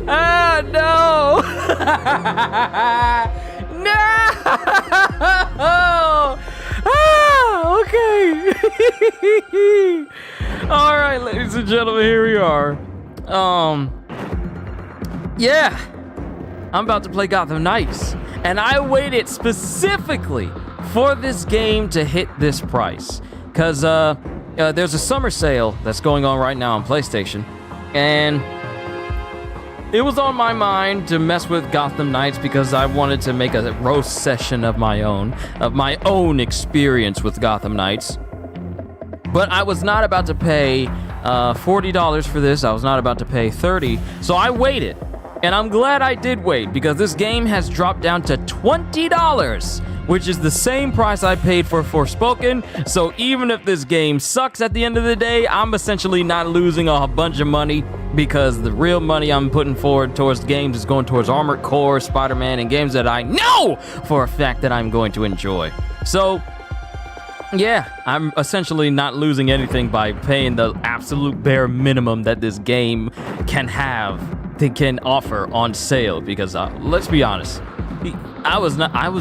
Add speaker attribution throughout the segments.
Speaker 1: Ah, no! No! Ah, okay. All right, ladies and gentlemen, here we are. Yeah, I'm about to play Gotham Knights, and I waited specifically for this game to hit this price, because there's a summer sale that's going on right now on PlayStation, and it was on my mind to mess with Gotham Knights because I wanted to make a roast session of my own experience with Gotham Knights. But I was not about to pay $40 for this. I was not about to pay $30, so I waited. And I'm glad I did wait, because this game has dropped down to $20, which is the same price I paid for Forspoken. So even if this game sucks at the end of the day, I'm essentially not losing a bunch of money, because the real money I'm putting forward towards games is going towards Armored Core, Spider-Man, and games that I know for a fact that I'm going to enjoy. So yeah, I'm essentially not losing anything by paying the absolute bare minimum that this game can offer on sale, because let's be honest, I was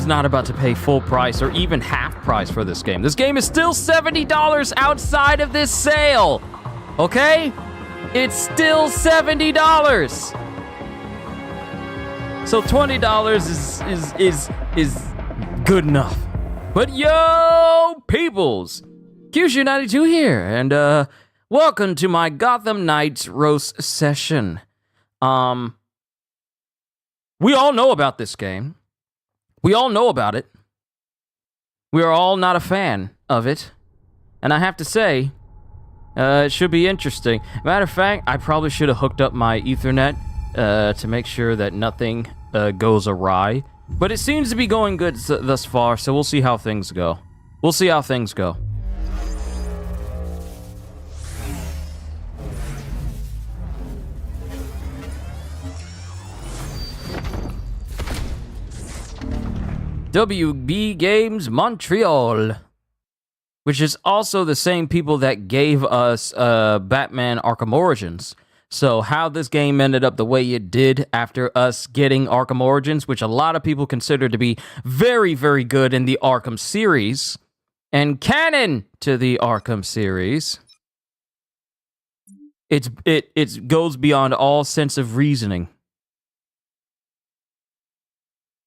Speaker 1: not about to pay full price or even half price for this game. This game is still $70 outside of this sale. Okay? It's still $70. So $20 is good enough. But yo, peoples, QShu92 here, and welcome to my Gotham Knights roast session. We all know about this game. We all know about it. We are all not a fan of it. And I have to say, it should be interesting. Matter of fact, I probably should have hooked up my Ethernet to make sure that nothing goes awry. But it seems to be going good thus far, so we'll see how things go. We'll see how things go. WB Games Montreal, which is also the same people that gave us Batman Arkham Origins. So how this game ended up the way it did after us getting Arkham Origins, which a lot of people consider to be very, very good in the Arkham series, and canon to the Arkham series, it goes beyond all sense of reasoning.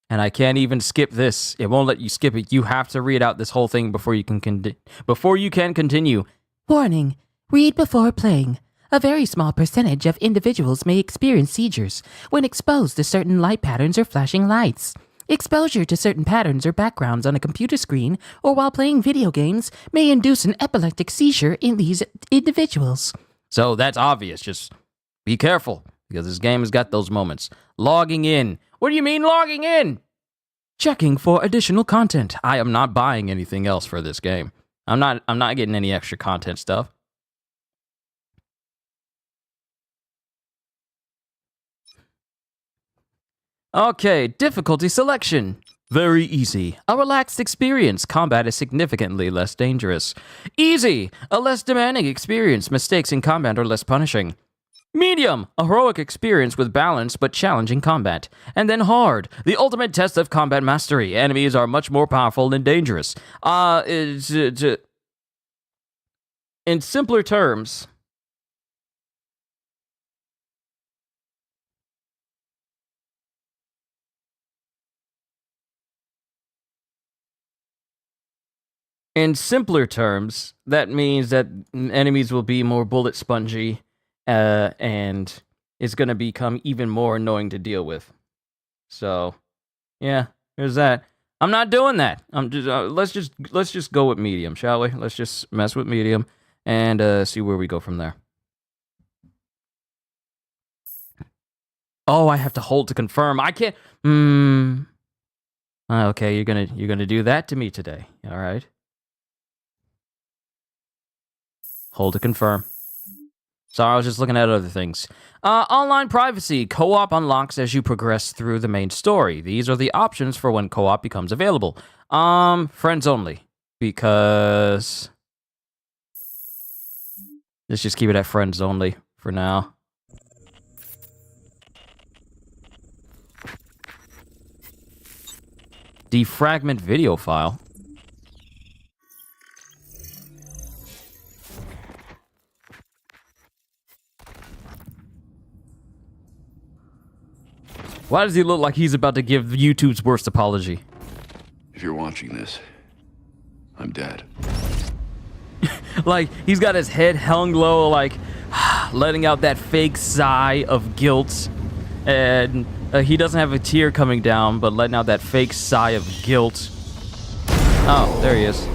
Speaker 1: And I can't even skip this. It won't let you skip it. You have to read out this whole thing before you can continue.
Speaker 2: Warning. Read before playing. A very small percentage of individuals may experience seizures when exposed to certain light patterns or flashing lights. Exposure to certain patterns or backgrounds on a computer screen or while playing video games may induce an epileptic seizure in these individuals.
Speaker 1: So that's obvious. Just be careful, because this game has got those moments. Logging in. What do you mean logging in? Checking for additional content. I am not buying anything else for this game. I'm not getting any extra content stuff. Okay, difficulty selection. Very easy. A relaxed experience. Combat is significantly less dangerous. Easy. A less demanding experience. Mistakes in combat are less punishing. Medium. A heroic experience with balanced but challenging combat. And then hard. The ultimate test of combat mastery. Enemies are much more powerful and dangerous. In simpler terms, that means that enemies will be more bullet spongy, and it's going to become even more annoying to deal with. So, yeah, there's that. I'm not doing that. I'm just let's just go with medium, shall we? Let's just mess with medium and see where we go from there. Oh, I have to hold to confirm. I can't. Okay, you're gonna do that to me today. All right. Hold to confirm. Sorry, I was just looking at other things. Online privacy. Co-op unlocks as you progress through the main story. These are the options for when co-op becomes available. Friends only. Because Let's just keep it at friends only for now. Defragment video file. Why does he look like he's about to give YouTube's worst apology?
Speaker 3: If you're watching this, I'm dead.
Speaker 1: Like, he's got his head hung low, like, letting out that fake sigh of guilt. And he doesn't have a tear coming down, but letting out that fake sigh of guilt. Oh, there he is.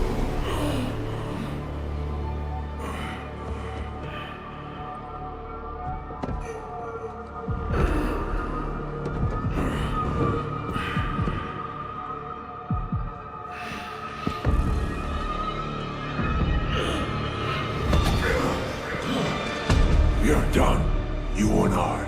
Speaker 4: You're done, you and I.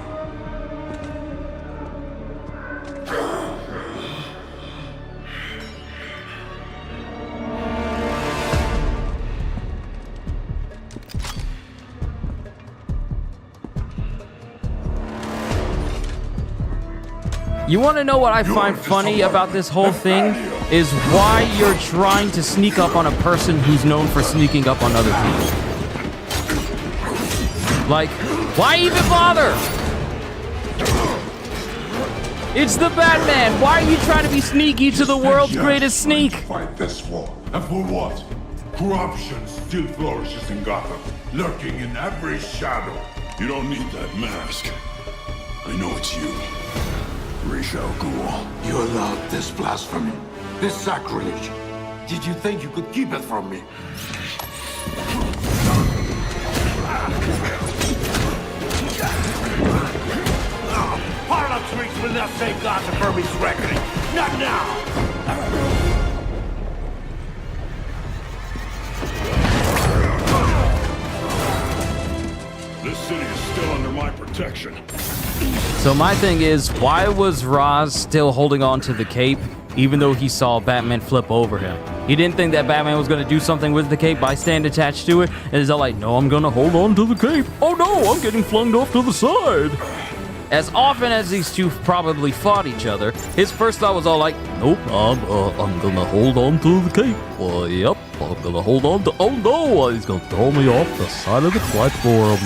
Speaker 1: You want to know what I find funny about this whole thing? Is why you're trying to sneak up on a person who's known for sneaking up on other people. Like, why even bother? It's the Batman. Why are you trying to be sneaky to the world's greatest sneak?
Speaker 4: Fight this war, and for what? Corruption still flourishes in Gotham, lurking in every shadow.
Speaker 5: You don't need that mask. I know it's you. Ra's al Ghul.
Speaker 4: You allowed this blasphemy, this sacrilege. Did you think you could keep it from me? Harlem streets will not save Gotham from his reckoning. Not now!
Speaker 5: This city is still under my protection.
Speaker 1: So my thing is, why was Ra's still holding on to the cape, even though he saw Batman flip over him? He didn't think that Batman was going to do something with the cape by staying attached to it, and he's all like, no, I'm going to hold on to the cape. Oh no, I'm getting flung off to the side. As often as these two probably fought each other, his first thought was all like, nope, I'm gonna hold on to the cape. Yep, I'm gonna hold on to, oh no, he's gonna throw me off the side of the platform.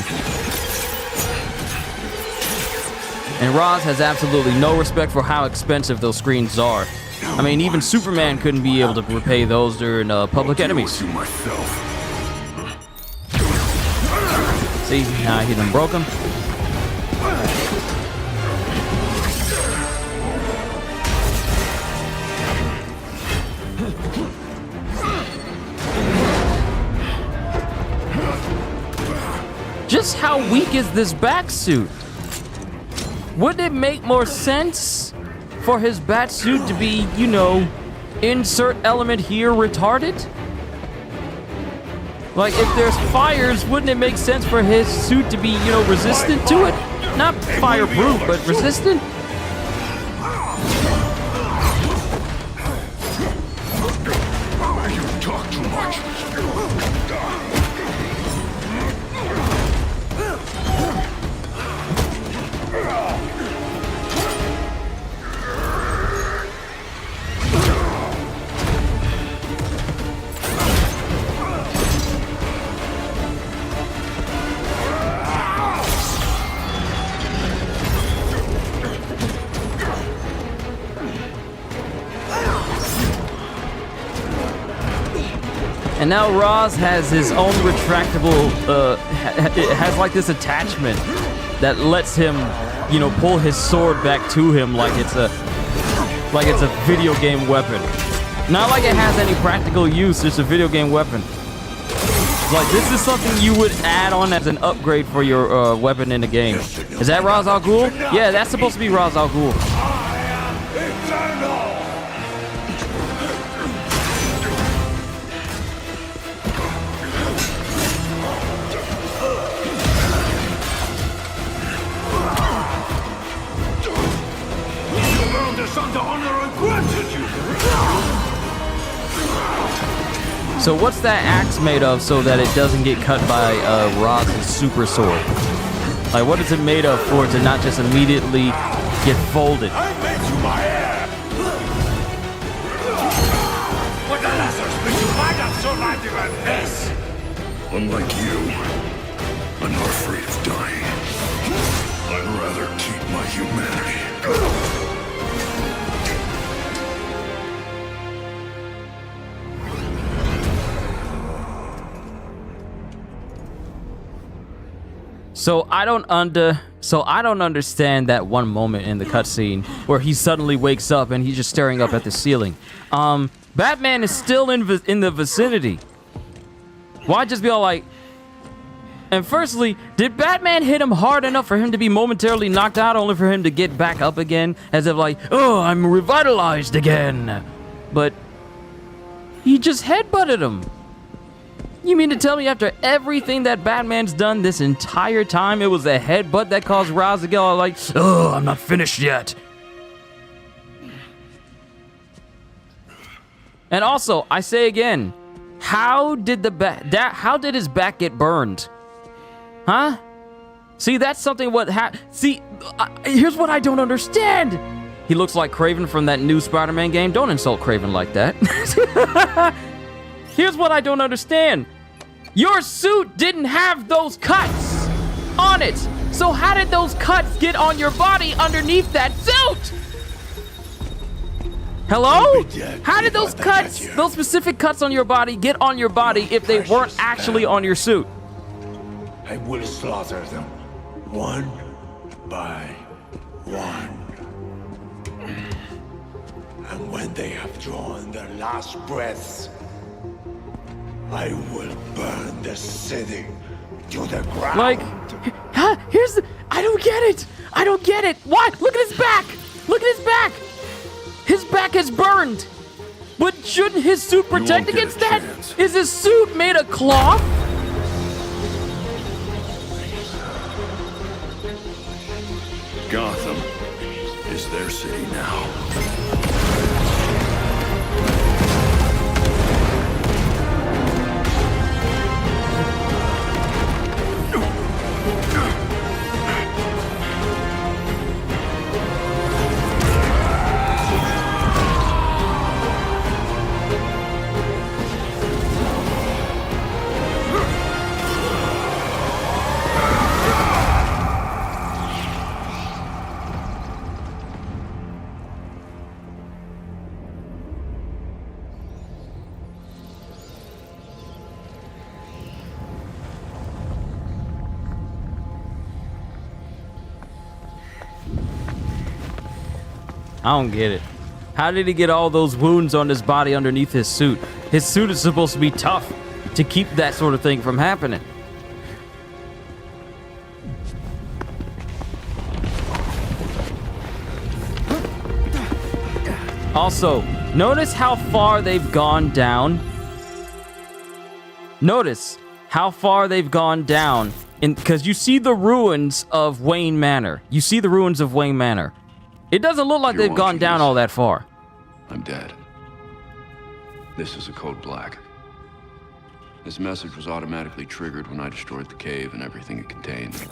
Speaker 1: And Ra's has absolutely no respect for how expensive those screens are. I mean, even Superman couldn't be able to repay those during Public Enemies. See, now he done broke him. Just how weak is this back suit? Wouldn't it make more sense for his bat suit to be, you know, insert element here retarded? Like, if there's fires, wouldn't it make sense for his suit to be, you know, resistant to it? Not fireproof, but resistant?
Speaker 5: You talk too much.
Speaker 1: And now Ra's has his own retractable, it has like this attachment that lets him, you know, pull his sword back to him like it's a video game weapon. Not like it has any practical use, just a video game weapon. Like, this is something you would add on as an upgrade for your weapon in the game. Is that Ra's al Ghul? Yeah, that's supposed to be Ra's al Ghul. So what's that axe made of so that it doesn't get cut by Roz's super sword? Like, what is it made of for it to not just immediately get folded?
Speaker 4: I made you my heir! What the lasers make you find out so like like this?
Speaker 5: Unlike you, I'm not afraid of dying. I'd rather keep my humanity.
Speaker 1: So I don't understand that one moment in the cutscene where he suddenly wakes up and he's just staring up at the ceiling. Batman is still in the vicinity. Why just be all like? And firstly, did Batman hit him hard enough for him to be momentarily knocked out, only for him to get back up again, as if like, oh, I'm revitalized again? But he just headbutted him. You mean to tell me after everything that Batman's done this entire time, it was a headbutt that caused Ra's to get all like, oh, I'm not finished yet. And also, I say again, how did his back get burned? Huh? See, that's something here's what I don't understand. He looks like Kraven from that new Spider-Man game. Don't insult Kraven like that. Here's what I don't understand. Your suit didn't have those cuts on it. So how did those cuts get on your body underneath that suit? Hello? How did those cuts, those specific cuts on your body get on your body if they weren't actually on your suit?
Speaker 4: I will slaughter them, one by one. And when they have drawn their last breaths, I will burn the city to the ground.
Speaker 1: Like, I don't get it. I don't get it. What? Look at his back. Look at his back. His back is burned. But shouldn't his suit protect against that? Is his suit made of cloth?
Speaker 5: Gotham is their city now.
Speaker 1: I don't get it. How did he get all those wounds on his body underneath his suit? His suit is supposed to be tough to keep that sort of thing from happening. Also, notice how far they've gone down. Notice how far they've gone down, because you see the ruins of Wayne Manor. You see the ruins of Wayne Manor. It doesn't look like they've gone down all that far.
Speaker 3: I'm dead. This is a code black. This message was automatically triggered when I destroyed the cave and everything it contained.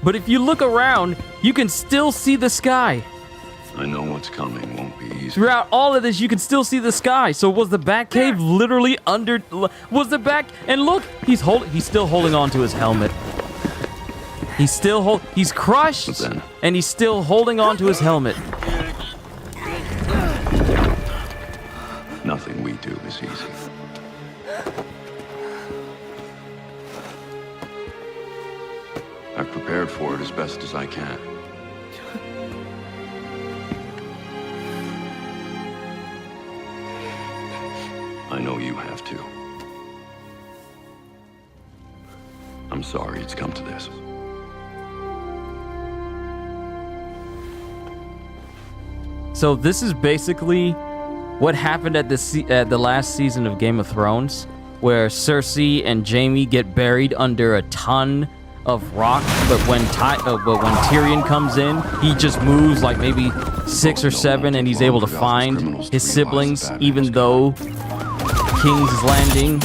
Speaker 1: But if you look around, you can still see the sky.
Speaker 3: I know what's coming won't be easy.
Speaker 1: Throughout all of this, you can still see the sky. So was the Batcave literally under... Was the back... And look, he's still holding on to his helmet. He's crushed, and he's still holding on to his helmet.
Speaker 3: Nothing we do is easy. I've prepared for it as best as I can. I know you have too. I'm sorry it's come to this.
Speaker 1: So this is basically what happened at the last season of Game of Thrones, where Cersei and Jaime get buried under a ton of rock, but when Tyrion comes in, he just moves like maybe 6 or 7, and he's able to find his siblings, even though King's Landing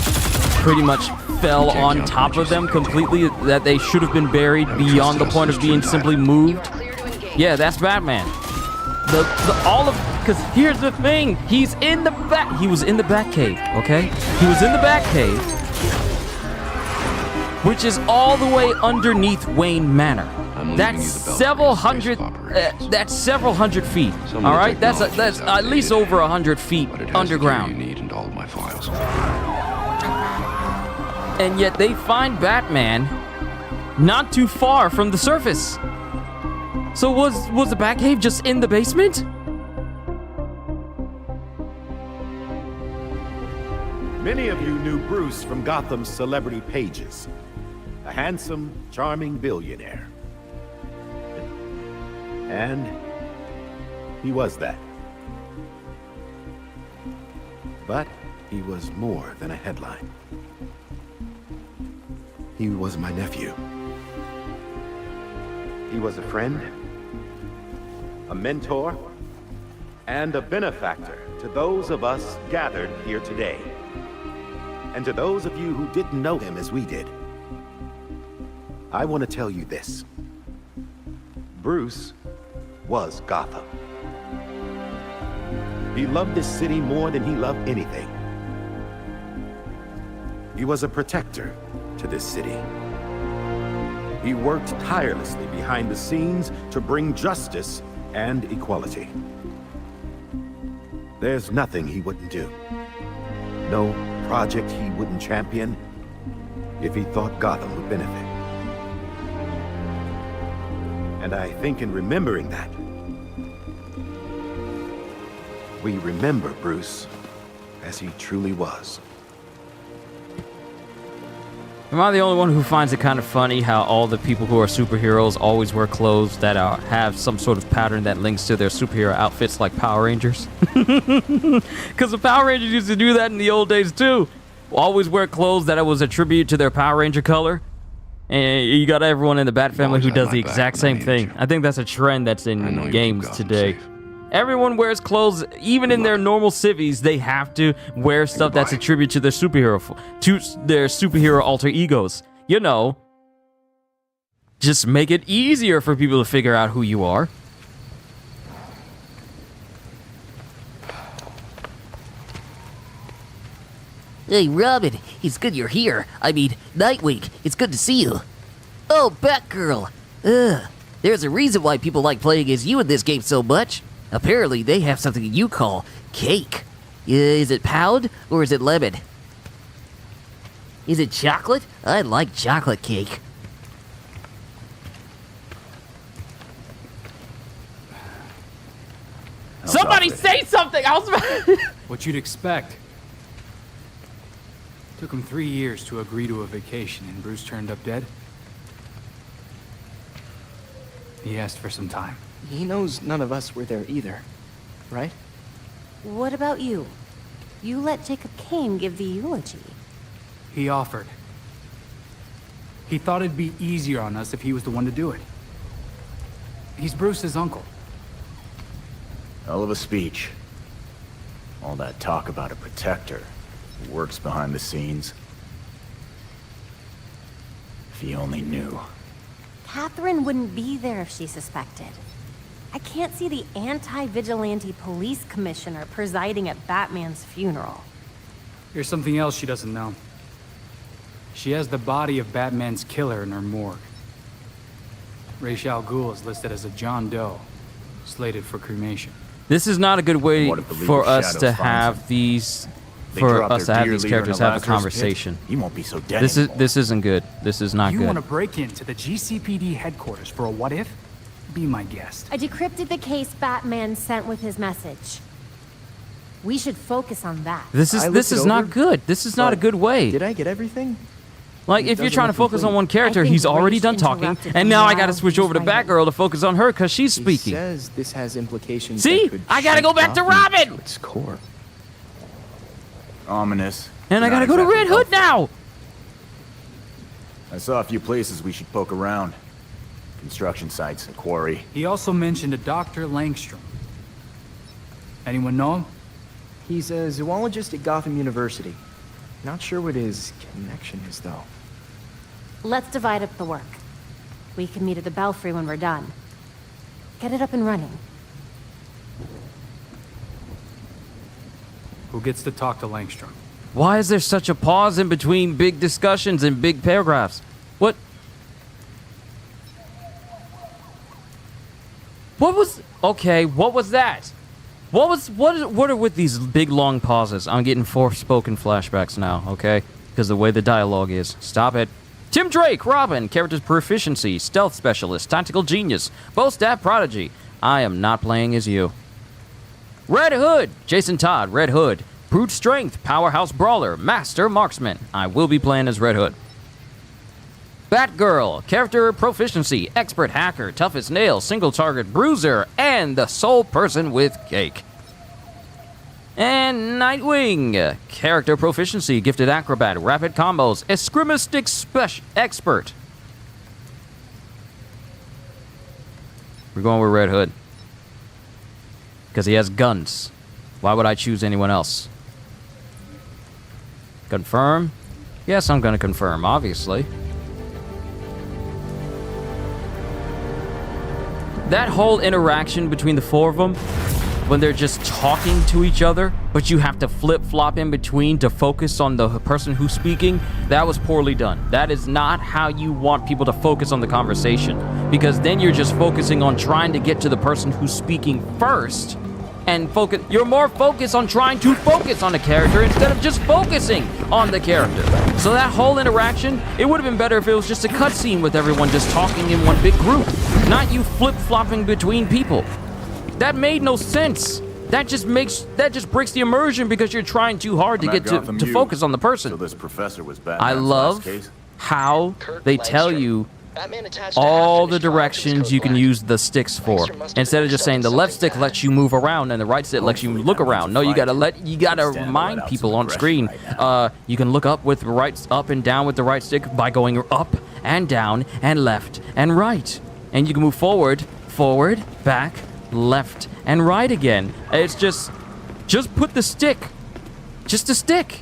Speaker 1: pretty much fell on top of them completely, that they should have been buried beyond the point of being simply moved. Yeah, that's Batman. Because here's the thing, he was in the Batcave, okay? He was in the Batcave, which is all the way underneath Wayne Manor. That's several hundred feet. All right, that's at least over 100 feet underground. And yet they find Batman not too far from the surface. So was the Batcave just in the basement?
Speaker 6: Many of you knew Bruce from Gotham's celebrity pages. A handsome, charming billionaire. And he was that. But he was more than a headline. He was my nephew. He was a friend, a mentor, and a benefactor to those of us gathered here today. And to those of you who didn't know him as we did, I want to tell you this. Bruce was Gotham. He loved this city more than he loved anything. He was a protector to this city. He worked tirelessly behind the scenes to bring justice and equality. There's nothing he wouldn't do. No project he wouldn't champion if he thought Gotham would benefit. And I think in remembering that, we remember Bruce as he truly was.
Speaker 1: Am I the only one who finds it kind of funny how all the people who are superheroes always wear clothes that have some sort of pattern that links to their superhero outfits, like Power Rangers? Because the Power Rangers used to do that in the old days too. Always wear clothes that was a tribute to their Power Ranger color. And you got everyone in the Bat family who does the exact same thing. I think that's a trend that's in games today. Everyone wears clothes, even in their normal civvies, they have to wear stuff that's a tribute to their superhero alter egos. You know, just make it easier for people to figure out who you are.
Speaker 7: Hey, Robin, it's good you're here. I mean, Nightwing, it's good to see you. Oh, Batgirl. There's a reason why people like playing as you in this game so much. Apparently, they have something you call cake. Is it pound or is it lemon? Is it chocolate? I like chocolate cake.
Speaker 1: Somebody say something! I was
Speaker 8: What you'd expect. Took him 3 years to agree to a vacation, and Bruce turned up dead. He asked for some time.
Speaker 9: He knows none of us were there either, right?
Speaker 10: What about you? You let Jacob Kane give the eulogy.
Speaker 8: He offered. He thought it'd be easier on us if he was the one to do it. He's Bruce's uncle.
Speaker 11: Hell of a speech. All that talk about a protector who works behind the scenes. If he only knew.
Speaker 10: Catherine wouldn't be there if she suspected. I can't see the anti-vigilante police commissioner presiding at Batman's funeral.
Speaker 8: Here's something else she doesn't know. She has the body of Batman's killer in her morgue. Ra's al Ghul is listed as a John Doe, slated for cremation.
Speaker 1: This is not a good way for us to have these, characters have a conversation.
Speaker 11: He won't be so dead
Speaker 1: This isn't good. This is not good.
Speaker 8: You want to break into the GCPD headquarters for a what if? Be my guest.
Speaker 10: I decrypted the case Batman sent with his message. We should focus on that.
Speaker 1: This is not good. This is not a good way.
Speaker 9: Did I get everything?
Speaker 1: Like, if you're trying to focus on one character, he's already done talking, and now I gotta switch over to Batgirl to focus on her because she's speaking.
Speaker 9: He says this has implications.
Speaker 1: See? I gotta go back to Robin!
Speaker 9: To its core.
Speaker 11: Ominous.
Speaker 1: And I gotta go to Red Hood now!
Speaker 11: I saw a few places we should poke around. Construction sites and quarry.
Speaker 8: He also mentioned a Dr. Langstrom. Anyone know him?
Speaker 9: He's a zoologist at Gotham University. Not sure what his connection is, though.
Speaker 10: Let's divide up the work. We can meet at the Belfry when we're done. Get it up and running.
Speaker 8: Who gets to talk to Langstrom?
Speaker 1: Why is there such a pause in between big discussions and big paragraphs? What? What was... Okay, what was that? What are with these big long pauses? I'm getting Forspoken flashbacks now, okay? Because the way the dialogue is. Stop it. Tim Drake, Robin, character's proficiency, stealth specialist, tactical genius, bow stat prodigy. I am not playing as you. Red Hood, Jason Todd, Red Hood. Brute strength, powerhouse brawler, master marksman. I will be playing as Red Hood. Batgirl, character proficiency, expert hacker, tough as nails, single target bruiser, and the sole person with cake. And Nightwing, character proficiency, gifted acrobat, rapid combos, escrimistic expert. We're going with Red Hood. Because he has guns. Why would I choose anyone else? Confirm? Yes, I'm going to confirm, obviously. That whole interaction between the four of them, when they're just talking to each other, but you have to flip-flop in between to focus on the person who's speaking, that was poorly done. That is not how you want people to focus on the conversation, because then you're just focusing on trying to get to the person who's speaking first, and focus. You're more focused on trying to focus on the character instead of just focusing on the character. So that whole interaction, it would have been better if it was just a cutscene with everyone just talking in one big group, not you flip-flopping between people. That made no sense. That just breaks the immersion because you're trying too hard to get to focus on the person.
Speaker 11: So this professor was Batman's
Speaker 1: I love
Speaker 11: last case?
Speaker 1: how they tell you all the directions you can use the sticks for. Instead of just saying the left stick lets you move around and the right stick lets you look around. No, you gotta remind people on screen. You can look up up and down with the right stick by going up and down and left and right. And you can move forward, back, left, and right again. It's just put the stick. Just a stick.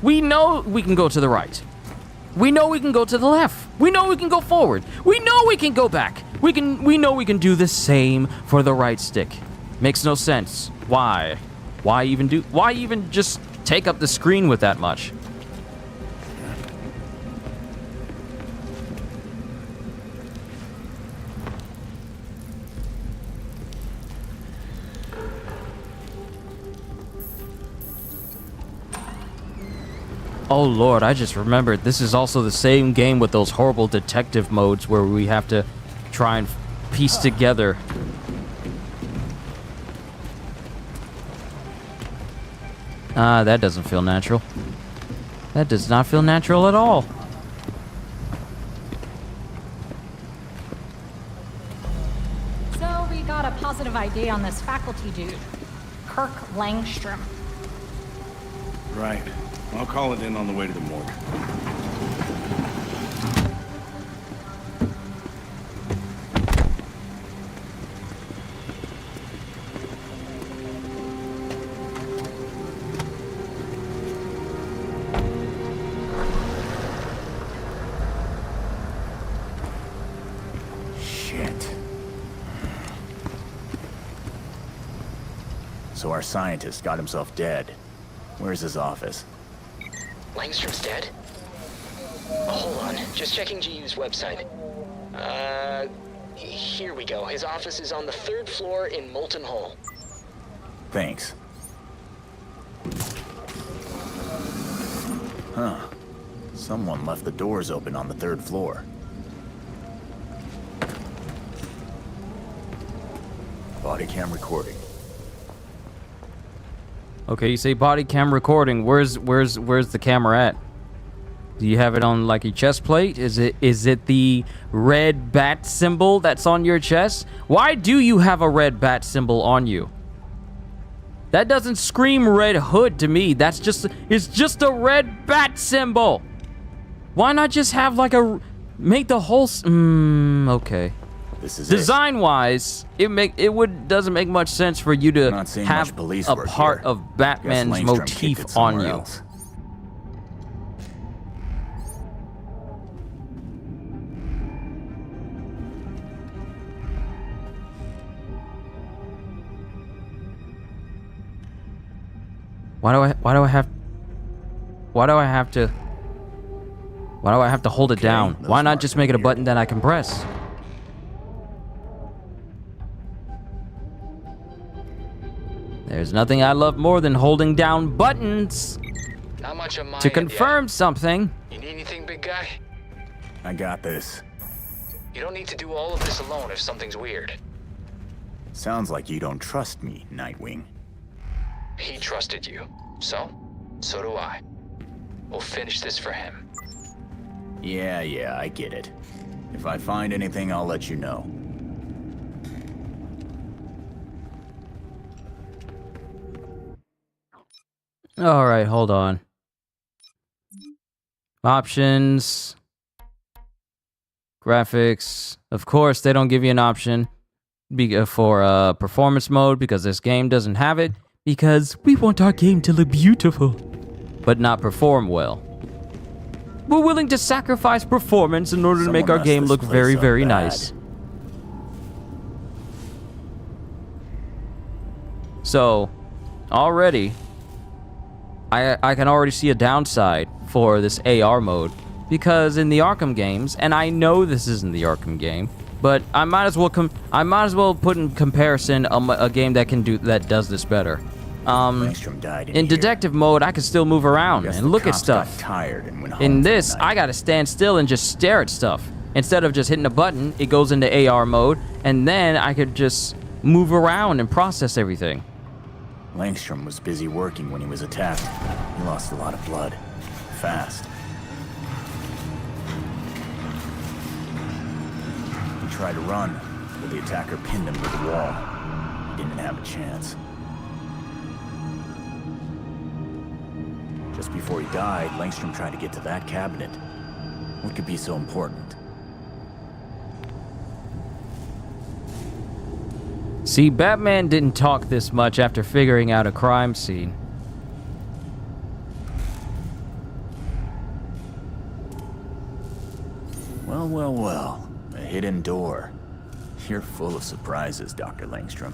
Speaker 1: We know we can go to the right. We know we can go to the left. We know we can go forward. We know we can go back. We know we can do the same for the right stick. Makes no sense. Why? Why even just take up the screen with that much? Oh lord, I just remembered, this is also the same game with those horrible detective modes where we have to try and piece together. That doesn't feel natural. That does not feel natural at all.
Speaker 12: So we got a positive ID on this faculty dude, Kirk Langstrom.
Speaker 13: Right. I'll call it in on the way to the morgue.
Speaker 11: Shit. So our scientist got himself dead. Where's his office?
Speaker 14: Langstrom's dead? Hold on, just checking GU's website. Here we go. His office is on the 3rd floor in Molten Hall.
Speaker 11: Thanks. Huh. Someone left the doors open on the 3rd floor. Body cam recording.
Speaker 1: Okay, you say body cam recording. Where's the camera at? Do you have it on like your chest plate? Is it the red bat symbol that's on your chest? Why do you have a red bat symbol on you? That doesn't scream Red Hood to me. It's just a red bat symbol. Why not just have like make the whole okay.
Speaker 11: This is
Speaker 1: Design-wise, doesn't make much sense for you to have a part of Batman's motif on you. Why do I have to hold it down? Why not just make it a button that I can press? There's nothing I love more than holding down buttons
Speaker 14: Not much on my
Speaker 1: to
Speaker 14: end
Speaker 1: confirm
Speaker 14: yet.
Speaker 1: something.
Speaker 14: You need anything, big guy?
Speaker 11: I got this.
Speaker 14: You don't need to do all of this alone if something's weird.
Speaker 11: Sounds like you don't trust me, Nightwing.
Speaker 14: He trusted you. So do I. We'll finish this for him.
Speaker 11: Yeah, I get it. If I find anything, I'll let you know.
Speaker 1: All right, hold on. Options. Graphics. Of course, they don't give you an option for performance mode because this game doesn't have it. Because we want our game to look beautiful, but not perform well. We're willing to sacrifice performance in order to make our game look very, very nice. So, already, I can already see a downside for this AR mode. Because in the Arkham games, and I know this isn't the Arkham game, but I might as well put in comparison a game that does this better. In detective mode, I can still move around and look at stuff. In this, I gotta stand still and just stare at stuff. Instead of just hitting a button, it goes into AR mode, and then I could just move around and process everything.
Speaker 11: Langstrom was busy working when he was attacked. He lost a lot of blood. Fast. He tried to run, but the attacker pinned him to the wall. He didn't have a chance. Just before he died, Langstrom tried to get to that cabinet. What could be so important?
Speaker 1: See, Batman didn't talk this much after figuring out a crime scene.
Speaker 11: Well. A hidden door. You're full of surprises, Dr. Langstrom.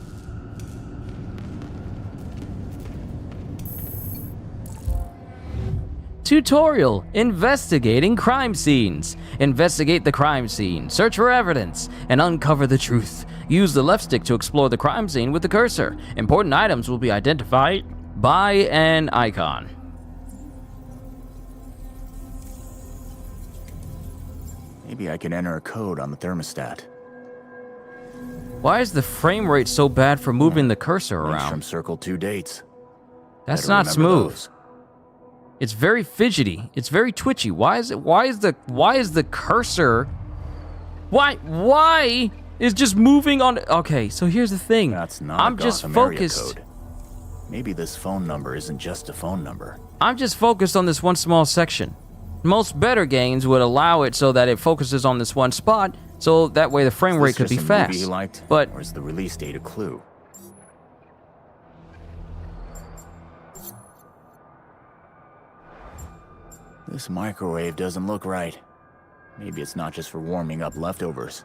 Speaker 1: Tutorial: Investigating crime scenes. Investigate the crime scene, search for evidence, and uncover the truth. Use the left stick to explore the crime scene with the cursor. Important items will be identified by an icon.
Speaker 11: Maybe I can enter a code on the thermostat.
Speaker 1: Why is the frame rate so bad for moving the cursor around?
Speaker 11: Langstrom circled 2 dates.
Speaker 1: That's
Speaker 11: Better
Speaker 1: not
Speaker 11: remember
Speaker 1: smooth.
Speaker 11: those.
Speaker 1: It's very fidgety. It's very twitchy. Why is the cursor? Why is just moving on? Okay, so here's the thing.
Speaker 11: That's not
Speaker 1: I'm
Speaker 11: a
Speaker 1: just
Speaker 11: Gotham area
Speaker 1: focused.
Speaker 11: code. Maybe this phone number isn't just a phone number.
Speaker 1: I'm just focused on this one small section. Most better games would allow it so that it focuses on this one spot, so that way the frame rate could be
Speaker 11: Is this just a movie
Speaker 1: fast.
Speaker 11: you liked,
Speaker 1: But
Speaker 11: or is the release date a clue? This microwave doesn't look right. Maybe it's not just for warming up leftovers.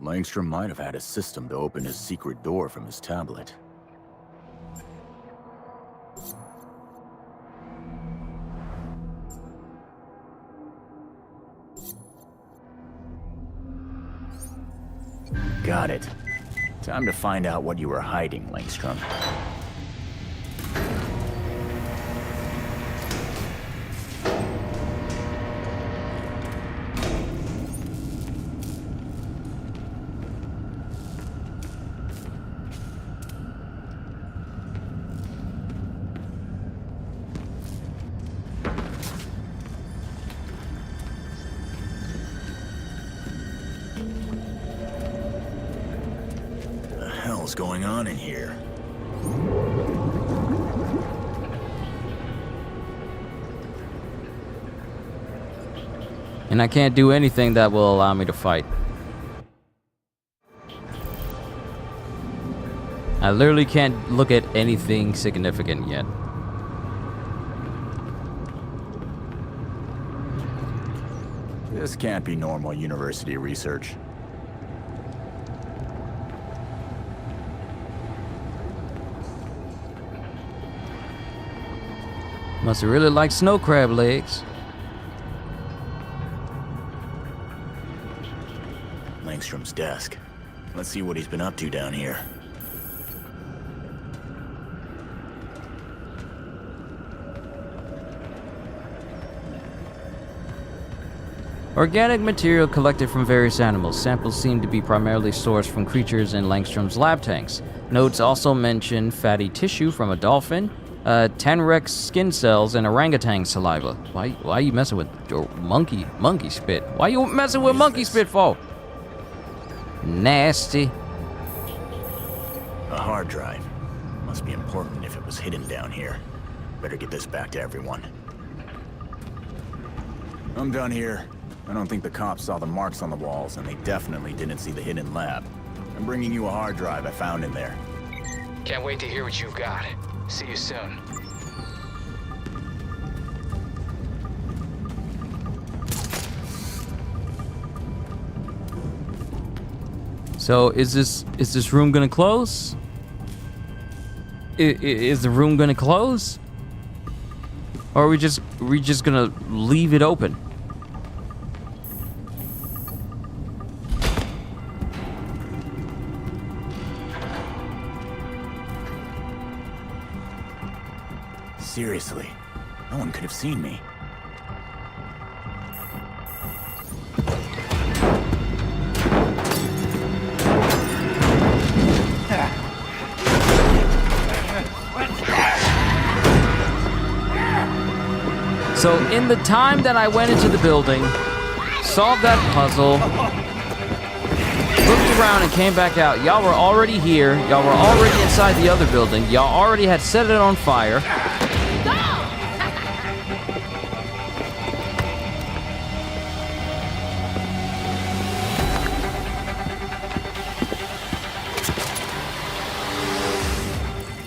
Speaker 11: Langstrom might have had a system to open his secret door from his tablet. Got it. Time to find out what you were hiding, Langstrom. hell's going on in here?
Speaker 1: And I can't do anything that will allow me to fight. I literally can't look at anything significant yet.
Speaker 11: This can't be normal university research.
Speaker 1: Must really like snow crab legs.
Speaker 11: Langstrom's desk. Let's see what he's been up to down here.
Speaker 1: Organic material collected from various animals. Samples seem to be primarily sourced from creatures in Langstrom's lab tanks. Notes also mention fatty tissue from a dolphin, Tenrex skin cells, and orangutan saliva. Why are you messing with monkey spit? Why you messing with monkey spit for? Nasty.
Speaker 11: A hard drive. Must be important if it was hidden down here. Better get this back to everyone. I'm done here. I don't think the cops saw the marks on the walls, and they definitely didn't see the hidden lab. I'm bringing you a hard drive I found in there.
Speaker 14: Can't wait to hear what you've got. See you soon.
Speaker 1: So is this room gonna close? Is the room gonna close? Or are we just gonna leave it open?
Speaker 11: Seriously, no one could have seen me.
Speaker 1: So in the time that I went into the building, solved that puzzle, looked around and came back out, y'all were already here, y'all were already inside the other building, y'all already had set it on fire.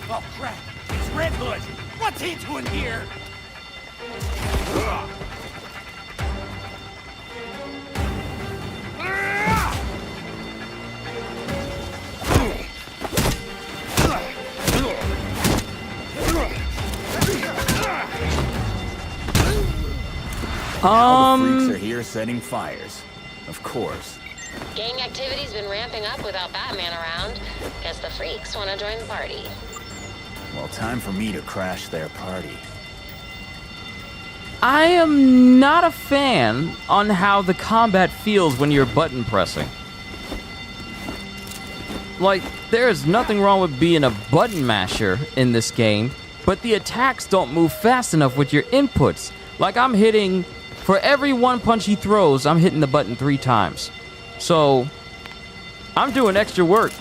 Speaker 4: Oh crap! It's Red Hood! What's he doing here?
Speaker 11: All the freaks are here setting fires. Of course.
Speaker 15: Gang activity's been ramping up without Batman around. Guess the freaks want to join the party.
Speaker 11: Well, time for me to crash their party.
Speaker 1: I am not a fan on how the combat feels when you're button pressing. Like, there's nothing wrong with being a button masher in this game, but the attacks don't move fast enough with your inputs. Like, I'm hitting, for every one punch he throws, I'm hitting the button 3 times. So, I'm doing extra work.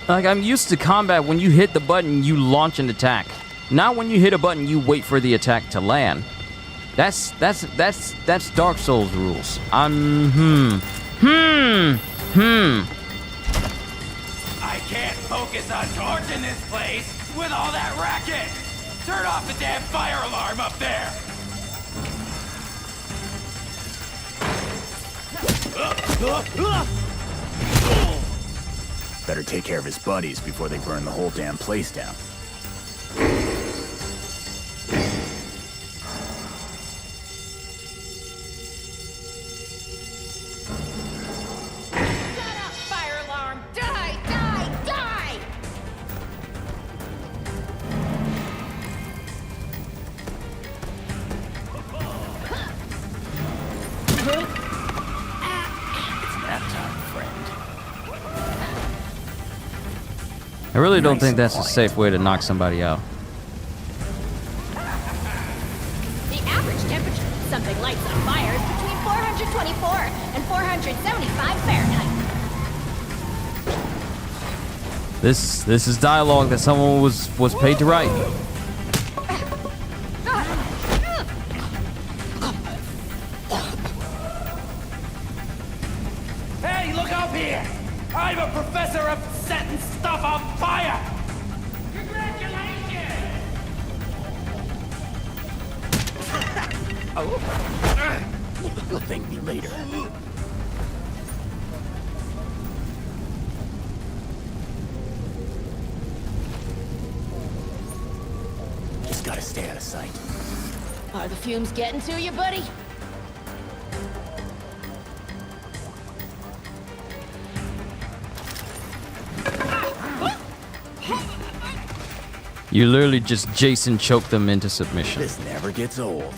Speaker 1: Like, I'm used to combat when you hit the button, you launch an attack. Not when you hit a button, you wait for the attack to land. That's Dark Souls rules.
Speaker 4: I can't focus on torching this place with all that racket! Turn off the damn fire alarm up there!
Speaker 11: Better take care of his buddies before they burn the whole damn place down.
Speaker 12: Fire alarm! Die! Die! Die!
Speaker 11: It's nap time, friend.
Speaker 1: I really don't think that's a safe way to knock somebody out.
Speaker 12: The average temperature something lights on fire is between 424 and 475 Fahrenheit.
Speaker 1: This is dialogue that someone was paid to write.
Speaker 16: Hey, look up here! I'm a professor of setting stuff on fire! Congratulations!
Speaker 11: You'll thank me later. Just gotta stay out of sight.
Speaker 12: Are the fumes getting to you, buddy?
Speaker 1: You literally just Jason choked them into submission.
Speaker 11: This never gets old.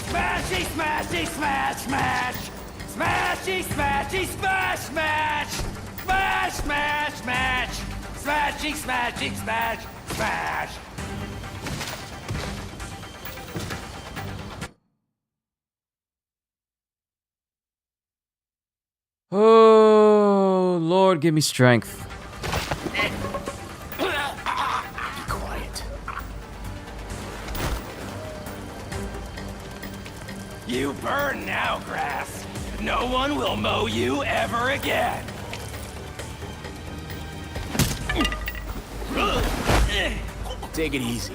Speaker 16: Smashy, smashy, smash, smash! Smashy, smashy, smash, smash! Smash, smash, smash! Smashy, smashy, smash, smash!
Speaker 1: Oh, Lord, give me strength.
Speaker 11: Be quiet.
Speaker 16: You burn now, grass. No one will mow you ever again.
Speaker 11: Take it easy.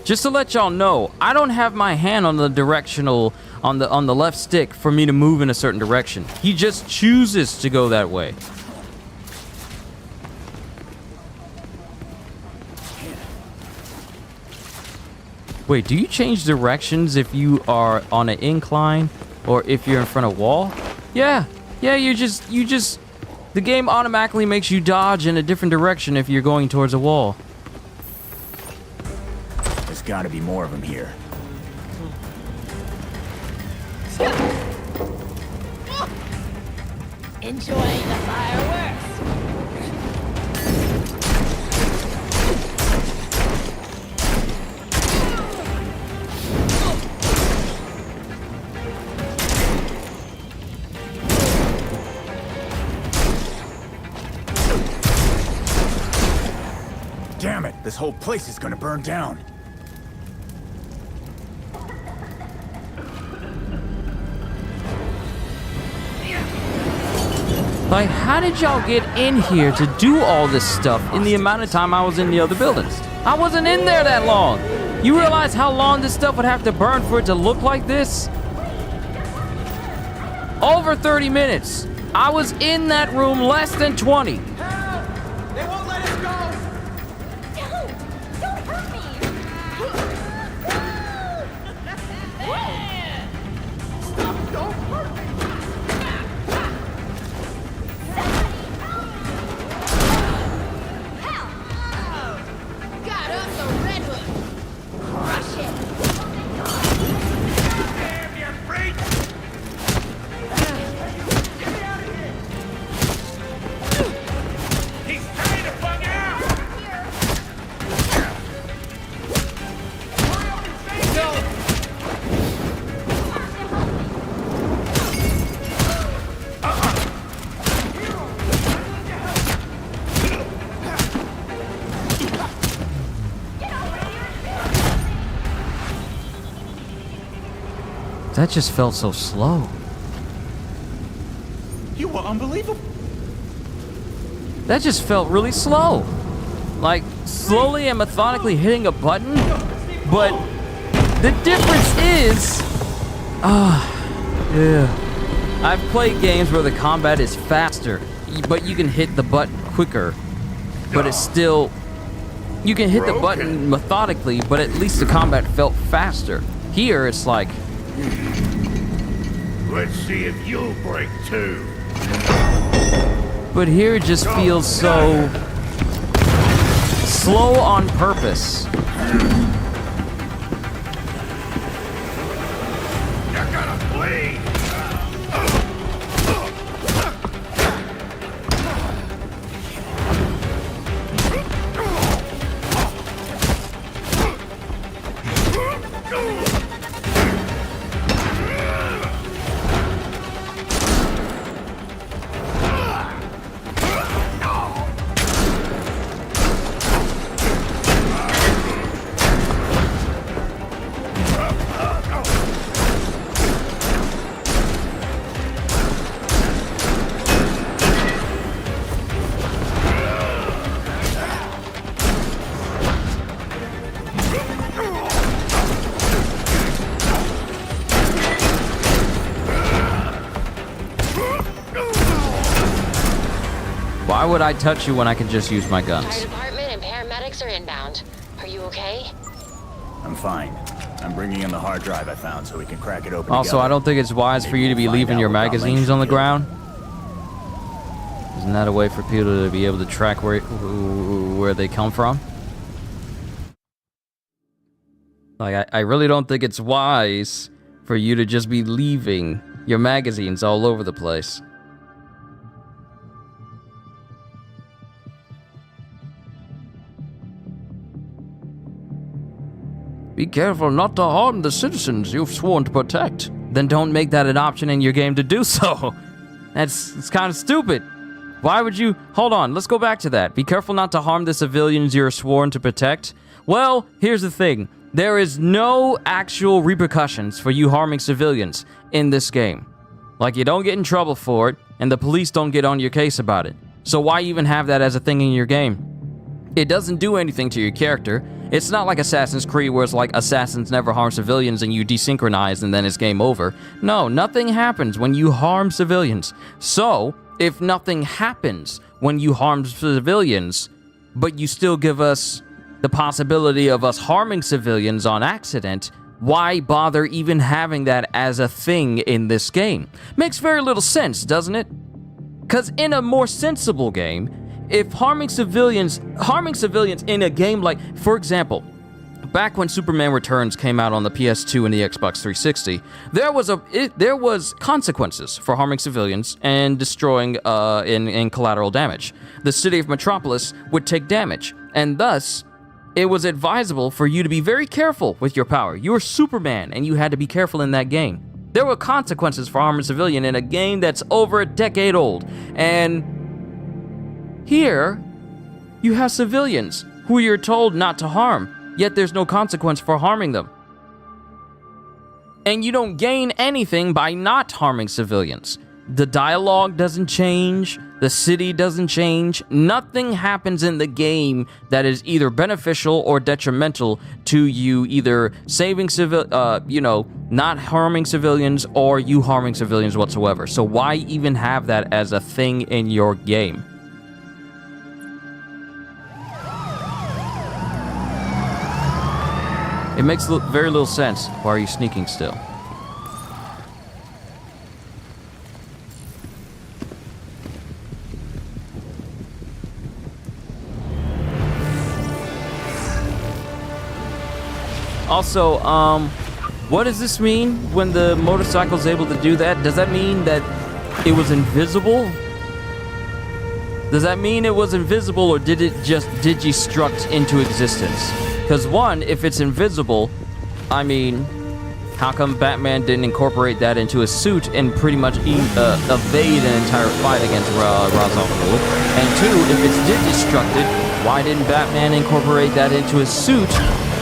Speaker 1: Just to let y'all know, I don't have my hand on the directional on the left stick for me to move in a certain direction. He just chooses to go that way. Wait, do you change directions if you are on an incline or if you're in front of a wall? Yeah, you just the game automatically makes you dodge in a different direction if you're going towards a wall.
Speaker 11: There's gotta be more of them here.
Speaker 12: Enjoying the fireworks.
Speaker 11: Damn it, this whole place is gonna burn down.
Speaker 1: Like, how did y'all get in here to do all this stuff in the amount of time I was in the other buildings? I wasn't in there that long. You realize how long this stuff would have to burn for it to look like this? Over 30 minutes. I was in that room less than 20.
Speaker 16: They won't let us go!
Speaker 12: Don't hurt me!
Speaker 16: Stop, don't hurt me!
Speaker 12: Got us a redwood. Crush it.
Speaker 16: Damn, you freak! Get me out of here! He's trying to bug out! Hurry up and save him!
Speaker 1: That just felt so slow.
Speaker 16: You were unbelievable.
Speaker 1: That just felt really slow. Like, slowly and methodically hitting a button. But the difference is... yeah. I've played games where the combat is faster, but you can hit the button quicker. But it's still... You can hit the button methodically, but at least the combat felt faster. Here, it's like...
Speaker 4: Let's see if you'll break too.
Speaker 1: But here it just feels so slow on purpose.
Speaker 4: You're gonna bleed.
Speaker 1: Why would I touch you when I can just use my
Speaker 15: Fire
Speaker 1: guns?
Speaker 15: department and paramedics are inbound. Are you okay?
Speaker 11: I'm fine. I'm bringing in the hard drive I found so we can crack it open
Speaker 1: Also,
Speaker 11: together.
Speaker 1: I don't think it's wise for you to be
Speaker 11: Maybe we'll
Speaker 1: leaving
Speaker 11: find
Speaker 1: your
Speaker 11: out what got
Speaker 1: magazines
Speaker 11: Lynch
Speaker 1: on the
Speaker 11: killed.
Speaker 1: ground. Isn't that a way for people to be able to track where they come from? Like, I really don't think it's wise for you to just be leaving your magazines all over the place. Be careful not to harm the citizens you've sworn to protect. Then don't make that an option in your game to do so. It's kind of stupid. Why would you... Hold on, let's go back to that. Be careful not to harm the civilians you're sworn to protect. Well, here's the thing. There is no actual repercussions for you harming civilians in this game. Like, you don't get in trouble for it, and the police don't get on your case about it. So why even have that as a thing in your game? It doesn't do anything to your character. It's not like Assassin's Creed where it's like assassins never harm civilians and you desynchronize and then it's game over. No, nothing happens when you harm civilians. So, if nothing happens when you harm civilians, but you still give us the possibility of us harming civilians on accident, why bother even having that as a thing in this game? Makes very little sense, doesn't it? Because in a more sensible game, if harming civilians in a game like, for example, back when Superman Returns came out on the PS2 and the Xbox 360, there was consequences for harming civilians and destroying in collateral damage. The city of Metropolis would take damage, and thus it was advisable for you to be very careful with your power. You were Superman, and you had to be careful in that game. There were consequences for harming a civilian in a game that's over a decade old, and here, you have civilians who you're told not to harm, yet there's no consequence for harming them. And you don't gain anything by not harming civilians. The dialogue doesn't change, the city doesn't change, nothing happens in the game that is either beneficial or detrimental to you, either saving not harming civilians or you harming civilians whatsoever. So why even have that as a thing in your game? It makes very little sense. Why are you sneaking still? Also, what does this mean when the motorcycle's able to do that? Does that mean that it was invisible? Does that mean it was invisible, or did it just digistruct into existence? Because one, if it's invisible, I mean, how come Batman didn't incorporate that into his suit and pretty much evade an entire fight against Ra's al Ghul? And two, if it's digistructed, why didn't Batman incorporate that into his suit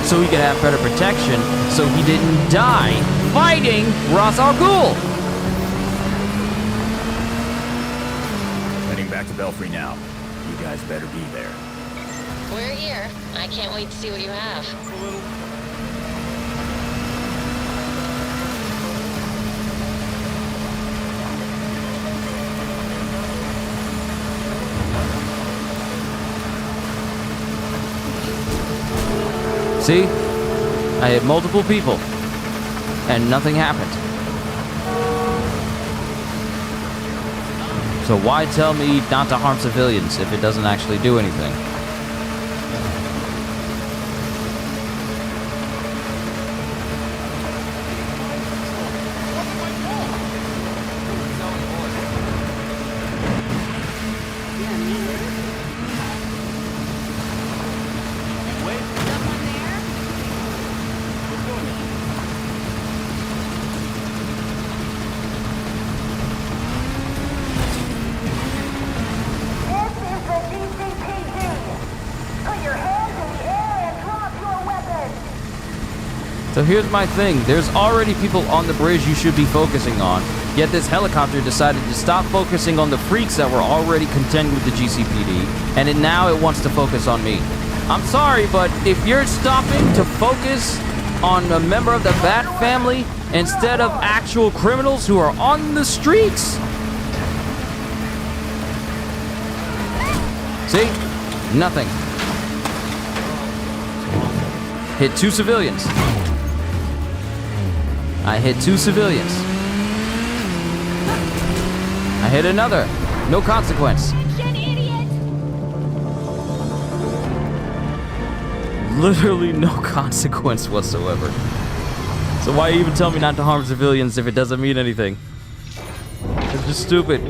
Speaker 1: so he could have better protection so he didn't die fighting Ra's al Ghul?
Speaker 11: Heading back to Belfry now. You guys better be there.
Speaker 15: We're here. I can't wait to see what you have.
Speaker 1: See? I hit multiple people, and nothing happened. So why tell me not to harm civilians if it doesn't actually do anything? So here's my thing. There's already people on the bridge you should be focusing on. Yet this helicopter decided to stop focusing on the freaks that were already contending with the GCPD, and now it wants to focus on me. I'm sorry, but if you're stopping to focus on a member of the Bat family instead of actual criminals who are on the streets... See? Nothing. Hit 2 civilians. I hit 2 civilians. I hit another. No consequence. Literally no consequence whatsoever. So why even tell me not to harm civilians if it doesn't mean anything? It's just stupid.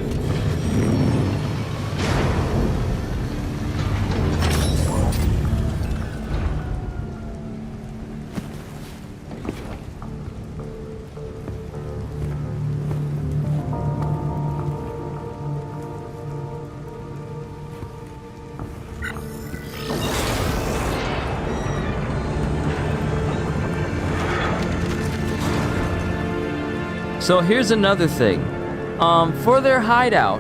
Speaker 1: So here's another thing. For their hideout,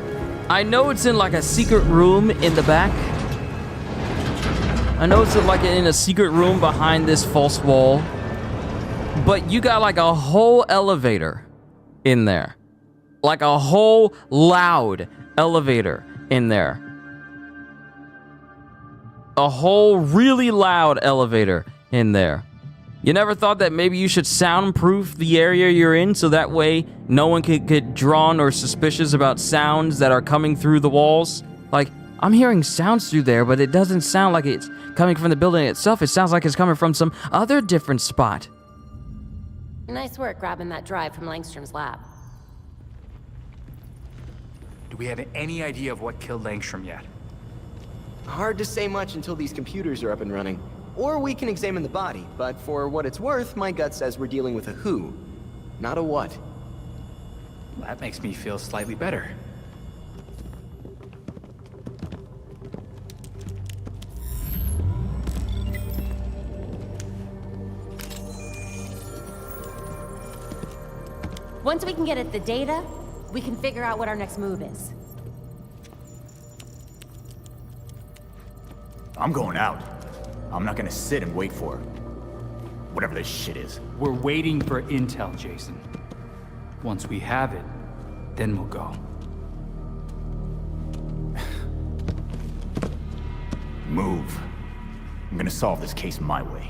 Speaker 1: I know it's in like a secret room in the back. I know it's like in a secret room behind this false wall. But you got like a whole elevator in there. Like a whole loud elevator in there. A whole really loud elevator in there. You never thought that maybe you should soundproof the area you're in so that way no one could get drawn or suspicious about sounds that are coming through the walls? Like, I'm hearing sounds through there, but it doesn't sound like it's coming from the building itself. It sounds like it's coming from some other different spot.
Speaker 10: Nice work grabbing that drive from Langstrom's lab.
Speaker 8: Do we have any idea of what killed Langstrom yet?
Speaker 9: Hard to say much until these computers are up and running. Or we can examine the body, but for what it's worth, my gut says we're dealing with a who, not a what.
Speaker 8: That makes me feel slightly better.
Speaker 10: Once we can get at the data, we can figure out what our next move is.
Speaker 11: I'm going out. I'm not gonna sit and wait for whatever this shit is.
Speaker 8: We're waiting for intel, Jason. Once we have it, then we'll go.
Speaker 11: Move. I'm gonna solve this case my way.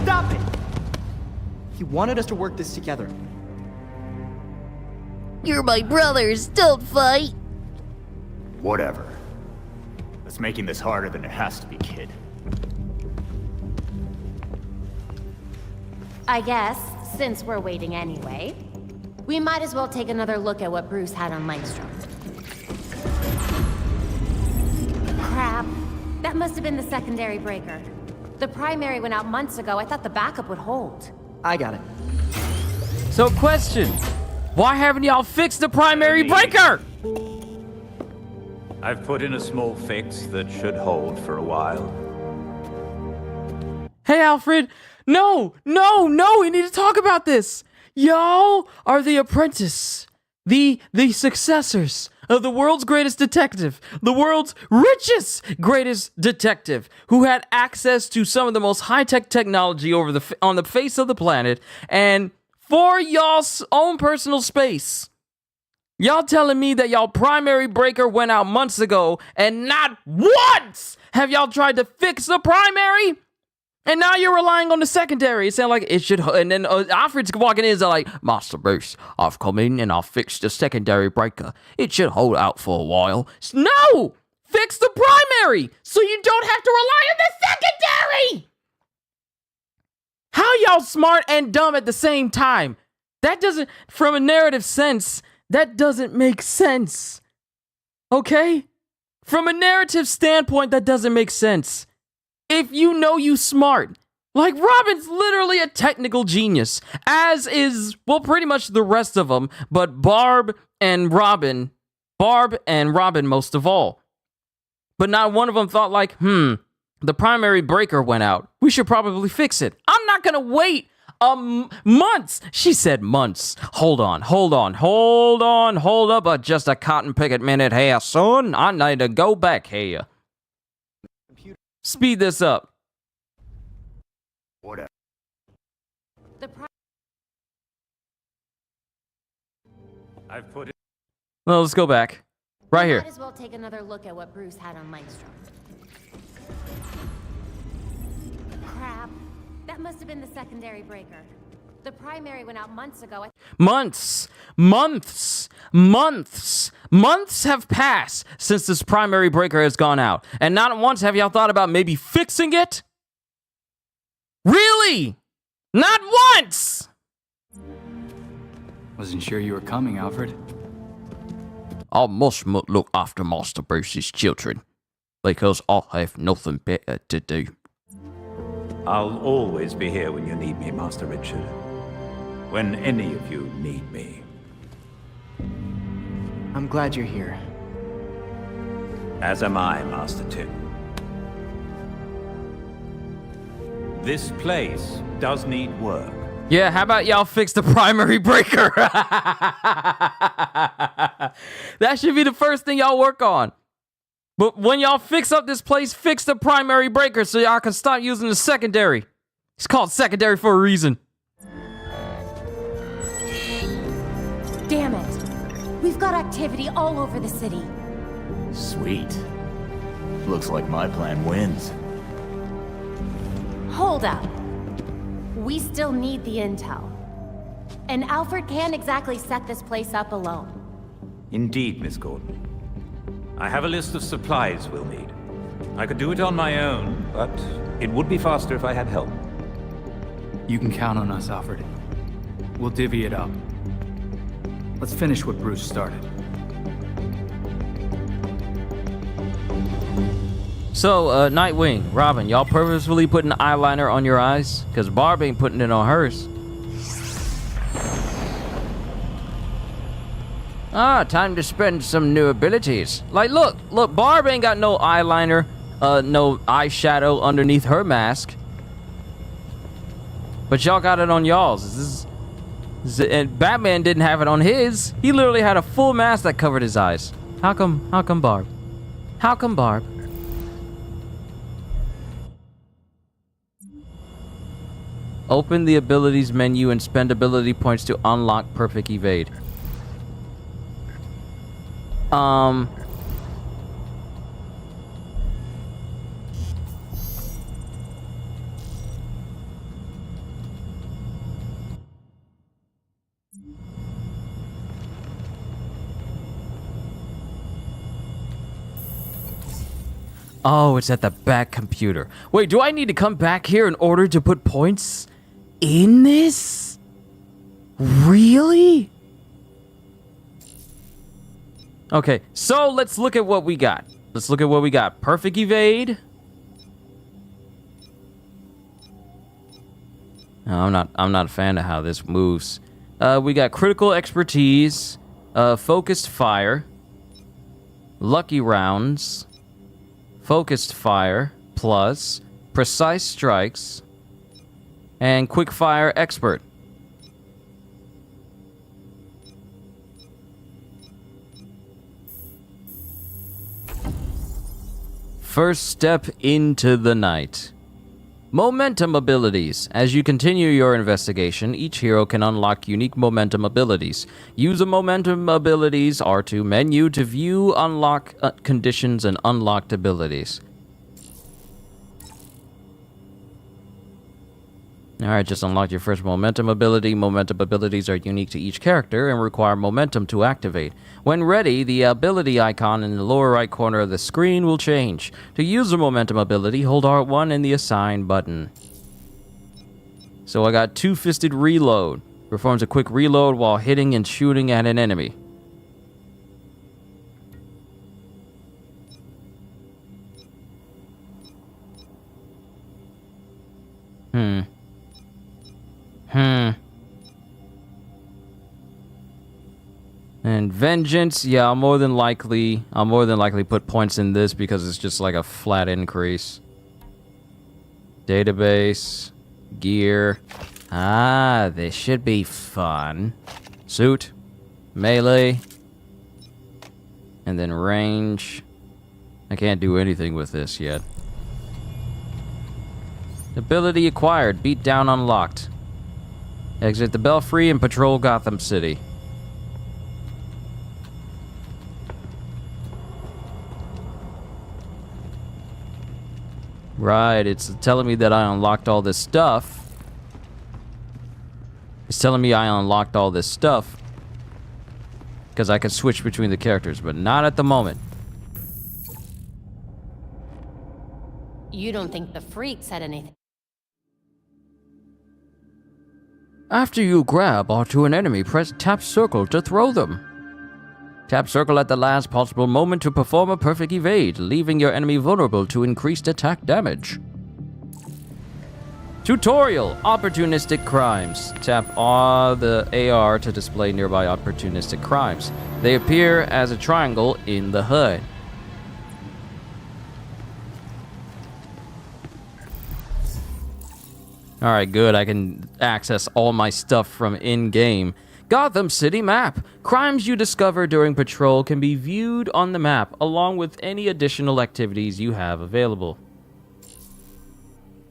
Speaker 9: Stop it! He wanted us to work this together.
Speaker 7: You're my brothers, don't fight!
Speaker 11: Whatever. That's making this harder than it has to be, kid.
Speaker 10: I guess, since we're waiting anyway, we might as well take another look at what Bruce had on Langstrom. Crap. That must have been the secondary breaker. The primary went out months ago. I thought the backup would hold.
Speaker 9: I got it.
Speaker 1: So question, why haven't y'all fixed the primary breaker?
Speaker 17: I've put in a small fix that should hold for a while.
Speaker 1: Hey, Alfred. No, we need to talk about this. Y'all are the apprentice, the successors of the world's greatest detective, the world's richest greatest detective, who had access to some of the most high-tech technology on the face of the planet, and for y'all's own personal space. Y'all telling me that y'all primary breaker went out months ago, and not once have y'all tried to fix the primary? And now you're relying on the secondary. It sounds like it should. And then Alfred's walking in and like, Master Bruce, I've come in and I've fixed the secondary breaker. It should hold out for a while. No! Fix the primary so you don't have to rely on the secondary! How y'all smart and dumb at the same time? That doesn't, from a narrative sense, that doesn't make sense. Okay? From a narrative standpoint, that doesn't make sense. If you know you smart. Like, Robin's literally a technical genius. As is, well, pretty much the rest of them. But Barb and Robin most of all. But not one of them thought like, the primary breaker went out. We should probably fix it. I'm not gonna wait months. She said months. Hold up just a cotton picket minute here, son. I need to go back here. Speed this up.
Speaker 11: Whatever.
Speaker 17: I've put it.
Speaker 1: Well, let's go back. Right here.
Speaker 10: Might as well take another look at what Bruce had on Langstrom. Crap. That must have been the secondary breaker. The primary went out months ago.
Speaker 1: Months have passed since this primary breaker has gone out. And not once have y'all thought about maybe fixing it? Really? Not once!
Speaker 8: Wasn't sure you were coming, Alfred.
Speaker 1: I must look after Master Bruce's children, because I have nothing better to do.
Speaker 17: I'll always be here when you need me, Master Richard. When any of you need me.
Speaker 9: I'm glad you're here.
Speaker 17: As am I, Master Tim. This place does need work.
Speaker 1: Yeah, how about y'all fix the primary breaker? That should be the first thing y'all work on. But when y'all fix up this place, fix the primary breaker so y'all can stop using the secondary. It's called secondary for a reason.
Speaker 10: Damn it. We've got activity all over the city.
Speaker 11: Sweet. Looks like my plan wins.
Speaker 10: Hold up. We still need the intel. And Alfred can't exactly set this place up alone.
Speaker 17: Indeed, Miss Gordon. I have a list of supplies we'll need. I could do it on my own, but it would be faster if I had help.
Speaker 8: You can count on us, Alfred. We'll divvy it up. Let's finish what Bruce started.
Speaker 1: So, Nightwing, Robin, y'all purposefully putting eyeliner on your eyes? Because Barb ain't putting it on hers. Ah, time to spend some new abilities. Like, look, Barb ain't got no eyeliner, no eyeshadow underneath her mask. But y'all got it on y'all's. And Batman didn't have it on his. He literally had a full mask that covered his eyes. How come Barb? How come Barb? Open the abilities menu and spend ability points to unlock perfect evade. Oh, it's at the back computer. Wait, do I need to come back here in order to put points in this? Really? Okay, so let's look at what we got. Perfect evade. No, I'm not a fan of how this moves. We got critical expertise, focused fire, lucky rounds, focused fire plus, precise strikes, and quick fire expert. First step into the night. Momentum abilities. As you continue your investigation, each hero can unlock unique momentum abilities. Use the momentum abilities R2 menu to view unlock conditions and unlocked abilities. Alright, just unlocked your first momentum ability. Momentum abilities are unique to each character and require momentum to activate. When ready, the ability icon in the lower right corner of the screen will change. To use the momentum ability, hold R1 and the assign button. So I got two-fisted reload. Performs a quick reload while hitting and shooting at an enemy. And vengeance, yeah, I'll more than likely put points in this because it's just like a flat increase. Database, gear. Ah, this should be fun. Suit, melee, and then range. I can't do anything with this yet. Ability acquired, beat down unlocked. Exit the Belfry and patrol Gotham City. Right, it's telling me that I unlocked all this stuff. It's telling me I unlocked all this stuff because I can switch between the characters, but not at the moment.
Speaker 10: You don't think the freak said anything?
Speaker 1: After you grab onto an enemy, press tap circle to throw them. Tap circle at the last possible moment to perform a perfect evade, leaving your enemy vulnerable to increased attack damage. Tutorial, opportunistic crimes. Tap the AR to display nearby opportunistic crimes. They appear as a triangle in the HUD. Alright, good. I can access all my stuff from in-game. Gotham City map. Crimes you discover during patrol can be viewed on the map, along with any additional activities you have available.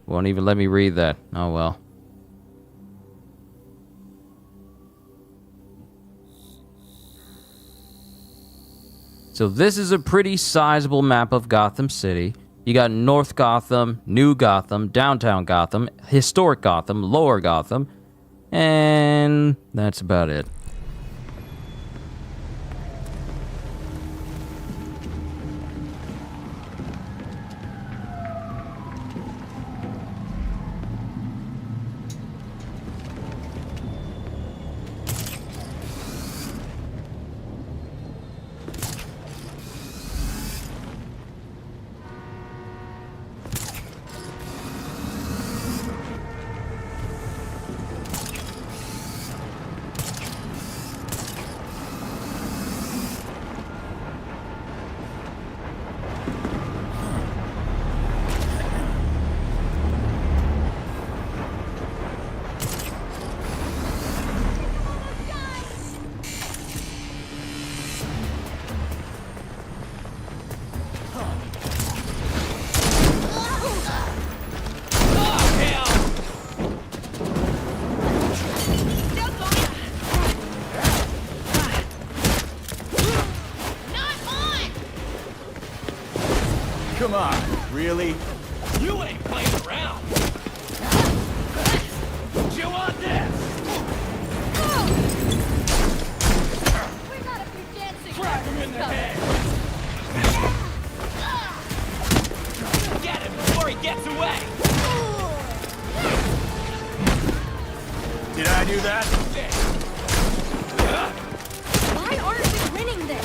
Speaker 1: Won't even let me read that. Oh well. So this is a pretty sizable map of Gotham City. You got North Gotham, New Gotham, Downtown Gotham, Historic Gotham, Lower Gotham, and that's about it.
Speaker 11: Come on, really?
Speaker 16: You ain't playing around. You want this?
Speaker 12: We got a few dancing.
Speaker 16: Crack him in the head. Get him before he gets away.
Speaker 11: Did I do that?
Speaker 12: Why aren't we winning this?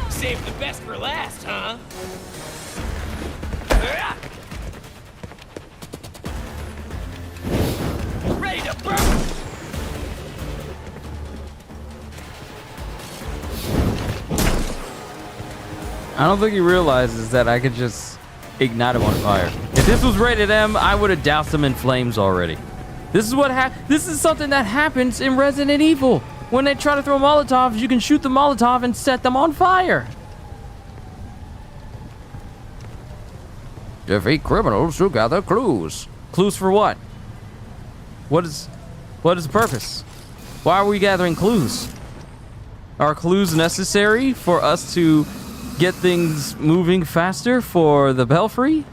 Speaker 16: Save the best for last, huh? Ready to burn!
Speaker 1: I don't think he realizes that I could just ignite him on fire. If this was rated M, I would have doused him in flames already. This is something that happens in Resident Evil. When they try to throw Molotovs, you can shoot the Molotov and set them on fire. Defeat criminals who gather clues. Clues for what? What is the purpose? Why are we gathering clues? Are clues necessary for us to get things moving faster for the Belfry?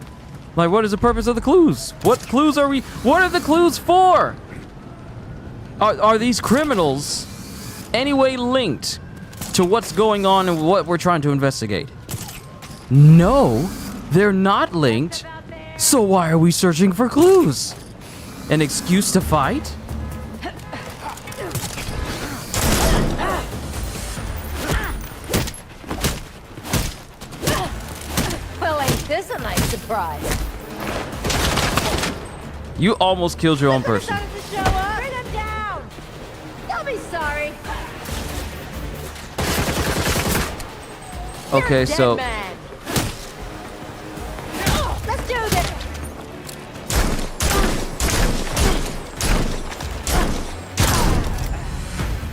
Speaker 1: Like, what is the purpose of the clues? What clues are we... What are the clues for? Are these criminals anyway linked to what's going on and what we're trying to investigate? No, they're not linked. So why are we searching for clues? An excuse to fight?
Speaker 18: Well, ain't this a nice surprise?
Speaker 1: You almost killed your own person.
Speaker 18: Decided to show up. Bring him down. You'll be sorry.
Speaker 1: Okay,
Speaker 18: You're a dead
Speaker 1: so
Speaker 18: man. Let's do this.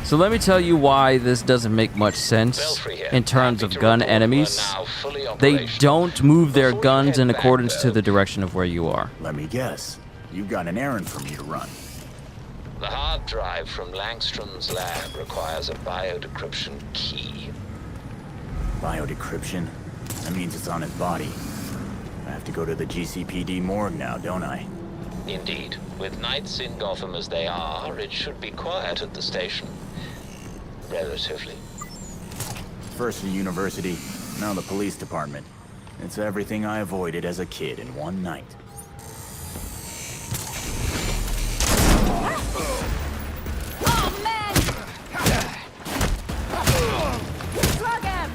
Speaker 1: So let me tell you why this doesn't make much sense in terms of gun enemies. They don't move their guns in accordance to the direction of where you are.
Speaker 11: Let me guess. You've got an errand for me to run.
Speaker 14: The hard drive from Langstrom's lab requires a biodecryption key.
Speaker 11: Biodecryption? That means it's on his body. I have to go to the GCPD morgue now, don't I?
Speaker 14: Indeed. With nights in Gotham as they are, it should be quiet at the station. Relatively.
Speaker 11: First the university, now the police department. It's everything I avoided as a kid in one night.
Speaker 18: Oh, man! Slug him!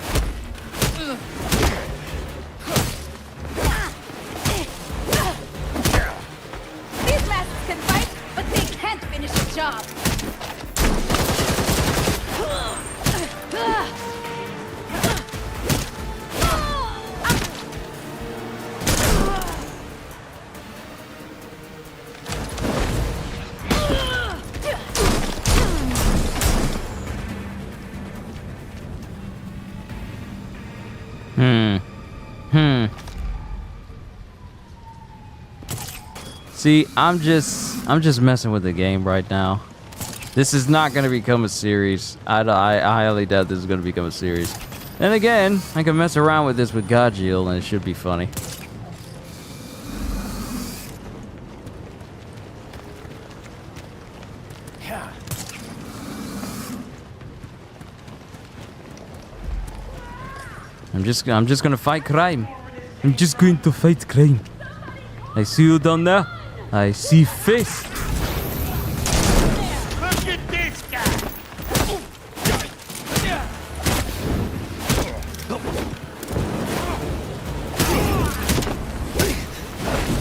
Speaker 18: These masks can fight, but they can't finish the job.
Speaker 1: See, I'm just messing with the game right now. This is not going to become a series. I highly doubt this is going to become a series. And again, I can mess around with this with Godjiel and it should be funny. I'm just gonna fight crime. I'm just going to fight crime. I see you down there. I see face.
Speaker 16: Look at this guy!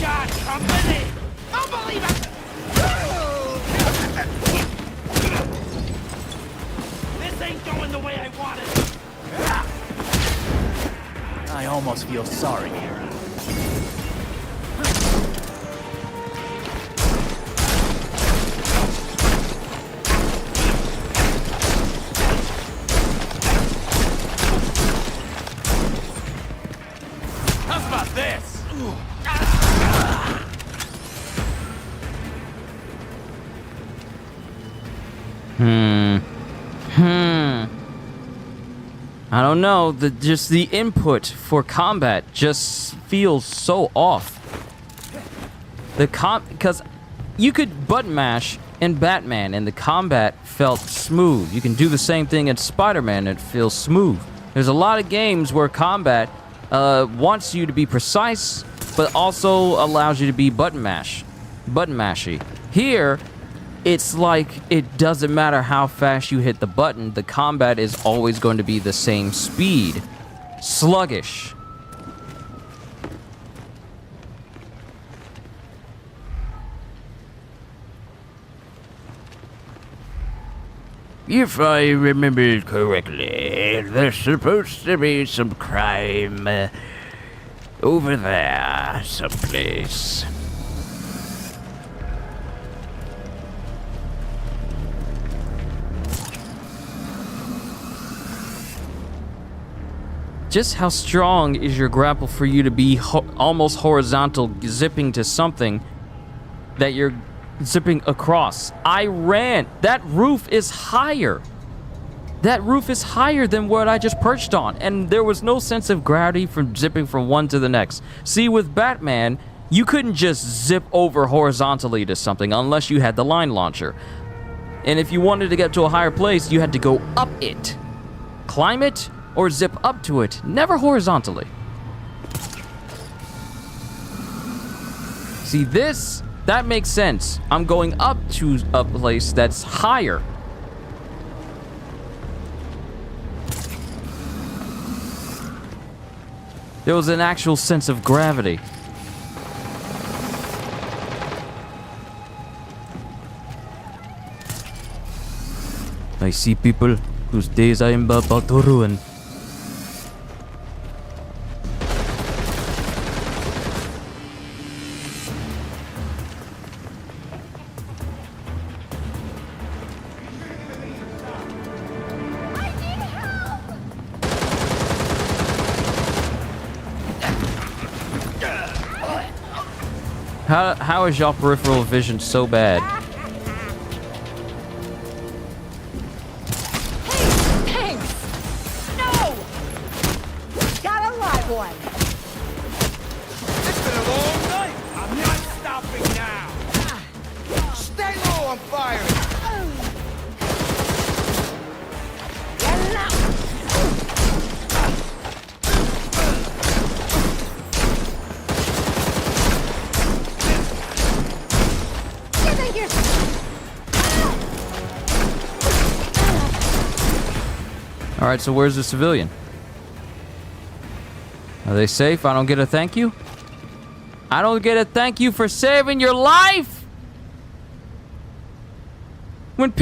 Speaker 16: Got company! Unbelievable! This ain't going the way I wanted.
Speaker 11: I almost feel sorry here.
Speaker 16: How's about this?
Speaker 1: I don't know, just the input for combat just feels so off. Because you could button mash in Batman and the combat felt smooth. You can do the same thing in Spider-Man and it feels smooth. There's a lot of games where combat wants you to be precise, but also allows you to be button mashy. Here, it's like it doesn't matter how fast you hit the button, the combat is always going to be the same speed. Sluggish.
Speaker 19: If I remember correctly, there's supposed to be some crime over there someplace.
Speaker 1: Just how strong is your grapple for you to be almost horizontal, zipping to something that you're zipping across? I ran. That roof is higher. That roof is higher than what I just perched on, and there was no sense of gravity from zipping from one to the next. See, with Batman, You couldn't just zip over horizontally to something unless you had the line launcher. And if you wanted to get to a higher place, you had to go up it. Climb it or zip up to it, never horizontally. See this? That makes sense. I'm going up to a place that's higher. There was an actual sense of gravity. I see people whose days I am about to ruin. How is y'all peripheral vision so bad?
Speaker 18: Hey, thanks! No! Got a live one!
Speaker 16: It's been a long night. I'm not stopping now. Stay low, I'm firing.
Speaker 1: All right, so where's the civilian? Are they safe? I don't get a thank you? I don't get a thank you for saving your life? When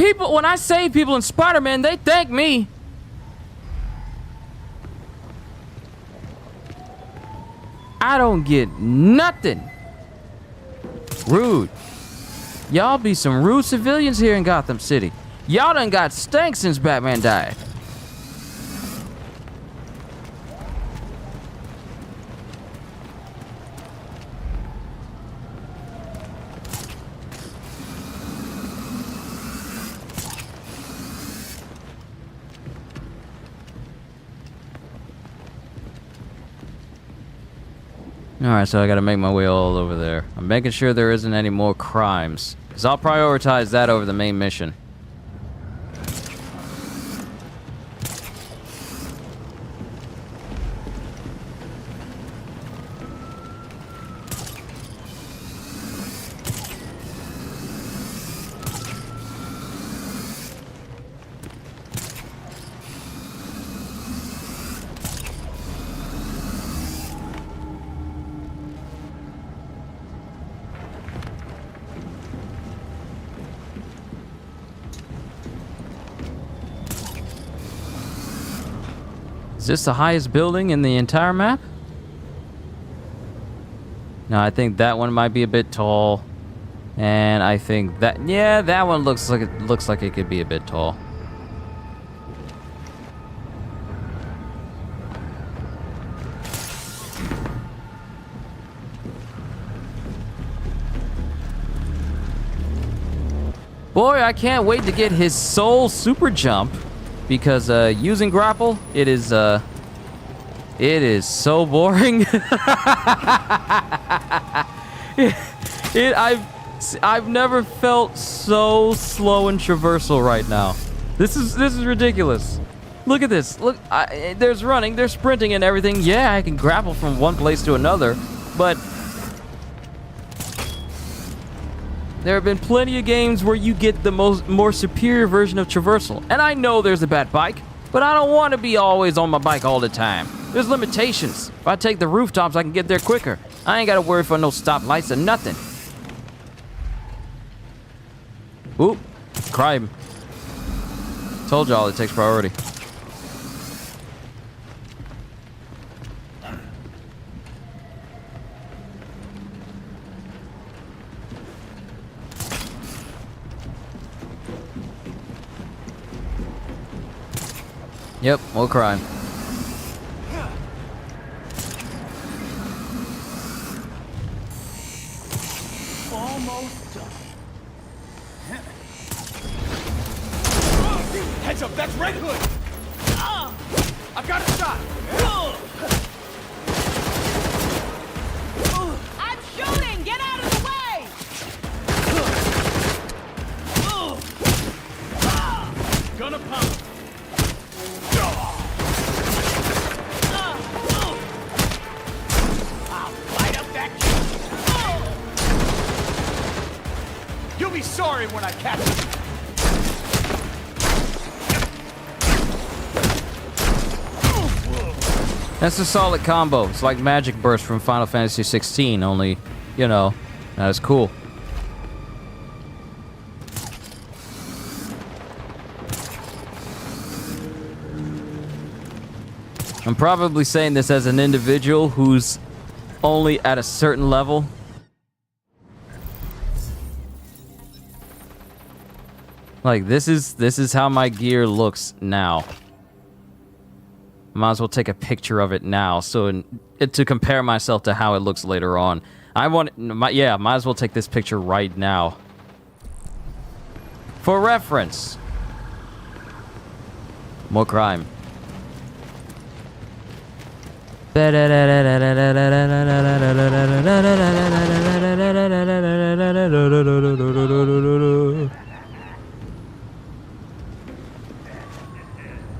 Speaker 1: I save people in Spider-Man, they thank me. I don't get nothing. Rude. Y'all be some rude civilians here in Gotham City. Y'all done got stank since Batman died. Alright, so I gotta make my way all over there. I'm making sure there isn't any more crimes, because I'll prioritize that over the main mission. Is this the highest building in the entire map? No, I think that one might be a bit tall. And I think that, yeah, that one looks like it could be a bit tall. Boy, I can't wait to get his soul super jump. Because using grapple, it is so boring. I've never felt so slow in traversal right now. This is ridiculous. Look at this. Look, there's running, there's sprinting and everything. Yeah, I can grapple from one place to another, but there have been plenty of games where you get the more superior version of traversal. And I know there's a bad bike, but I don't want to be always on my bike all the time. There's limitations. If I take the rooftops, I can get there quicker. I ain't got to worry for no stoplights or nothing. Oop, crime. Told y'all it takes priority. Yep, more crime.
Speaker 16: Almost done. Heads up, that's Red Hood! I've got a shot!
Speaker 18: I'm shooting!
Speaker 16: You'll be sorry when I catch you.
Speaker 1: That's a solid combo. It's like Magic Burst from Final Fantasy 16, only, you know, not as cool. I'm probably saying this as an individual who's only at a certain level. Like, this is how my gear looks now. Might as well take a picture of it now, so to compare myself to how it looks later on. Yeah, might as well take this picture right now. For reference. More crime.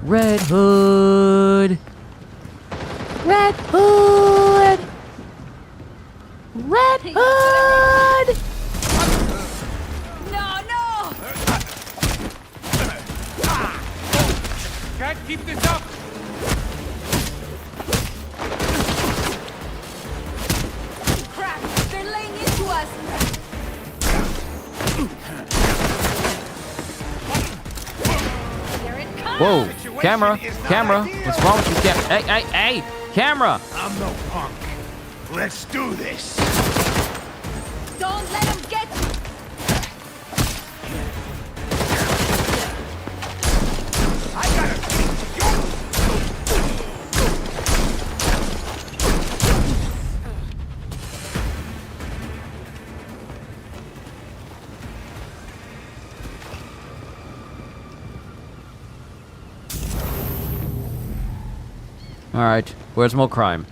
Speaker 1: Red Hood.
Speaker 2: Red Hood! Red Hood!
Speaker 18: No, no!
Speaker 16: Can't keep this up!
Speaker 18: Crap! They're laying into us! Here it comes!
Speaker 1: Whoa, camera, what's wrong with you, hey, camera!
Speaker 4: I'm no punk. Let's do this.
Speaker 18: Don't let them get you!
Speaker 16: I gotta teach you!
Speaker 1: Alright, where's more crime?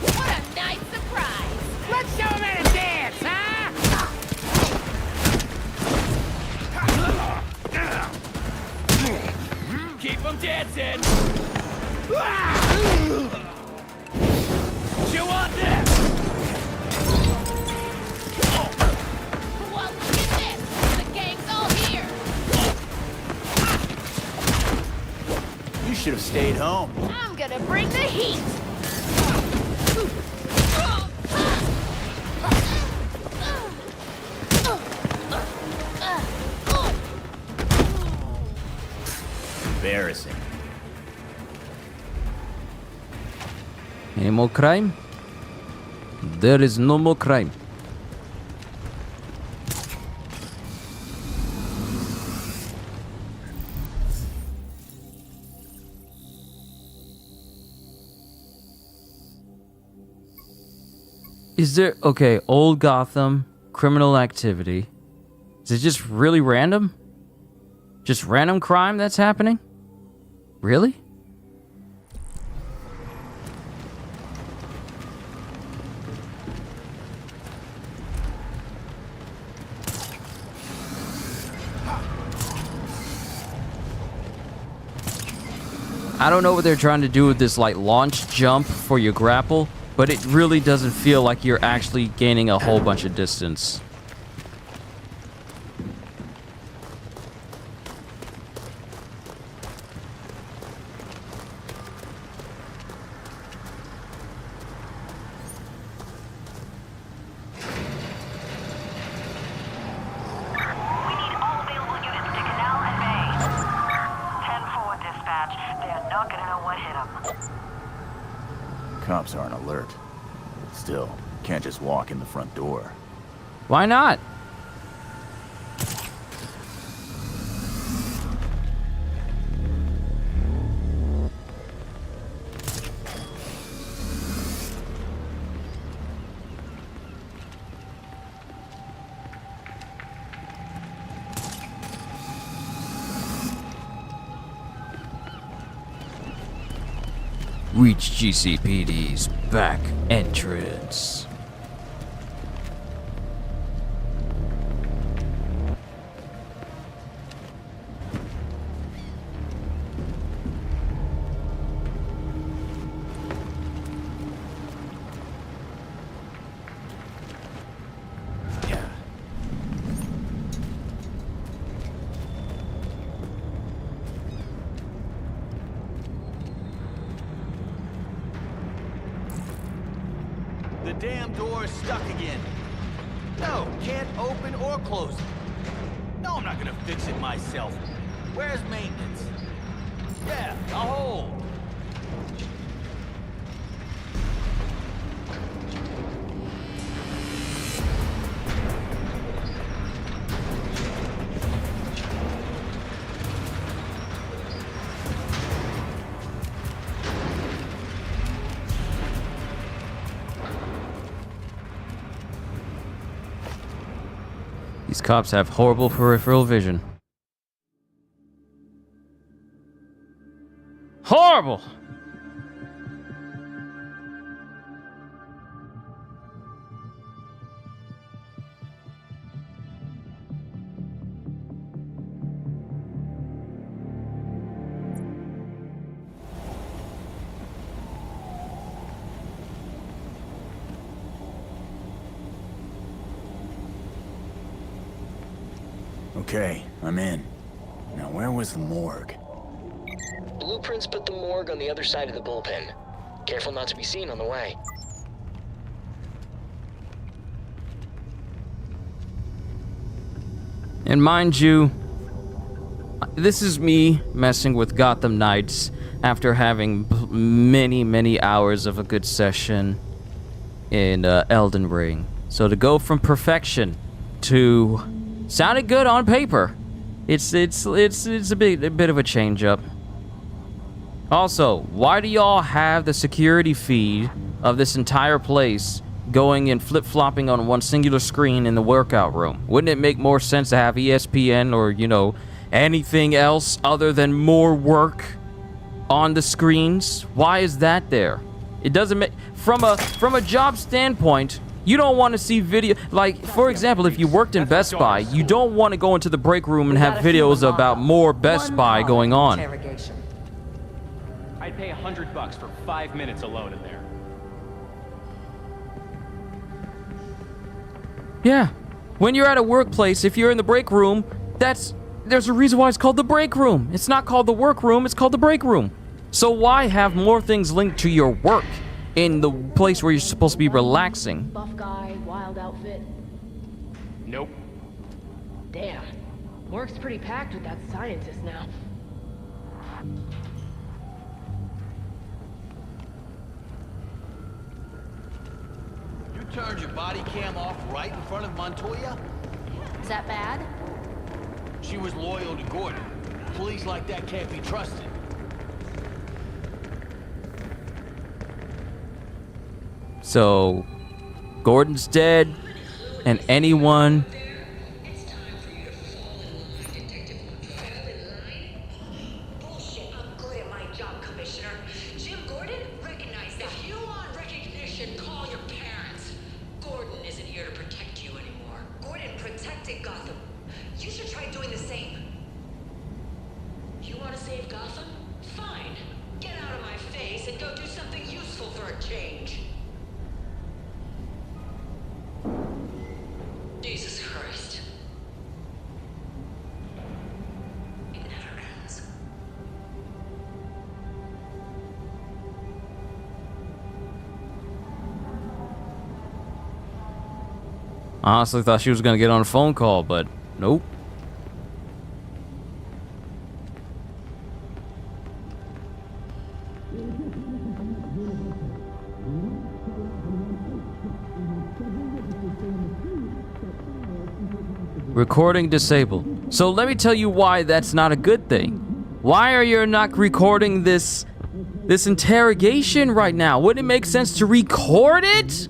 Speaker 18: What a nice surprise!
Speaker 16: Let's show them how to dance, huh? Keep them dancing! You want this?
Speaker 18: Well, look at this! The gang's all here!
Speaker 11: You should have stayed home.
Speaker 18: I'm gonna bring the heat!
Speaker 11: Embarrassing.
Speaker 1: Any more crime? There is no more crime. Is there... Okay, old Gotham, criminal activity. Is it just really random? Just random crime that's happening? Really? I don't know what they're trying to do with this, like, launch jump for your grapple, but it really doesn't feel like you're actually gaining a whole bunch of distance.
Speaker 11: Cops aren't alert. Still, can't just walk in the front door.
Speaker 1: Why not? Reach GCPD's back entrance.
Speaker 16: damn door is stuck again. No, can't open or close it. No, I'm not gonna fix it myself. Where's maintenance? Yeah, I'll hold.
Speaker 1: These cops have horrible peripheral vision. Horrible!
Speaker 11: Okay, I'm in. Now where was the morgue?
Speaker 20: Blueprints put the morgue on the other side of the bullpen. Careful not to be seen on the way.
Speaker 1: And mind you, this is me messing with Gotham Knights after having many hours of a good session in Elden Ring. So to go from perfection to sounded good on paper, it's a bit of a change up. Also, why do y'all have the security feed of this entire place going and flip-flopping on one singular screen in the workout room? Wouldn't it make more sense to have ESPN or, you know, anything else other than more work on the screens? Why is that there? It doesn't make... From a job standpoint, you don't want to see video... Like, for example, if you worked in Best Buy, you don't want to go into the break room and have videos about more Best Buy going on.
Speaker 21: I'd pay $100 for 5 minutes alone in there.
Speaker 1: Yeah. When you're at a workplace, if you're in the break room, there's a reason why it's called the break room. It's not called the work room, it's called the break room. So why have more things linked to your work in the place where you're supposed to be relaxing?
Speaker 22: Buff guy, wild outfit.
Speaker 21: Nope.
Speaker 22: Damn. Work's pretty packed with that scientist now.
Speaker 16: You turned your body cam off right in front of Montoya?
Speaker 22: Is that bad?
Speaker 16: She was loyal to Gordon. Police like that can't be trusted.
Speaker 1: So, Gordon's dead, and anyone... I honestly thought she was gonna get on a phone call, but nope. Recording disabled. So let me tell you why that's not a good thing. Why are you not recording this interrogation right now? Wouldn't it make sense to record it?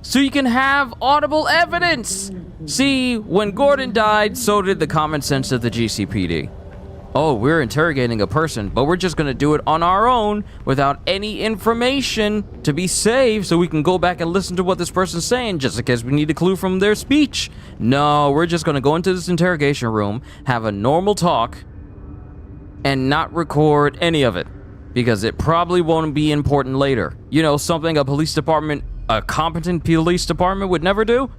Speaker 1: So you can have audible evidence. See, when Gordon died, so did the common sense of the GCPD. Oh, we're interrogating a person, but we're just gonna do it on our own without any information to be saved so we can go back and listen to what this person's saying just in case we need a clue from their speech. No, we're just gonna go into this interrogation room, have a normal talk, and not record any of it because it probably won't be important later. You know, something a competent police department would never do?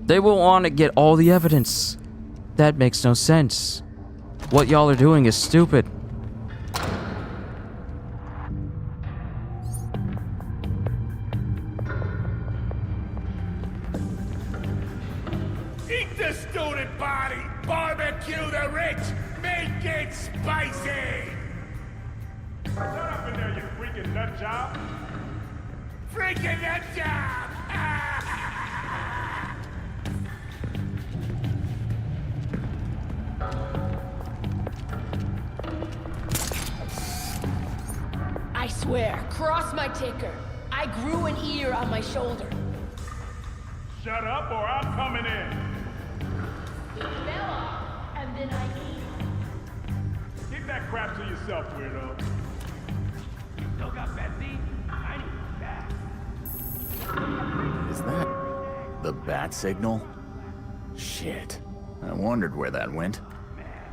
Speaker 1: They will want to get all the evidence. That makes no sense. What y'all are doing is stupid.
Speaker 4: the stolen body! Barbecue the rich! Make it spicy!
Speaker 13: Shut up in there, you freaking nut job!
Speaker 4: Freaking nut job!
Speaker 22: I swear, cross my ticker. I grew an ear on my shoulder.
Speaker 13: Shut up or I'm coming in!
Speaker 22: It fell off, and then I ate.
Speaker 13: Keep that crap to yourself, weirdo.
Speaker 16: Still got Betsy? I need that.
Speaker 11: Is that the bat signal? Shit. I wondered where that went.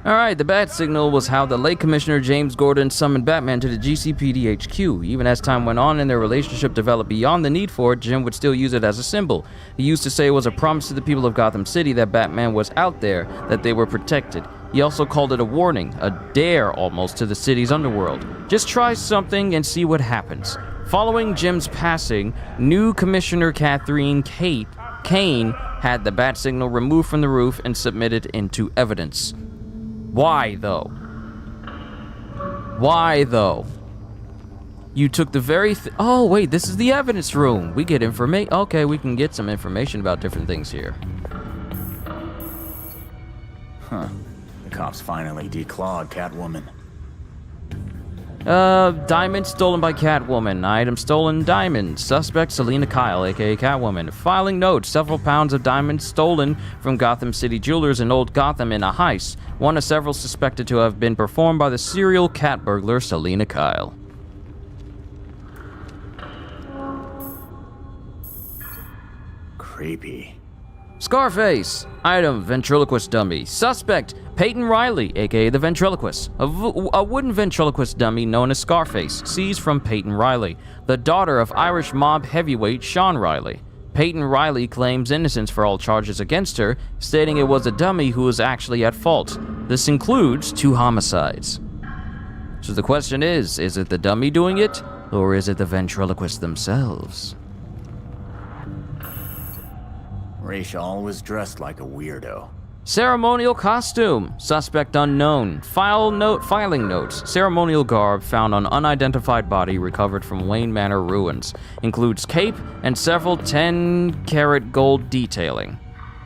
Speaker 1: Alright, the bat signal was how the late Commissioner James Gordon summoned Batman to the GCPD HQ. Even as time went on and their relationship developed beyond the need for it, Jim would still use it as a symbol. He used to say it was a promise to the people of Gotham City that Batman was out there, that they were protected. He also called it a warning, a dare almost, to the city's underworld. Just try something and see what happens. Following Jim's passing, new Commissioner Catherine Kane had the bat signal removed from the roof and submitted into evidence. Why, though? Why, though? You took the very oh, wait, this is the evidence room. We get information. Okay, we can get some information about different things here.
Speaker 11: Huh. The cops finally declawed Catwoman.
Speaker 1: Diamond stolen by Catwoman. Item stolen, diamond. Suspect, Selina Kyle, aka Catwoman. Filing note, several pounds of diamonds stolen from Gotham City Jewelers in Old Gotham in a heist. One of several suspected to have been performed by the serial cat burglar, Selina Kyle.
Speaker 11: Creepy.
Speaker 1: Scarface. Item, ventriloquist dummy. Suspect, Peyton Riley, aka the ventriloquist. A wooden ventriloquist dummy known as Scarface, seized from Peyton Riley, the daughter of Irish mob heavyweight Sean Riley. Peyton Riley claims innocence for all charges against her, stating it was a dummy who was actually at fault. This includes 2 homicides. So the question is it the dummy doing it, or is it the ventriloquists themselves?
Speaker 11: Rachel was dressed like a weirdo.
Speaker 1: Ceremonial costume. Suspect unknown. Filing notes. Ceremonial garb found on unidentified body recovered from Wayne Manor ruins. Includes cape and several 10-karat gold detailing.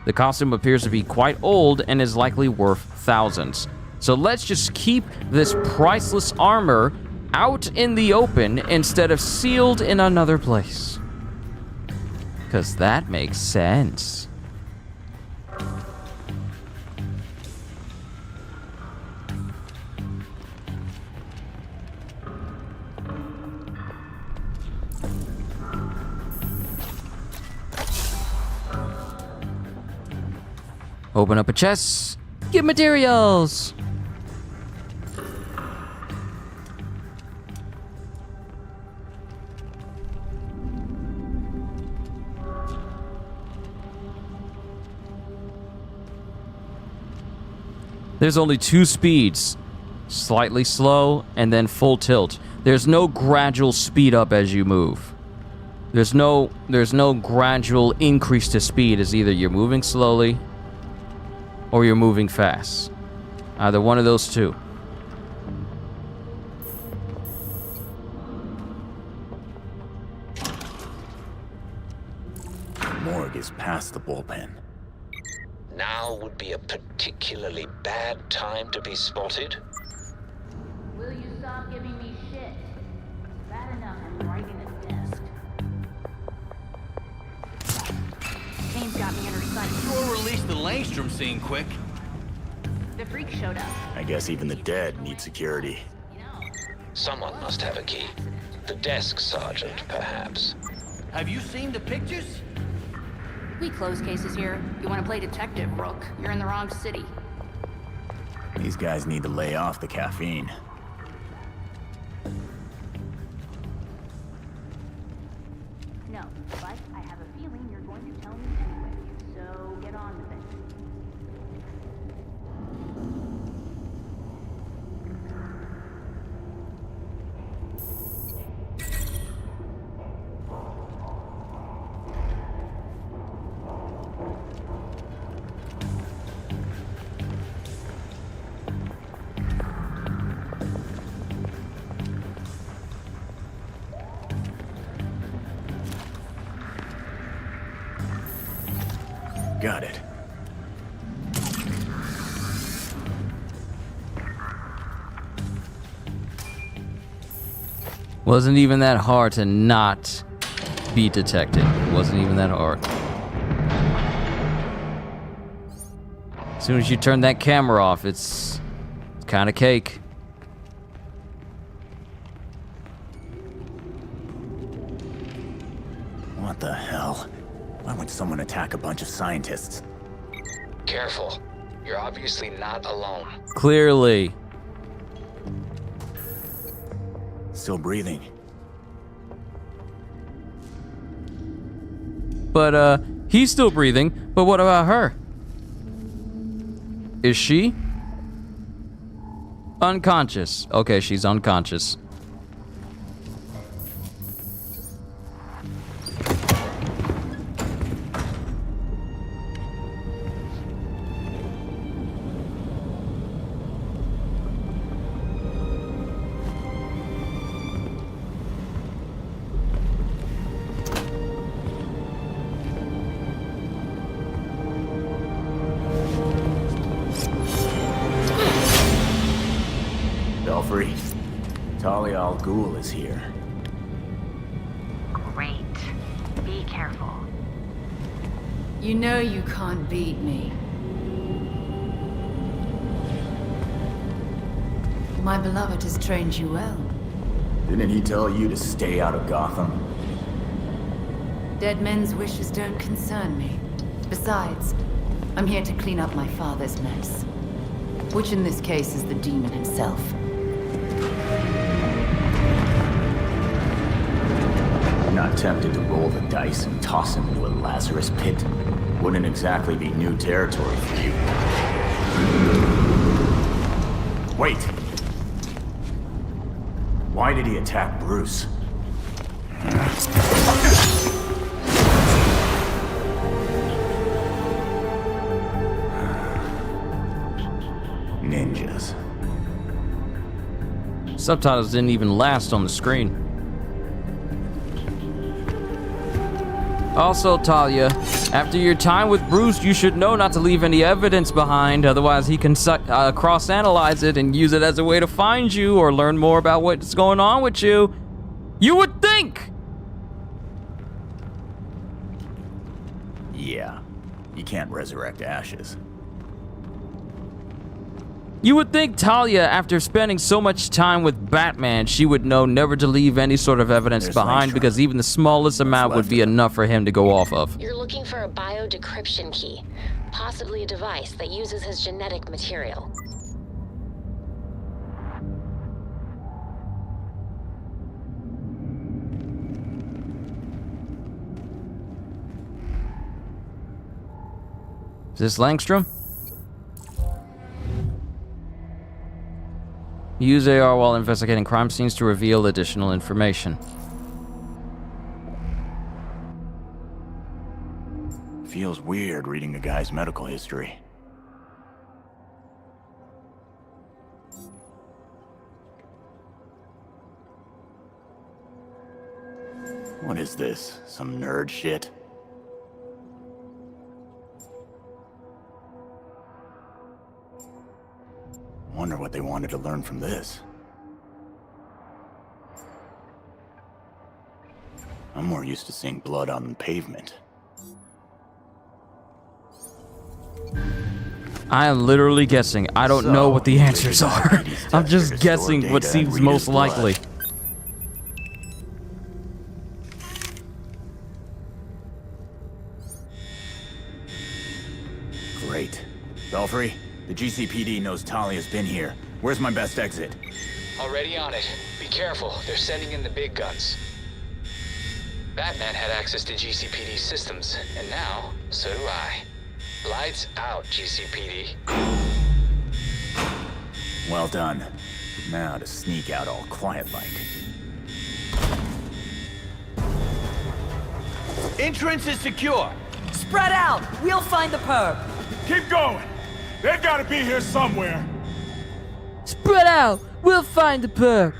Speaker 1: The costume appears to be quite old and is likely worth thousands. So let's just keep this priceless armor out in the open instead of sealed in another place. 'Cause that makes sense. Open up a chest. Get materials. There's only 2 speeds. Slightly slow and then full tilt. There's no gradual speed up as you move. There's no gradual increase to speed, as either you're moving slowly or you're moving fast. Either one of those two.
Speaker 11: Morgue is past the bullpen.
Speaker 14: Now would be a particularly bad time to be spotted.
Speaker 22: Will you stop giving me shit? It's bad enough I'm writing a desk. Kane's got me under sight.
Speaker 16: Sure released the Langstrom scene quick.
Speaker 22: The freak showed up.
Speaker 11: I guess even the dead need security.
Speaker 14: Someone must have a key. The desk sergeant, perhaps.
Speaker 16: Have you seen the pictures?
Speaker 22: We close cases here. You want to play detective, Rook? You're in the wrong city.
Speaker 11: These guys need to lay off the caffeine.
Speaker 22: No, but I have a feeling you're going to tell me anyway. So get on with it.
Speaker 11: Got it.
Speaker 1: Wasn't even that hard to not be detected. Wasn't even that hard. As soon as you turn that camera off, it's kind of cake.
Speaker 11: What the hell? Why would someone attack a bunch of scientists?
Speaker 14: Careful. You're obviously not alone.
Speaker 1: Clearly.
Speaker 11: Still breathing.
Speaker 1: But, he's still breathing. But what about her? Is she unconscious? Okay, she's unconscious.
Speaker 11: Belfry, Talia al Ghul is here.
Speaker 22: Great. Be careful.
Speaker 3: You know you can't beat me. My beloved has trained you well.
Speaker 11: Didn't he tell you to stay out of Gotham?
Speaker 3: Dead men's wishes don't concern me. Besides, I'm here to clean up my father's mess. Which in this case is the demon himself.
Speaker 11: Not tempted to roll the dice and toss him into a Lazarus pit? Wouldn't exactly be new territory for you. Wait! Why did he attack Bruce? Ninjas.
Speaker 1: Subtitles didn't even last on the screen. Also, Talia, after your time with Bruce, you should know not to leave any evidence behind, otherwise he can cross-analyze it and use it as a way to find you or learn more about what's going on with you. You would think!
Speaker 11: Yeah, you can't resurrect ashes.
Speaker 1: You would think Talia, after spending so much time with Batman, she would know never to leave any sort of evidence behind, because even the smallest amount would be enough for him to go off of.
Speaker 15: You're looking for a biodecryption key, possibly a device that uses his genetic material.
Speaker 1: Is this Langstrom? Use AR while investigating crime scenes to reveal additional information.
Speaker 11: Feels weird reading a guy's medical history. What is this? Some nerd shit? Wonder what they wanted to learn from this. I'm more used to seeing blood on the pavement.
Speaker 1: I am literally guessing. I don't know what the answers are. I'm just guessing what seems most likely.
Speaker 11: Great. Belfry, the GCPD knows Talia's been here. Where's my best exit?
Speaker 14: Already on it. Be careful, they're sending in the big guns. Batman had access to GCPD systems, and now, so do I. Lights out, GCPD.
Speaker 11: Well done. Now to sneak out all quiet-like.
Speaker 16: Entrance is secure.
Speaker 3: Spread out! We'll find the perp!
Speaker 13: Keep going! They've got to be here somewhere!
Speaker 1: Spread out! We'll find the perp!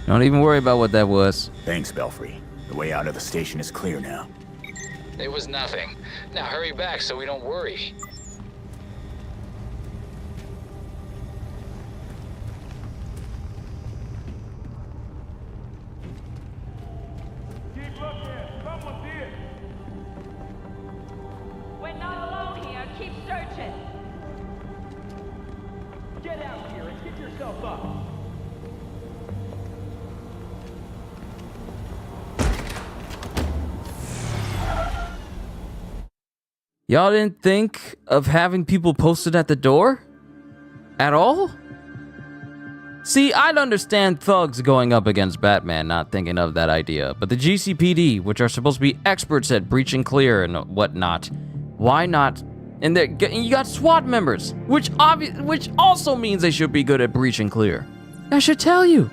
Speaker 1: Don't even worry about what that was.
Speaker 11: Thanks, Belfry. The way out of the station is clear now.
Speaker 14: It was nothing. Now hurry back so we don't worry.
Speaker 18: We're not alone here. Keep searching.
Speaker 16: Get out here and get yourself up.
Speaker 1: Y'all didn't think of having people posted at the door? At all? See, I'd understand thugs going up against Batman not thinking of that idea, but the GCPD, which are supposed to be experts at breach and clear and whatnot, why not? And you got SWAT members, which also means they should be good at breach and clear. I should tell you.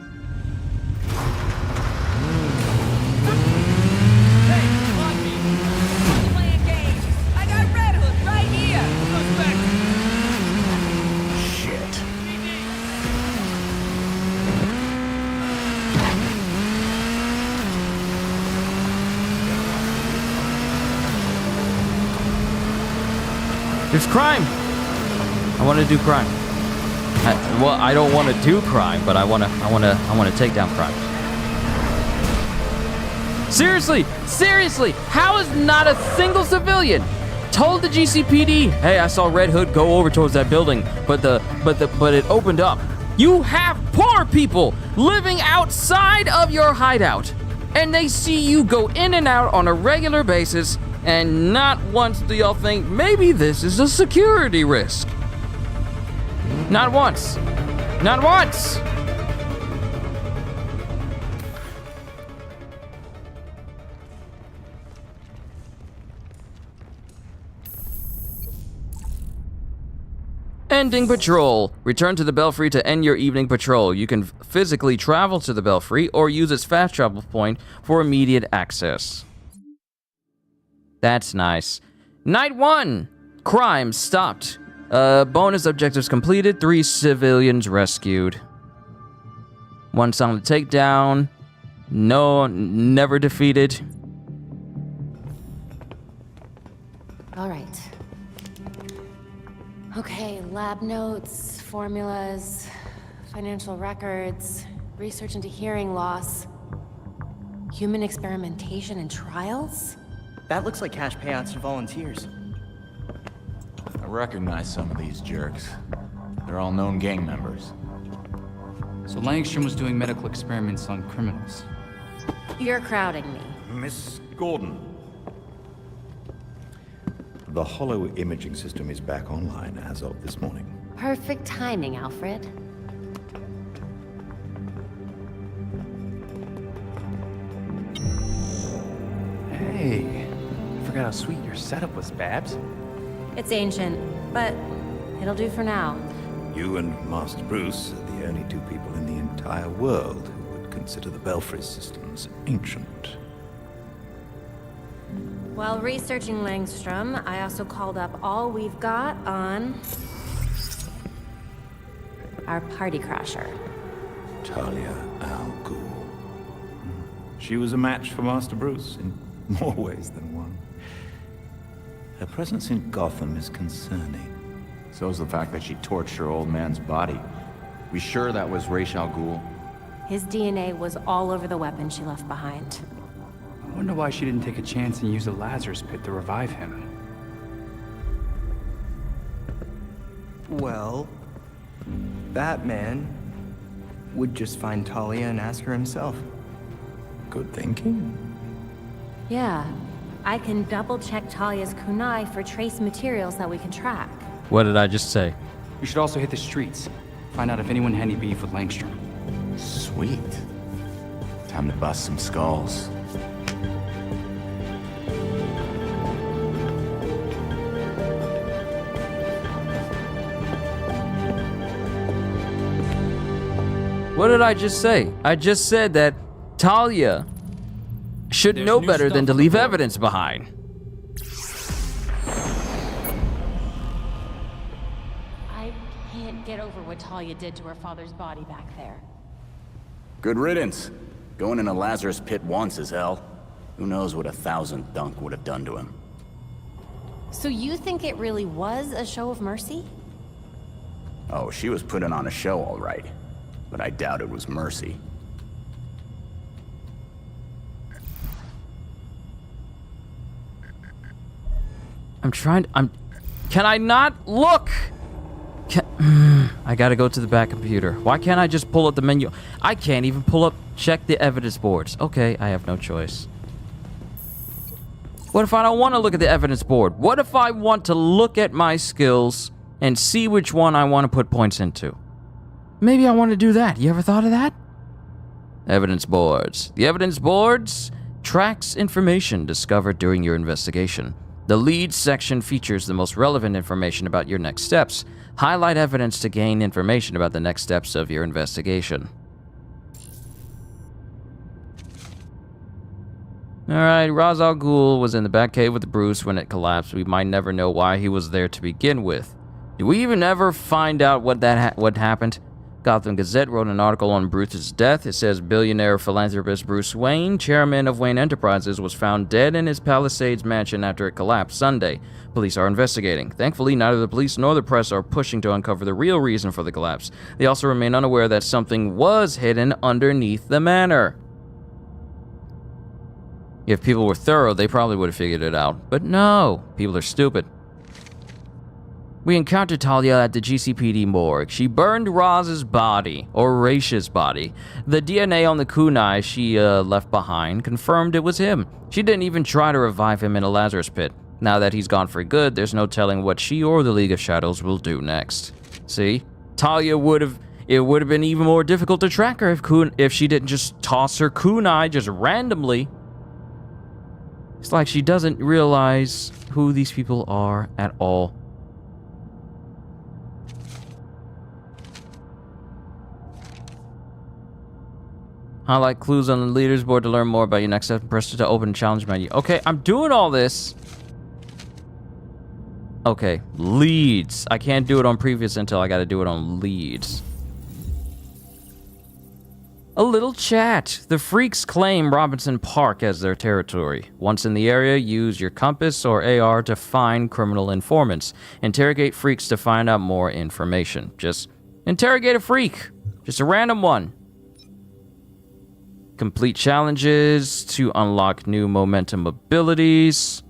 Speaker 1: There's crime. I want to do crime. I don't want to do crime, but I want to take down crime. Seriously, how is not a single civilian told the GCPD, "Hey, I saw Red Hood go over towards that building, but it opened up." You have poor people living outside of your hideout, and they see you go in and out on a regular basis. And not once do y'all think, maybe this is a security risk. Not once. Not once! Ending patrol. Return to the Belfry to end your evening patrol. You can physically travel to the Belfry or use its fast travel point for immediate access. That's nice. Night 1. Crime stopped. Bonus objectives completed. 3 civilians rescued. 1 solid takedown. No, never defeated.
Speaker 3: All right. Okay, lab notes, formulas, financial records, research into hearing loss, human experimentation and trials?
Speaker 9: That looks like cash payouts to volunteers.
Speaker 11: I recognize some of these jerks. They're all known gang members.
Speaker 8: So Langstrom was doing medical experiments on criminals.
Speaker 3: You're crowding me.
Speaker 5: Miss Gordon. The hollow imaging system is back online as of this morning.
Speaker 3: Perfect timing, Alfred.
Speaker 8: Hey, I forgot how sweet your setup was, Babs.
Speaker 10: It's ancient, but it'll do for now.
Speaker 5: You and Master Bruce are the only 2 people in the entire world who would consider the Belfry systems ancient.
Speaker 10: While researching Langstrom, I also called up all we've got on our party crasher.
Speaker 5: Talia al Ghul. She was a match for Master Bruce in more ways than one. Her presence in Gotham is concerning.
Speaker 11: So is the fact that she torched her old man's body. We sure that was Ra's al Ghul?
Speaker 10: His DNA was all over the weapon she left behind.
Speaker 8: I wonder why she didn't take a chance and use the Lazarus pit to revive him.
Speaker 9: Well, Batman would just find Talia and ask her himself.
Speaker 5: Good thinking.
Speaker 10: Yeah, I can double-check Talia's kunai for trace materials that we can track.
Speaker 1: What did I just say?
Speaker 8: We should also hit the streets. Find out if anyone had any beef with Langstrom.
Speaker 11: Sweet. Time to bust some skulls.
Speaker 1: What did I just say? I just said that Talia should know better than to leave evidence behind.
Speaker 12: I can't get over what Talia did to her father's body back there.
Speaker 11: Good riddance. Going in a Lazarus pit once is hell. Who knows what 1,000 Dunk would have done to him.
Speaker 10: So you think it really was a show of mercy?
Speaker 11: Oh, she was putting on a show, all right. But I doubt it was mercy.
Speaker 1: Can I not look? I gotta go to the back computer. Why can't I just pull up the menu? I can't even check the evidence boards. Okay, I have no choice. What if I don't want to look at the evidence board? What if I want to look at my skills and see which one I want to put points into? Maybe I want to do that. You ever thought of that? Evidence boards. The evidence boards tracks information discovered during your investigation. The lead section features the most relevant information about your next steps. Highlight evidence to gain information about the next steps of your investigation. Alright, Ra's al Ghul was in the Batcave with Bruce when it collapsed. We might never know why he was there to begin with. Do we even ever find out what happened? Gotham Gazette wrote an article on Bruce's death. It says billionaire philanthropist Bruce Wayne, chairman of Wayne Enterprises, was found dead in his Palisades mansion after it collapsed Sunday. Police are investigating. Thankfully, neither the police nor the press are pushing to uncover the real reason for the collapse. They also remain unaware that something was hidden underneath the manor. If people were thorough, they probably would have figured it out. But no, people are stupid. We encountered Talia at the GCPD morgue. She burned Raz's body, or Raisha's body. The DNA on the kunai she left behind confirmed it was him. She didn't even try to revive him in a Lazarus pit. Now that he's gone for good, there's no telling what she or the League of Shadows will do next. See? Talia it would have been even more difficult to track her if she didn't just toss her kunai just randomly. It's like she doesn't realize who these people are at all. Highlight clues on the leaders board to learn more about your next step and press to open the challenge menu. Okay, I'm doing all this. Okay, leads. I can't do it on previous until I gotta do it on leads. A little chat. The freaks claim Robinson Park as their territory. Once in the area, use your compass or AR to find criminal informants. Interrogate freaks to find out more information. Just interrogate a freak. Just a random one. Complete challenges to unlock new momentum abilities.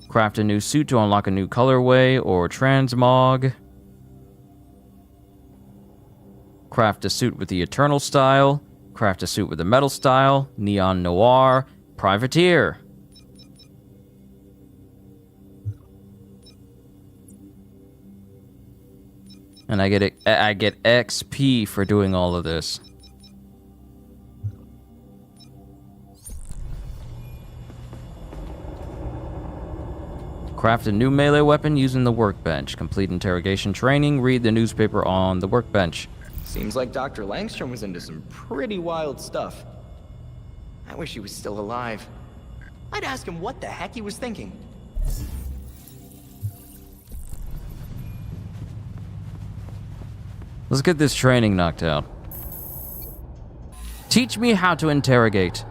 Speaker 1: Craft a new suit to unlock a new colorway or transmog. Craft a suit with the Eternal style. Craft a suit with the Metal style. Neon Noir. Privateer. And I get XP for doing all of this. Craft a new melee weapon using the workbench. Complete interrogation training. Read the newspaper on the workbench.
Speaker 9: Seems like Dr. Langstrom was into some pretty wild stuff. I wish he was still alive. I'd ask him what the heck he was thinking.
Speaker 1: Let's get this training knocked out. Teach me how to interrogate.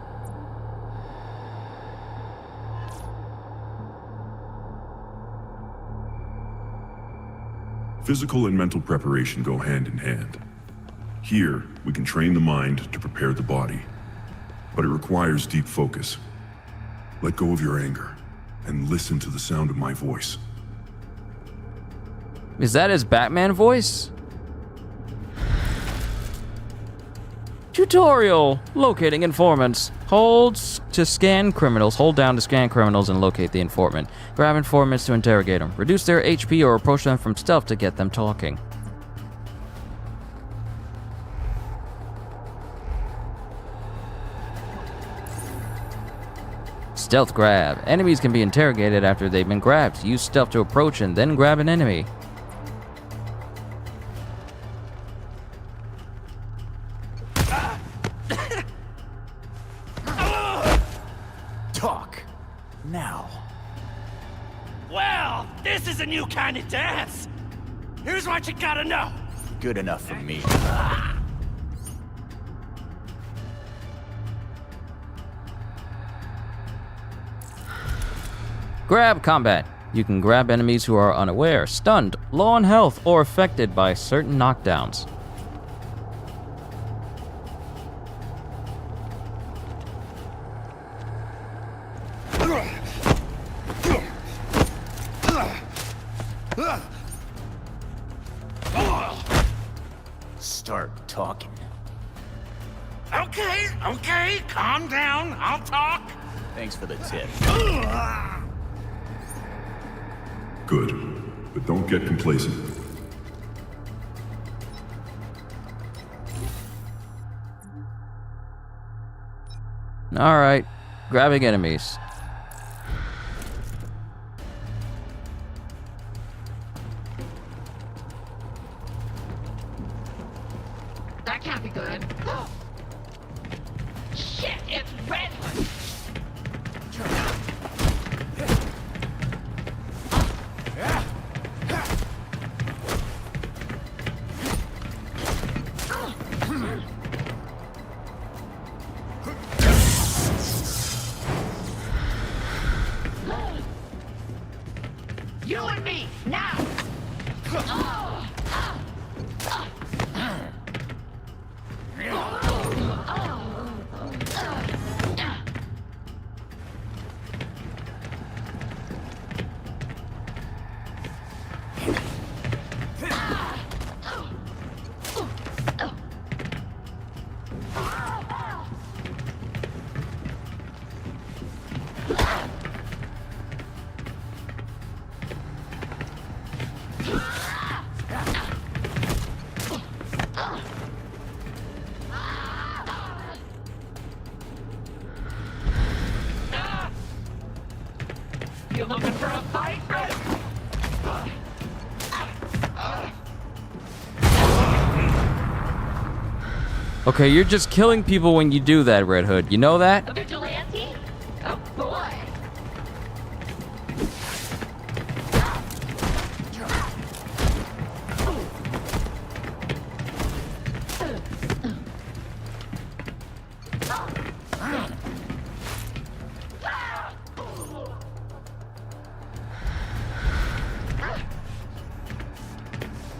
Speaker 6: Physical and mental preparation go hand in hand. Here, we can train the mind to prepare the body, but it requires deep focus. Let go of your anger and listen to the sound of my voice.
Speaker 1: Is that his Batman voice? Tutorial. Locating informants. Hold to scan criminals. Hold down to scan criminals and locate the informant. Grab informants to interrogate them. Reduce their HP or approach them from stealth to get them talking. Stealth grab. Enemies can be interrogated after they've been grabbed. Use stealth to approach and then grab an enemy.
Speaker 11: Talk. Now.
Speaker 16: Well, this is a new kind of dance. Here's what you gotta know.
Speaker 11: Good enough for me.
Speaker 1: Grab combat. You can grab enemies who are unaware, stunned, low on health, or affected by certain knockdowns.
Speaker 11: Start talking.
Speaker 13: Okay, calm down. I'll talk.
Speaker 11: Thanks for the tip.
Speaker 6: Good, but don't get complacent.
Speaker 1: Alright, grabbing enemies.
Speaker 18: That can't be good. Shit, it's Red Hood. You and me, now! You looking for a fight, Red?
Speaker 1: Okay, you're just killing people when you do that, Red Hood. You know that?
Speaker 18: A vigilante? Oh boy!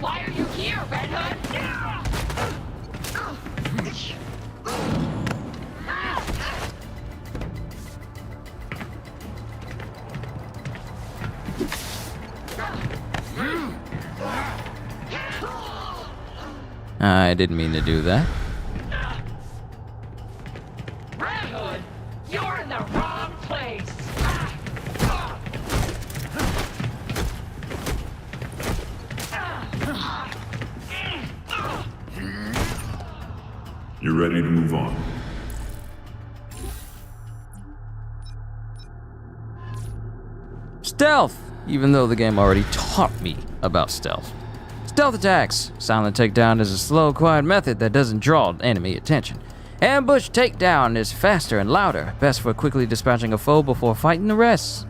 Speaker 18: Why are you here, Red Hood?
Speaker 1: I didn't mean to do that.
Speaker 18: Red Hood, you're in the wrong place.
Speaker 6: You're ready to move on.
Speaker 1: Stealth! Even though the game already taught me about stealth. Stealth attacks. Silent takedown is a slow, quiet method that doesn't draw enemy attention. Ambush takedown is faster and louder, best for quickly dispatching a foe before fighting the rest.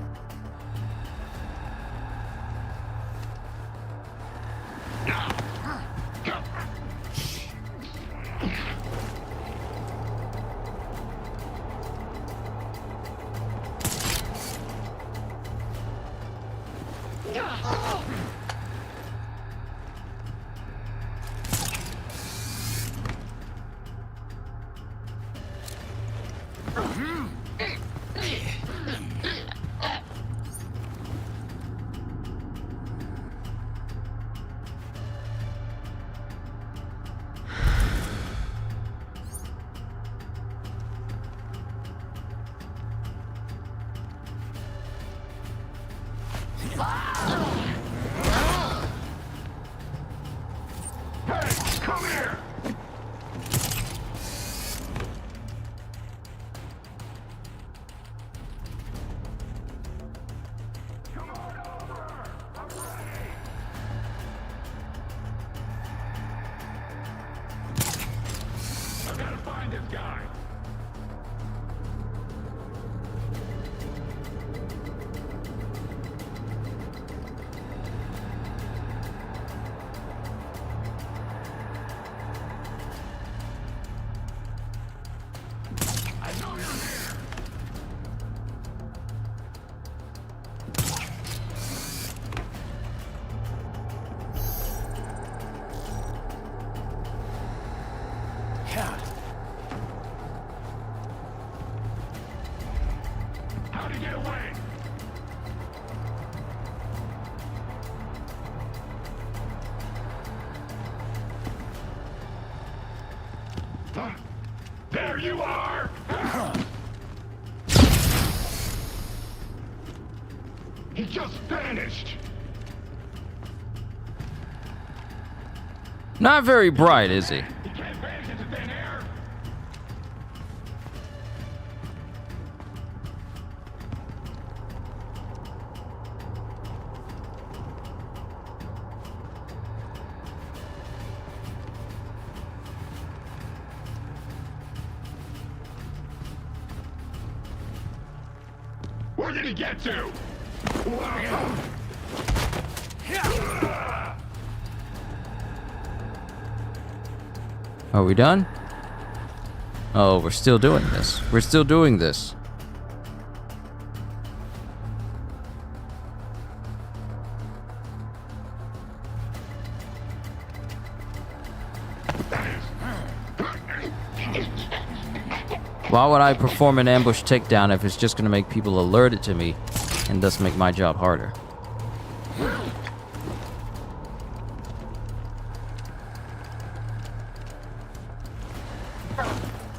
Speaker 4: Come here! I gotta find this guy.
Speaker 6: How to get away? There you are! He just vanished!
Speaker 1: Not very bright, is he?
Speaker 6: Where did he get to?
Speaker 1: Are we done? Oh, we're still doing this. We're still doing this. Why would I perform an ambush takedown if it's just going to make people alerted to me and thus make my job harder?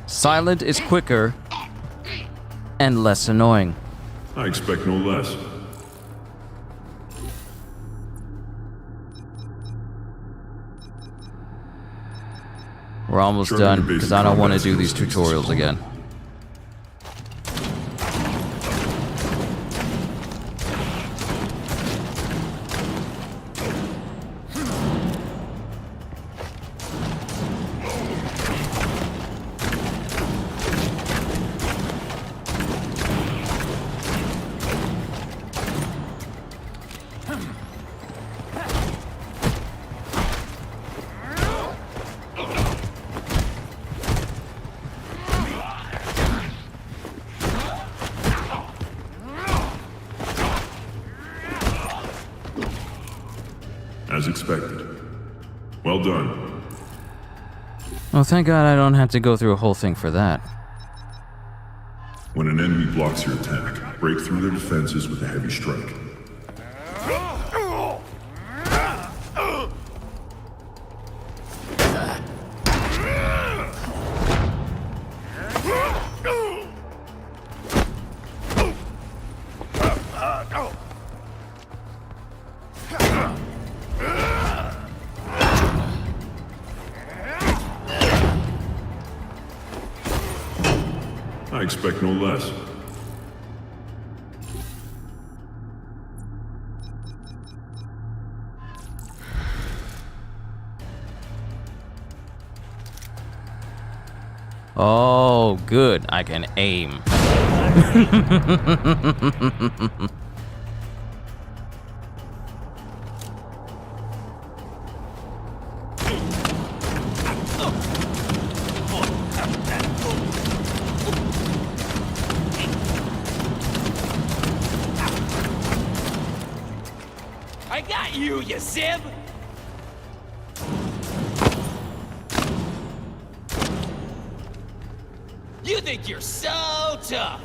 Speaker 1: Silent is quicker and less annoying.
Speaker 6: I expect no less.
Speaker 1: We're almost done because I don't want to do these tutorials again.
Speaker 6: As expected. Well done.
Speaker 1: Well, thank God I don't have to go through a whole thing for that.
Speaker 6: When an enemy blocks your attack, break through their defenses with a heavy strike. I expect no less.
Speaker 1: Oh, good. I can aim.
Speaker 16: I got you, you sib! You think you're so tough!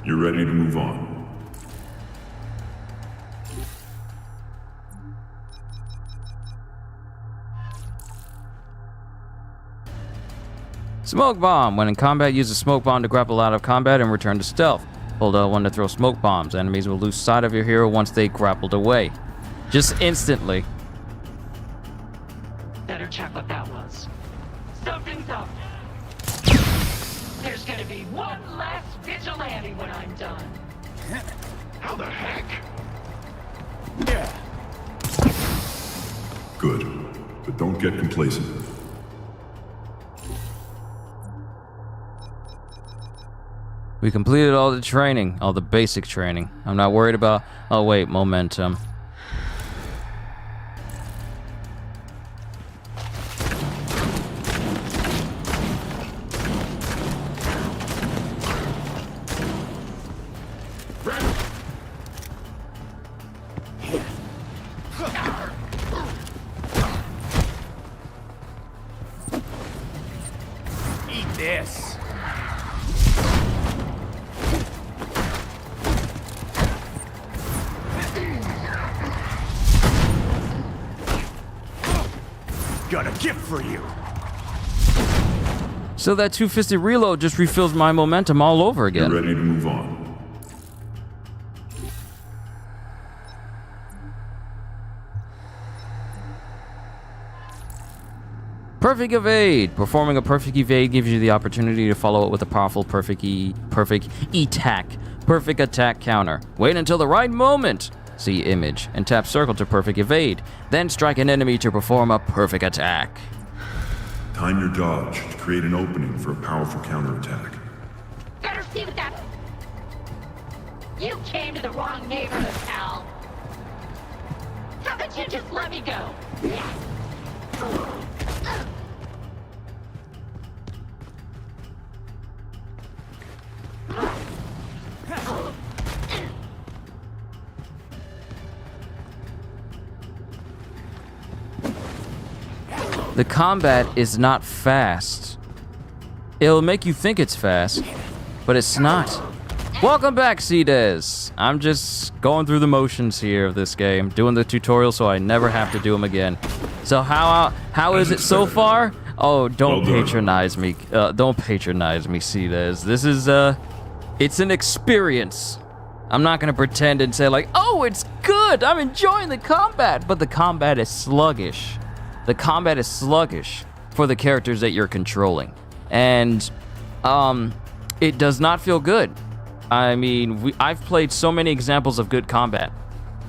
Speaker 6: You're ready to move on.
Speaker 1: Smoke bomb. When in combat, use a smoke bomb to grapple out of combat and return to stealth. Hold L1 to throw smoke bombs. Enemies will lose sight of your hero once they grappled away. Just instantly.
Speaker 7: Better check what that was. Something's up. There's gonna be one last vigilante when I'm done.
Speaker 6: How the heck? Good, but don't get complacent.
Speaker 1: We completed all the training, all the basic training. I'm not worried about... Oh, wait, momentum.
Speaker 16: Eat this. Got a gift for you.
Speaker 1: So that two-fisted reload just refills my momentum all over again.
Speaker 6: You're ready to move on.
Speaker 1: Perfect evade. Performing a perfect evade gives you the opportunity to follow it with a powerful perfect attack. Perfect attack counter. Wait until the right moment. See image and tap circle to perfect evade. Then strike an enemy to perform a perfect attack.
Speaker 6: Time your dodge to create an opening for a powerful counterattack.
Speaker 7: Better see what that... You came to the wrong neighborhood, pal. How could you just let me go?
Speaker 1: The combat is not fast. It'll make you think it's fast, but it's not. Welcome back, Cdes. I'm just going through the motions here of this game, doing the tutorial so I never have to do them again. So how is it so far? Oh, don't patronize me. Don't patronize me, Cdes. This is it's an experience. I'm not gonna pretend and say like, oh, it's good. I'm enjoying the combat, but the combat is sluggish. The combat is sluggish for the characters that you're controlling, and it does not feel good. I mean, I've played so many examples of good combat.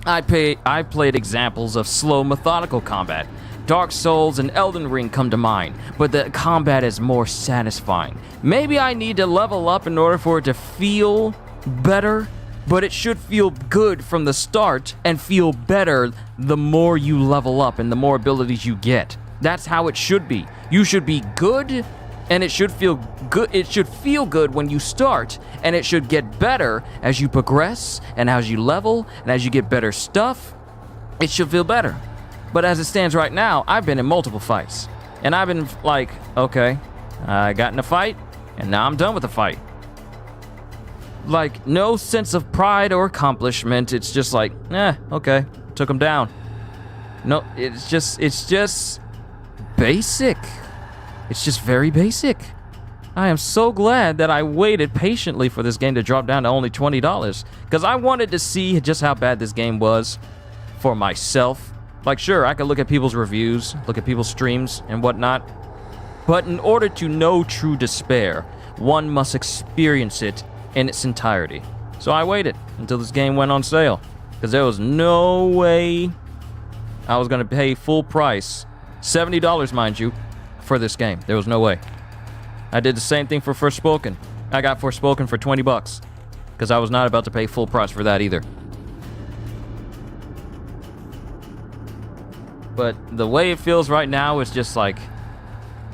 Speaker 1: I played examples of slow, methodical combat. Dark Souls and Elden Ring come to mind, but the combat is more satisfying. Maybe I need to level up in order for it to feel better, but it should feel good from the start and feel better the more you level up and the more abilities you get. That's how it should be. You should be good, and it should feel good. It should feel good when you start, and it should get better as you progress and as you level and as you get better stuff. It should feel better. But as it stands right now, I've been in multiple fights, and I've been like, okay, I got in a fight, and now I'm done with the fight. Like, no sense of pride or accomplishment. It's just like, okay, took him down. No, it's just basic. It's just very basic. I am so glad that I waited patiently for this game to drop down to only $20, because I wanted to see just how bad this game was for myself. Like, sure, I could look at people's reviews, look at people's streams and whatnot, but in order to know true despair, one must experience it in its entirety. So I waited until this game went on sale, because there was no way I was going to pay full price, $70, mind you, for this game. There was no way. I did the same thing for Forspoken. I got Forspoken for $20, because I was not about to pay full price for that either. But the way it feels right now is just like,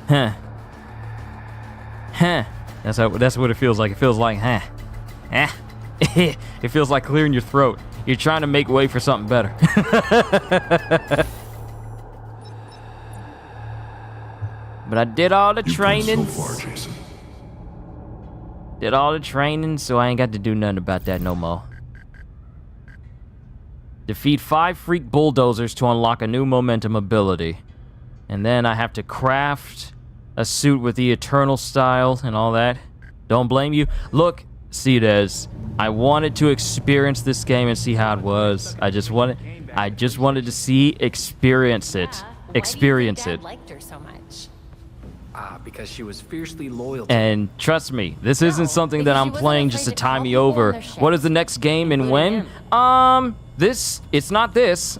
Speaker 1: That's what it feels like. It feels like, It feels like clearing your throat. You're trying to make way for something better. But I did all the training.
Speaker 6: So far, Jason.
Speaker 1: Did all the training, so I ain't got to do nothing about that no more. Defeat 5 freak bulldozers to unlock a new momentum ability. And then I have to craft a suit with the eternal style and all that. Don't blame you. Look, Cdes, I wanted to experience this game and see how it was. I just wanted to experience it. Experience it.
Speaker 10: Liked her so much.
Speaker 8: Because she was fiercely loyal to
Speaker 1: And trust me, this isn't something that I'm playing just to tie me over. What is the next game and when? It's not this.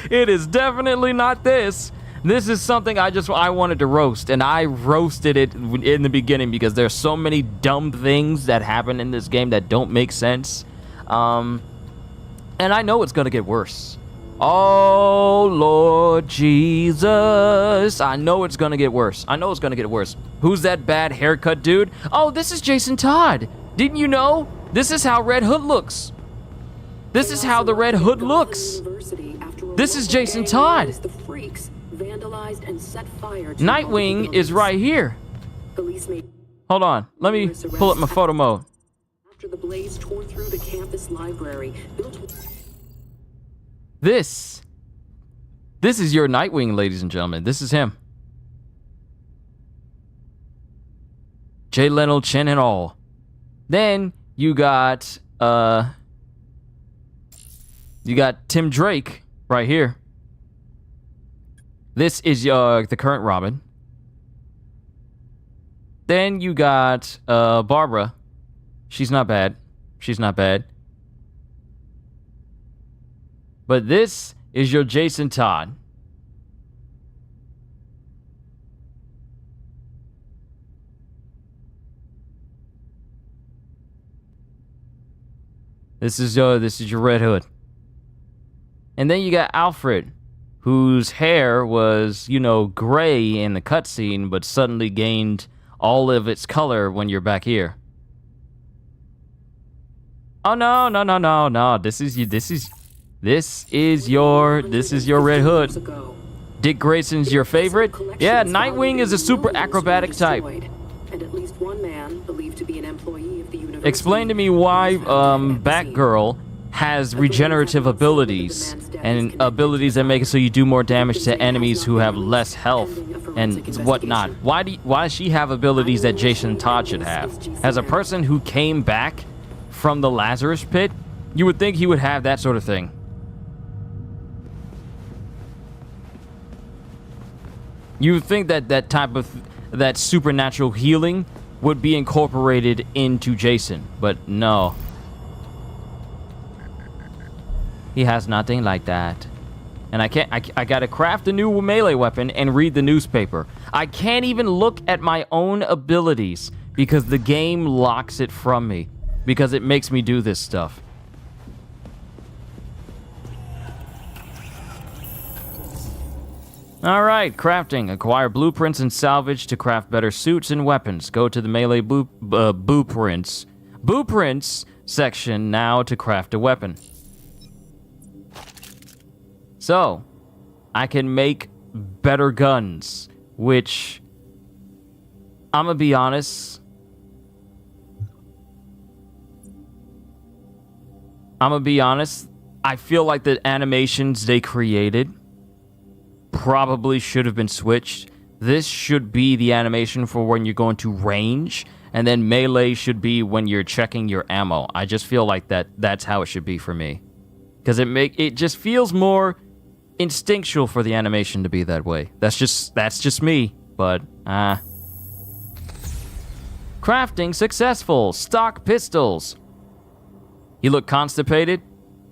Speaker 1: It is definitely not this. This is something I wanted to roast, and I roasted it in the beginning because there's so many dumb things that happen in this game that don't make sense. And I know it's gonna get worse. Oh, Lord Jesus. I know it's gonna get worse. I know it's gonna get worse. Who's that bad haircut dude? Oh, this is Jason Todd. Didn't you know? This is how Red Hood looks. This is how the Red Hood looks. This is Jason Todd. Nightwing is right here. Hold on. Let me pull up my photo mode.
Speaker 17: After the blaze tore through the campus library,
Speaker 1: This is your Nightwing, ladies and gentlemen. This is him. Jay Leno, chin and all. Then you got Tim Drake right here. This is the current Robin. Then you got Barbara. She's not bad. She's not bad. But this is your Jason Todd. This is your Red Hood. And then you got Alfred, whose hair was, gray in the cutscene, but suddenly gained all of its color when you're back here. Oh no. This is your Red Hood. Dick Grayson's your favorite? Yeah, Nightwing is a super acrobatic type.
Speaker 17: and at least one man believed to be an employee of the university.
Speaker 1: Explain to me why Batgirl has regenerative abilities and abilities that make it so you do more damage to enemies who have less health and whatnot. Why does she have abilities that Jason Todd should have? As a person who came back from the Lazarus pit, you would think he would have that sort of thing. You would think that that supernatural healing would be incorporated into Jason, but no. He has nothing like that. And I gotta craft a new melee weapon and read the newspaper. I can't even look at my own abilities because the game locks it from me, because it makes me do this stuff. Alright, crafting. Acquire blueprints and salvage to craft better suits and weapons. Go to the melee blueprints section now to craft a weapon. So, I can make better guns, which, I'm gonna be honest, I feel like the animations they created probably should have been switched. This should be the animation for when you're going to range, and then melee should be when you're checking your ammo. I just feel like that's how it should be for me, because it just feels more instinctual for the animation to be that way. That's just me, but crafting successful. Stock pistols. He looked constipated.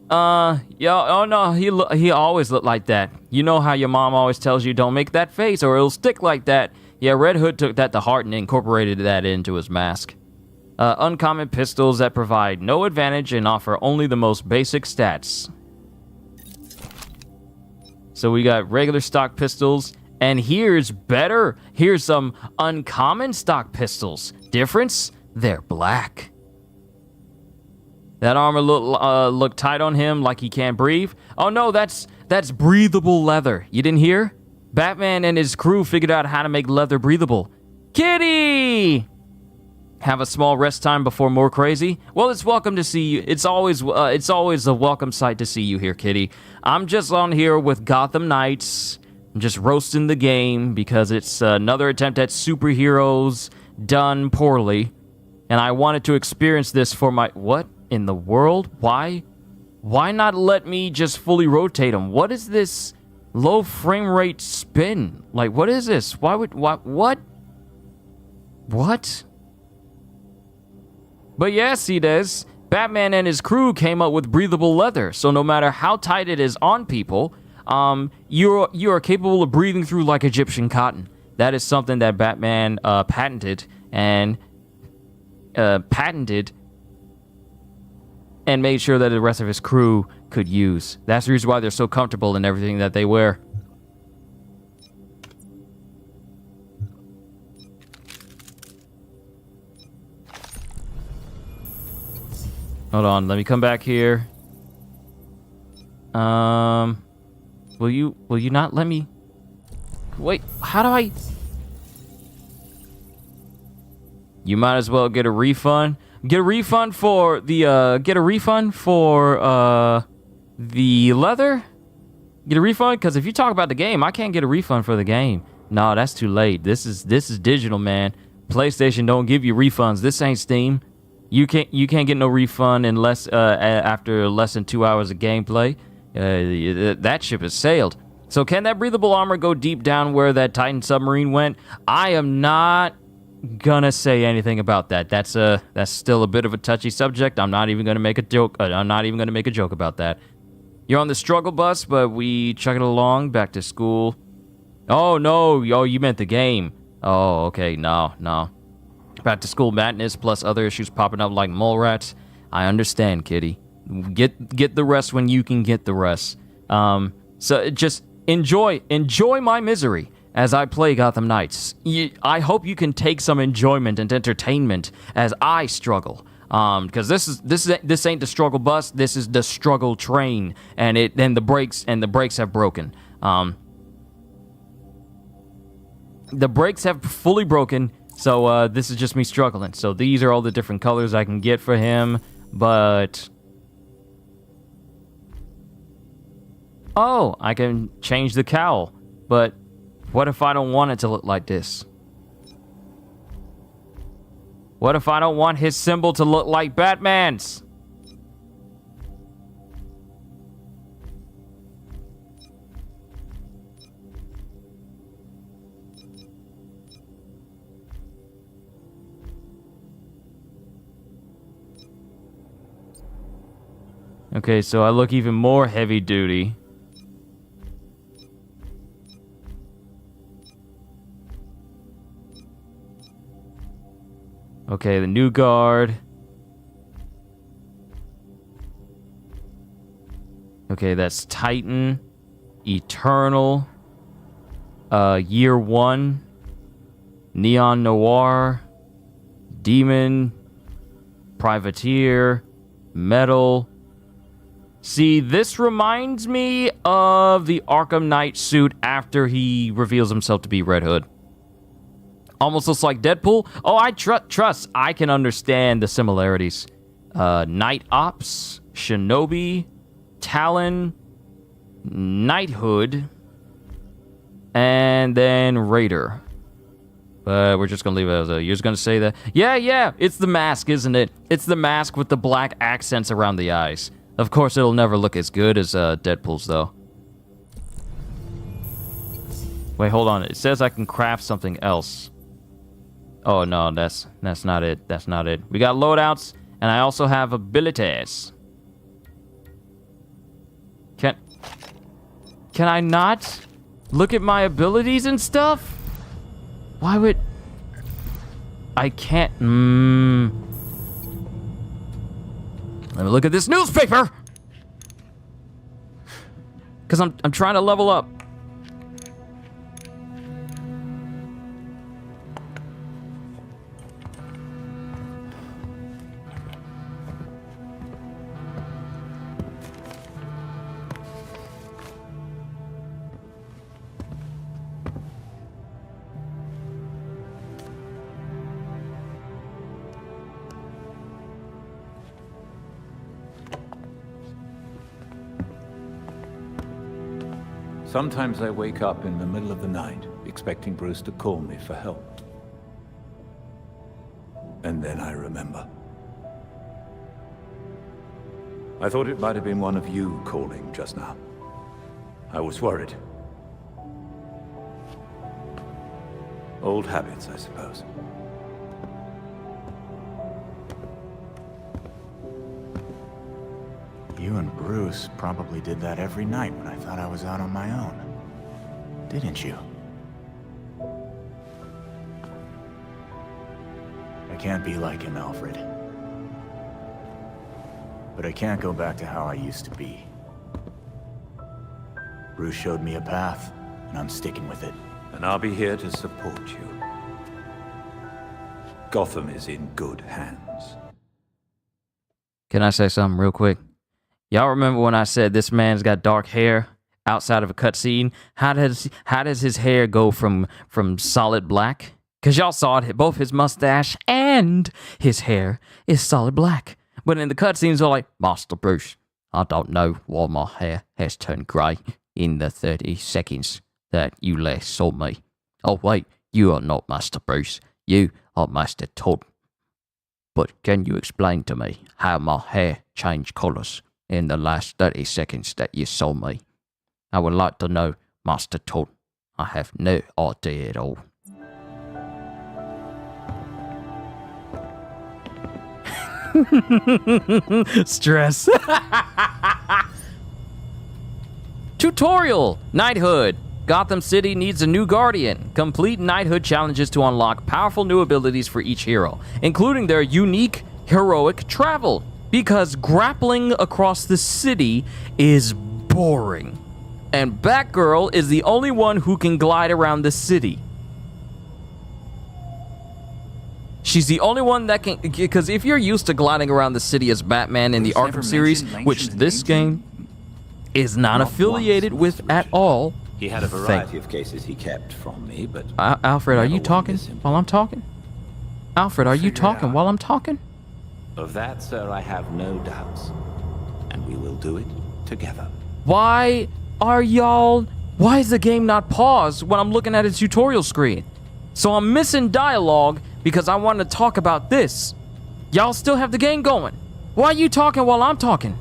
Speaker 1: Oh no, he always looked like that. You know how your mom always tells you don't make that face or it'll stick like that. Yeah, Red Hood took that to heart and incorporated that into his mask. Uncommon pistols that provide no advantage and offer only the most basic stats. So we got regular stock pistols, and here's some uncommon stock pistols. Difference? They're black. That armor look tight on him, like he can't breathe. Oh no, that's breathable leather. You didn't hear? Batman and his crew figured out how to make leather breathable. Kitty! Have a small rest time before more crazy? Well, it's welcome to see you. It's always a welcome sight to see you here, Kitty. I'm just on here with Gotham Knights. I'm just roasting the game because it's another attempt at superheroes done poorly. And I wanted to experience this for my... What in the world? Why not let me just fully rotate them? What is this low frame rate spin? Like, what is this? What? But yes, he does. Batman and his crew came up with breathable leather, so no matter how tight it is on people, You are capable of breathing through like Egyptian cotton. That is something that Batman patented and made sure that the rest of his crew could use. That's the reason why they're so comfortable in everything that they wear. Hold on, let me come back here. Will you not let me? Wait, how do I? You might as well get a refund. Get a refund for the the leather? Get a refund? Because if you talk about the game, I can't get a refund for the game. No, that's too late. This is digital, man. PlayStation don't give you refunds. This ain't Steam. You can't get no refund unless after less than 2 hours of gameplay. That ship has sailed. So can that breathable armor go deep down where that Titan submarine went? I am not gonna say anything about that. That's still a bit of a touchy subject. I'm not even gonna make a joke. I'm not even gonna make a joke about that. You're on the struggle bus, but we chug it along back to school. Oh no, you meant the game. Oh, okay, no. Back to school madness plus other issues popping up like mole rats. I understand, kitty. Get the rest when you can get the rest. So just enjoy my misery as I play Gotham Knights. I hope you can take some enjoyment and entertainment as I struggle. Because this ain't the struggle bus. This is the struggle train, and the brakes have broken. The brakes have fully broken. So this is just me struggling. So these are all the different colors I can get for him, but oh, I can change the cowl. But what if I don't want it to look like this? What if I don't want his symbol to look like Batman's? Okay, so I look even more heavy duty. Okay, the new guard. Okay, that's Titan, Eternal, Year One, Neon Noir, Demon, Privateer, Metal. See, this reminds me of the Arkham Knight suit after he reveals himself to be Red Hood. Almost looks like Deadpool. Oh, I trust. I can understand the similarities. Night Ops, Shinobi, Talon, Knighthood, and then Raider. But we're just gonna leave it as a. You're just gonna say that. Yeah. It's the mask, isn't it? It's the mask with the black accents around the eyes. Of course, it'll never look as good as Deadpool's, though. Wait, hold on. It says I can craft something else. Oh, no, that's not it. That's not it. We got loadouts, and I also have abilities. Can I not look at my abilities and stuff? Why would... I can't... Let me look at this newspaper! Because I'm trying to level up.
Speaker 5: Sometimes I wake up in the middle of the night, expecting Bruce to call me for help. And then I remember. I thought it might have been one of you calling just now. I was worried. Old habits, I suppose.
Speaker 11: You and Bruce probably did that every night when I thought I was out on my own. Didn't you? I can't be like him, Alfred. But I can't go back to how I used to be. Bruce showed me a path, and I'm sticking with it.
Speaker 5: And I'll be here to support you. Gotham is in good hands.
Speaker 1: Can I say something real quick? Y'all remember when I said this man's got dark hair outside of a cutscene? How does his hair go from solid black? Because y'all saw it, both his mustache and his hair is solid black. But in the cutscenes, they're like, Master Bruce, I don't know why my hair has turned grey in the 30 seconds that you last saw me. Oh wait, you are not Master Bruce. You are Master Todd. But can you explain to me how my hair changed colors in the last 30 seconds that you saw me? I would like to know, Master Todd. I have no idea at all. Stress. Tutorial: Knighthood. Gotham City needs a new guardian. Complete knighthood challenges to unlock powerful new abilities for each hero, including their unique heroic travel. Because grappling across the city is boring. And Batgirl is the only one who can glide around the city. She's the only one that can, because if you're used to gliding around the city as Batman in the Arkham series, which this game is not affiliated with at all.
Speaker 5: He had a variety of cases he kept from me, but...
Speaker 1: Alfred, are you talking while I'm talking? Alfred, are you talking while I'm talking?
Speaker 5: Of that, sir, I have no doubts. And we will do it together.
Speaker 1: Why is the game not paused when I'm looking at a tutorial screen? So I'm missing dialogue because I want to talk about this. Y'all still have the game going. Why are you talking while I'm talking?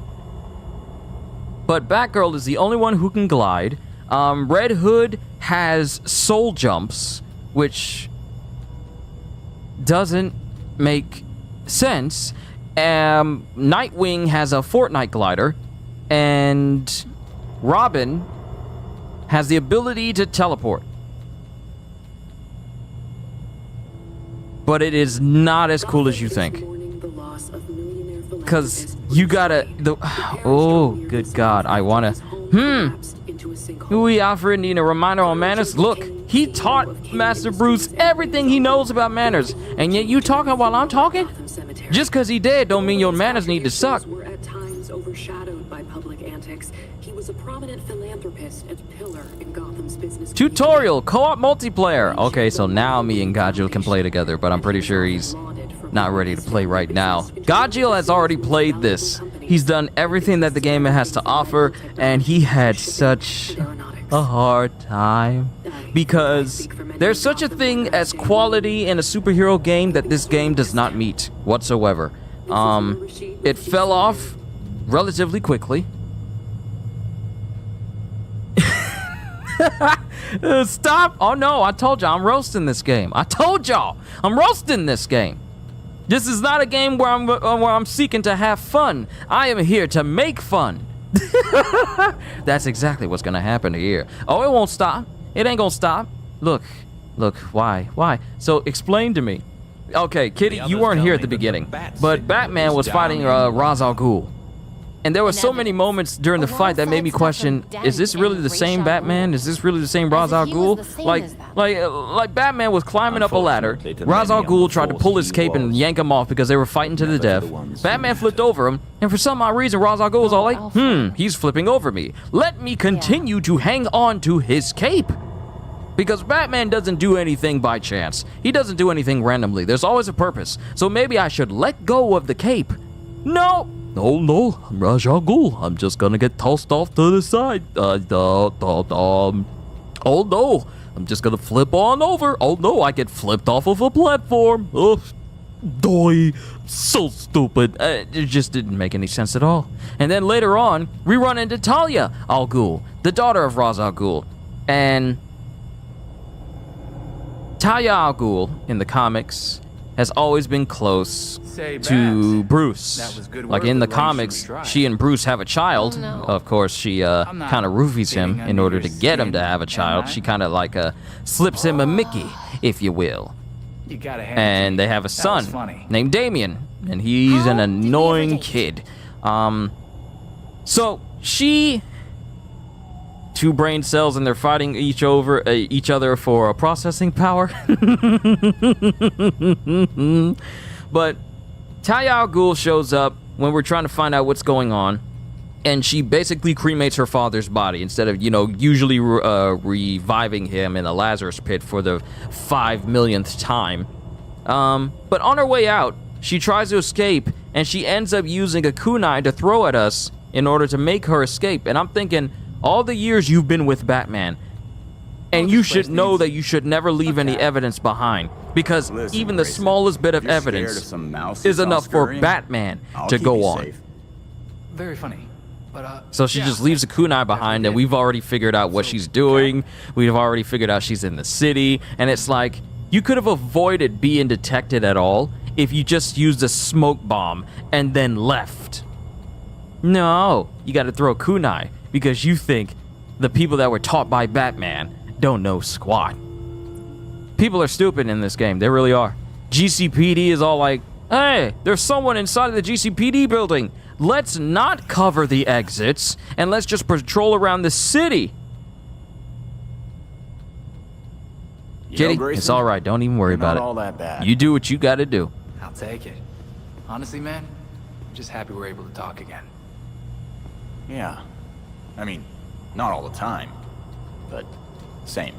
Speaker 1: But Batgirl is the only one who can glide. Red Hood has soul jumps, which doesn't make sense. Nightwing has a Fortnite glider, and Robin has the ability to teleport. But it is not as cool as you think. Because you gotta... Oh, good God. I wanna... We Alfred need a reminder on manners. Look, he taught Master Bruce everything he knows about manners. And yet you talking while I'm talking? Just because he did don't mean your manners need to suck.
Speaker 17: Were at times overshadowed by public antics. He was a prominent philanthropist and pillar in Gotham's business.
Speaker 1: Tutorial, co-op multiplayer. Okay, so now me and Godjill can play together, but I'm pretty sure he's not ready to play right now. Godjill has already played this. He's done everything that the game has to offer, and he had such a hard time because there's such a thing as quality in a superhero game that this game does not meet whatsoever. It fell off relatively quickly. Stop! Oh no, I told y'all I'm roasting this game. I told y'all I'm roasting this game. This is not a game where I'm seeking to have fun. I am here to make fun. That's exactly what's gonna happen here. Oh, it won't stop. It ain't gonna stop. Look, why? So explain to me. Okay, Kitty, you weren't here at the beginning, but Batman was fighting Ra's al Ghul. And there were so many moments during the fight that made me question, is this really the same Batman? Is this really the same Ra's al Ghul? Like Batman was climbing up a ladder. Ra's al Ghul tried to pull his cape and yank him off because they were fighting to the death. Batman flipped over him, and for some odd reason, Ra's al Ghul was all like, he's flipping over me. Let me continue to hang on to his cape. Because Batman doesn't do anything by chance. He doesn't do anything randomly. There's always a purpose. So maybe I should let go of the cape. No, I'm Ra's al Ghul. I'm just gonna get tossed off to the side. Oh no, I'm just gonna flip on over. Oh no, I get flipped off of a platform. Ugh, doy, so stupid. It just didn't make any sense at all. And then later on, we run into Talia al Ghul, the daughter of Ra's al Ghul. And Talia al Ghul, in the comics, has always been close
Speaker 13: Say,
Speaker 1: to
Speaker 13: Babs,
Speaker 1: Bruce.
Speaker 13: that was good
Speaker 1: Like
Speaker 13: work
Speaker 1: in the
Speaker 13: with Langstrom
Speaker 1: comics,
Speaker 13: Strike.
Speaker 1: she and Bruce have a child.
Speaker 15: Oh, no.
Speaker 1: Of course, she
Speaker 13: I'm not
Speaker 1: kind of roofies him
Speaker 13: getting
Speaker 1: in
Speaker 13: under
Speaker 1: order
Speaker 13: your
Speaker 1: to get him to
Speaker 13: skin,
Speaker 1: have a child.
Speaker 13: am I?
Speaker 1: She kind of like slips him a Mickey, if you will.
Speaker 13: You gotta hand it to
Speaker 1: And
Speaker 13: me.
Speaker 1: they have a
Speaker 13: That
Speaker 1: son
Speaker 13: was funny.
Speaker 1: named Damien, and he's an annoying kid. So she, two brain cells, and they're fighting each other for processing power. But Talia al Ghul shows up when we're trying to find out what's going on, and she basically cremates her father's body instead of, usually reviving him in the Lazarus pit for the 5 millionth time. But on her way out, she tries to escape, and she ends up using a kunai to throw at us in order to make her escape. And I'm thinking, all the years you've been with Batman, and you should know that you should never leave any evidence behind, because even the smallest bit of evidence is enough for Batman to go on.
Speaker 8: Very funny. But,
Speaker 1: So she just leaves a kunai behind, and we've already figured out what she's doing. We've already figured out she's in the city, and it's like, you could have avoided being detected at all if you just used a smoke bomb and then left. No, you gotta throw a kunai because you think the people that were taught by Batman don't know squat. People are stupid in this game, they really are. GCPD is all like, hey, there's someone inside of the GCPD building. Let's not cover the exits, and let's just patrol around the city. Kitty, it's all right. Don't even worry about it.
Speaker 11: Not all that bad.
Speaker 1: You do what you gotta do.
Speaker 8: I'll take it. Honestly, man, I'm just happy we're able to talk again.
Speaker 11: Yeah. I mean, not all the time, but same.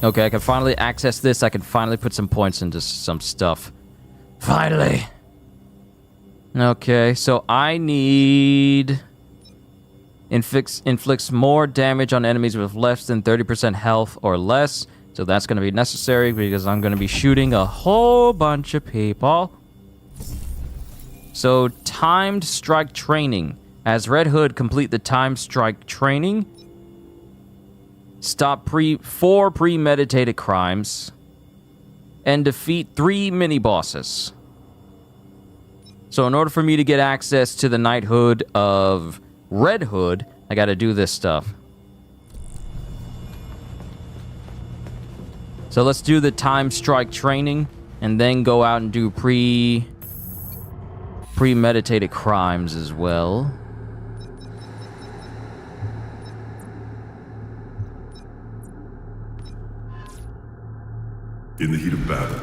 Speaker 1: Okay, I can finally access this. I can finally put some points into some stuff. Finally. Okay, so I need... Inflicts more damage on enemies with less than 30% health or less. So that's going to be necessary because I'm going to be shooting a whole bunch of people. So, timed strike training. As Red Hood, complete the timed strike training. Stop 4 premeditated crimes. And defeat 3 mini-bosses. So in order for me to get access to the knighthood of Red Hood, I gotta do this stuff. So let's do the time strike training, and then go out and do premeditated crimes as well.
Speaker 6: In the heat of battle,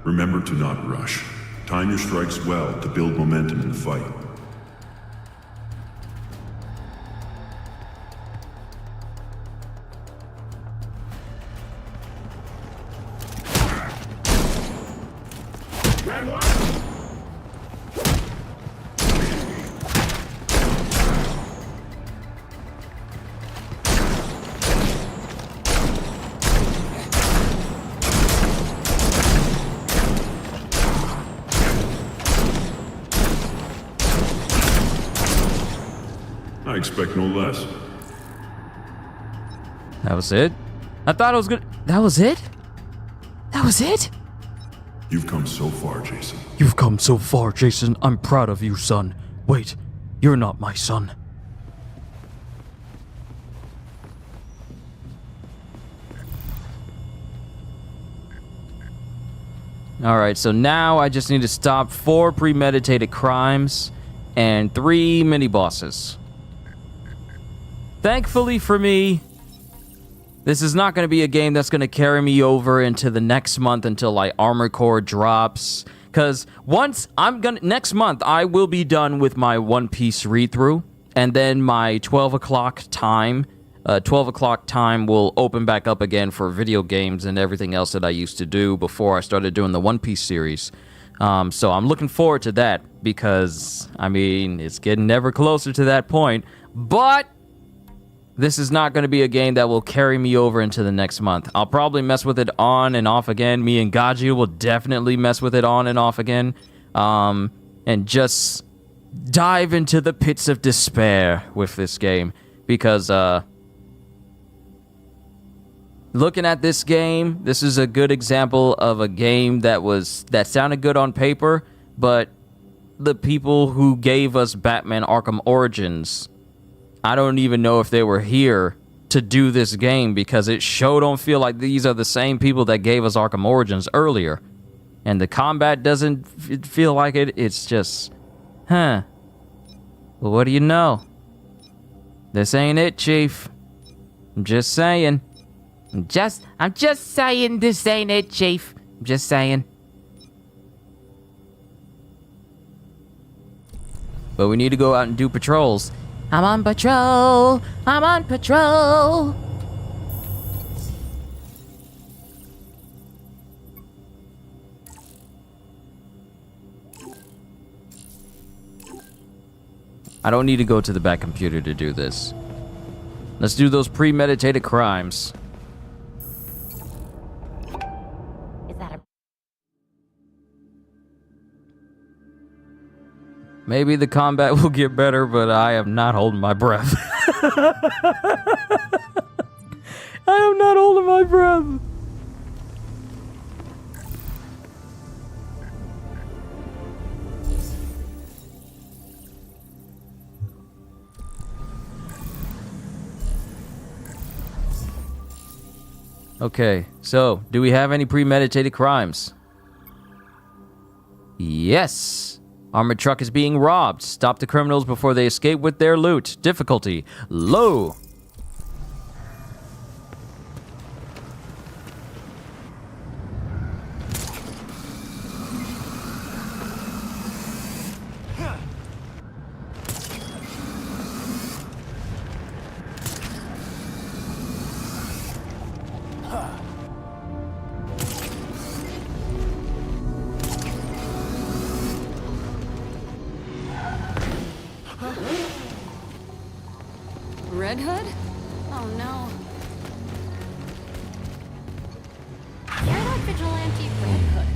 Speaker 6: remember to not rush. Time your strikes well to build momentum in the fight. I expect no less.
Speaker 1: That was it? I thought it was good. That was it? That was it?
Speaker 6: You've come so far, Jason.
Speaker 1: You've come so far, Jason. I'm proud of you, son. Wait, you're not my son. Alright, so now I just need to stop 4 premeditated crimes and 3 mini-bosses. Thankfully for me, this is not going to be a game that's going to carry me over into the next month until like Armored Core drops. Because next month, I will be done with my One Piece read-through. And then my 12 o'clock time will open back up again for video games and everything else that I used to do before I started doing the One Piece series. So I'm looking forward to that because, I mean, it's getting ever closer to that point. But this is not going to be a game that will carry me over into the next month. I'll probably mess with it on and off again. Me and Gaji will definitely mess with it on and off again. And just dive into the pits of despair with this game. Because, looking at this game, this is a good example of a game that sounded good on paper, but the people who gave us Batman Arkham Origins, I don't even know if they were here to do this game, because it sure don't feel like these are the same people that gave us Arkham Origins earlier. And the combat doesn't feel like it. It's just, well, what do you know? This ain't it, Chief. I'm just saying. I'm just saying this ain't it, Chief. I'm just saying. But we need to go out and do patrols. I'm on patrol. I'm on patrol. I don't need to go to the back computer to do this. Let's do those premeditated crimes.
Speaker 10: Is that a...
Speaker 1: Maybe the combat will get better, but I am not holding my breath. I am not holding my breath. Okay, so, do we have any premeditated crimes? Yes! Armored truck is being robbed. Stop the criminals before they escape with their loot. Difficulty, low!
Speaker 2: Red Hood? Oh no. You're not Vigilante Red Hood.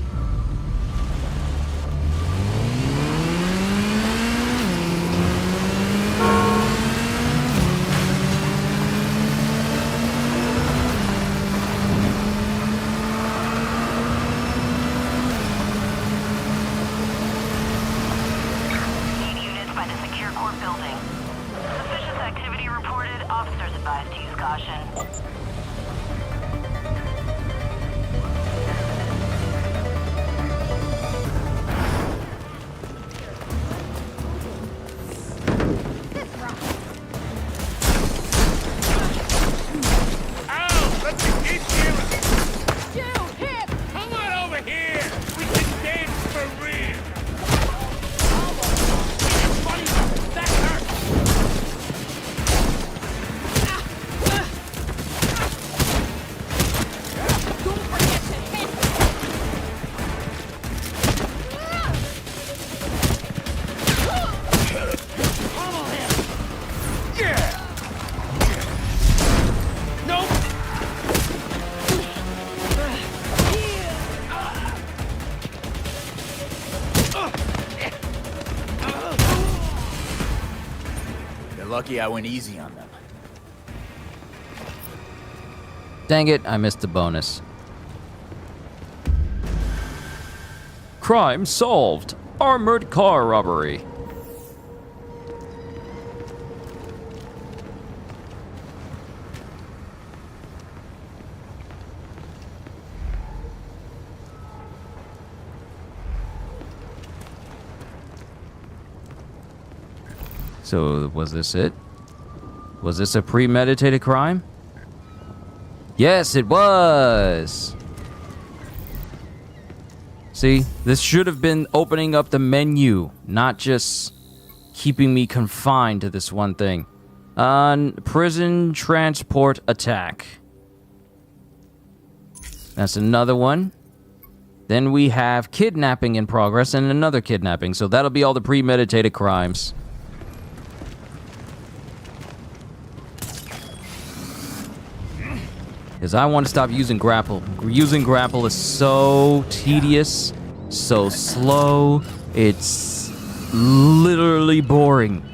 Speaker 19: Need units by the secure court building. Suspicious activity reported. Officers advised to use caution.
Speaker 16: Ow! Let me get you! You hit! Come on over here! We can dance for real! It's funny, that hurts! Don't forget to hit! Pummel him! Yeah! Nope!
Speaker 11: You're lucky I went easy on them.
Speaker 1: Dang it, I missed the bonus. Crime solved. Armored car robbery. So, was this it? Was this a premeditated crime? Yes, it was! See, this should have been opening up the menu, not just keeping me confined to this one thing. Prison transport attack. That's another one. Then we have kidnapping in progress and another kidnapping, so that'll be all the premeditated crimes. Because I want to stop using grapple. Using grapple is so tedious, so slow, it's literally boring.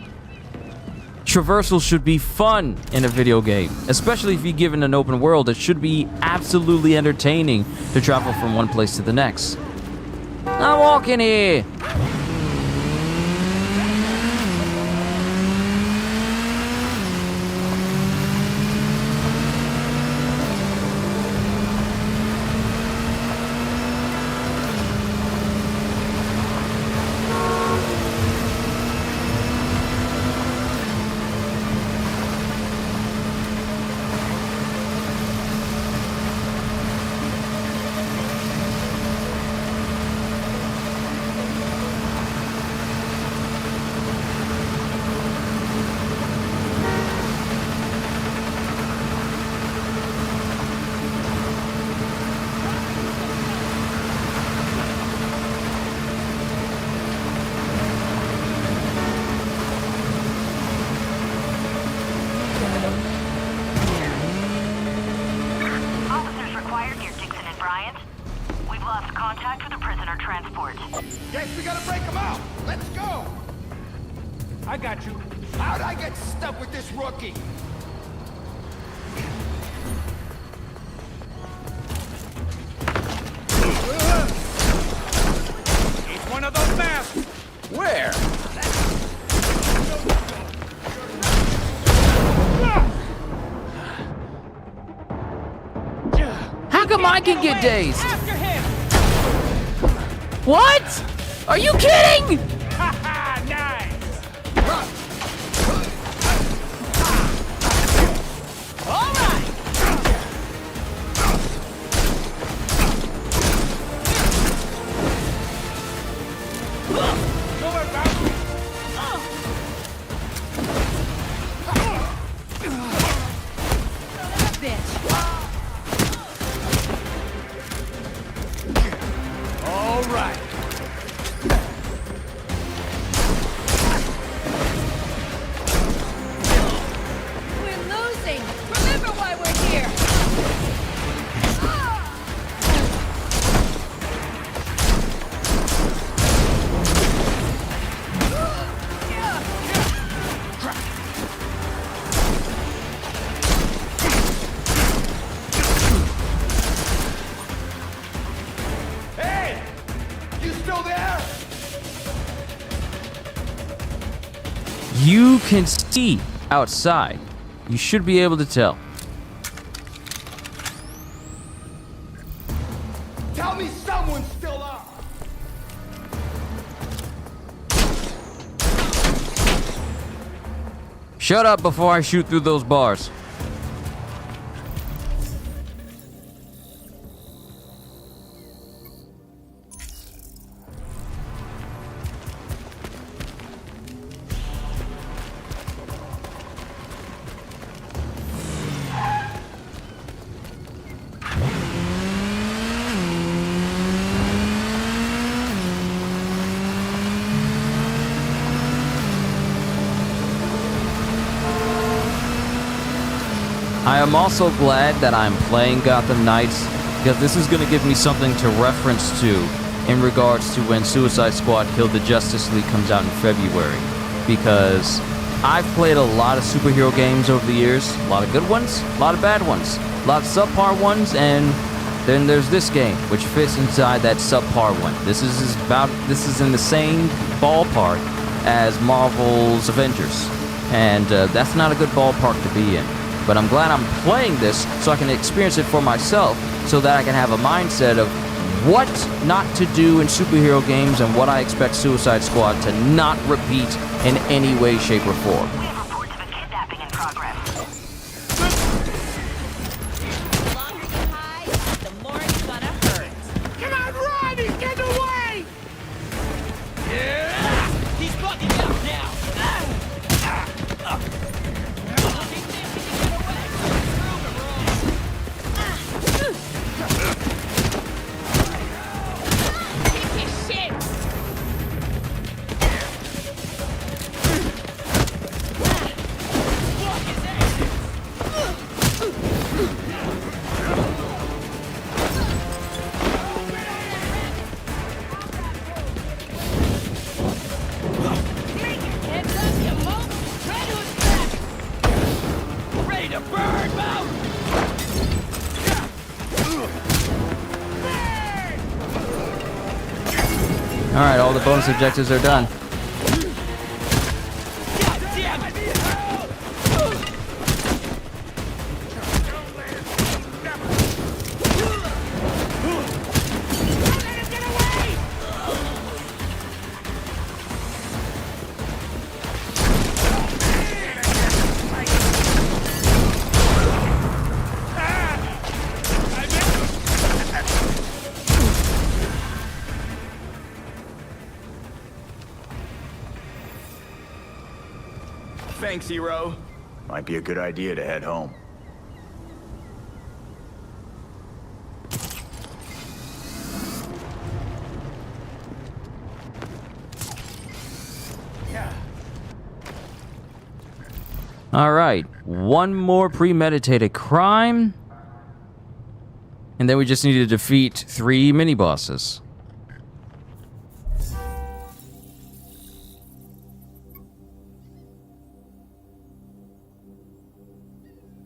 Speaker 1: traversal should be fun in a video game, especially if you're given an open world. It should be absolutely entertaining to travel from one place to the next. I'm walking here.
Speaker 19: Officers required near Dixon and Bryant. We've lost contact with the prisoner transport.
Speaker 16: Guess we gotta break them out. Let's go. I got you. How'd I get stuck with this rookie? It's one of those masks. Where?
Speaker 1: How come I can get dazed?
Speaker 16: After him.
Speaker 1: What? Are you kidding?
Speaker 16: Nice. All right. Nowhere bound. All right.
Speaker 18: We're losing. Remember why we're here.
Speaker 16: Hey! You still there?
Speaker 1: You can see outside. You should be able to tell.
Speaker 16: Tell me someone's still up.
Speaker 1: Shut up before I shoot through those bars. I am also glad that I'm playing Gotham Knights, because this is going to give me something to reference to in regards to when Suicide Squad Killed the Justice League comes out in February. Because I've played a lot of superhero games over the years, a lot of good ones, a lot of bad ones, a lot of subpar ones, and then there's this game, which fits inside that subpar one. This is in the same ballpark as Marvel's Avengers, and that's not a good ballpark to be in. But I'm glad I'm playing this so I can experience it for myself, so that I can have a mindset of what not to do in superhero games and what I expect Suicide Squad to not repeat in any way, shape, or form.
Speaker 19: We have reports of a kidnapping in progress.
Speaker 18: The longer you hide, the more it's gonna hurt.
Speaker 16: Come on, run! He's getting away! Yeah! He's bugging out now!
Speaker 18: Keep your shit.
Speaker 1: Alright, all the bonus objectives are done.
Speaker 16: Thanks, hero.
Speaker 11: Might be a good idea to head home.
Speaker 1: Alright, one more premeditated crime. And then we just need to defeat 3 mini-bosses.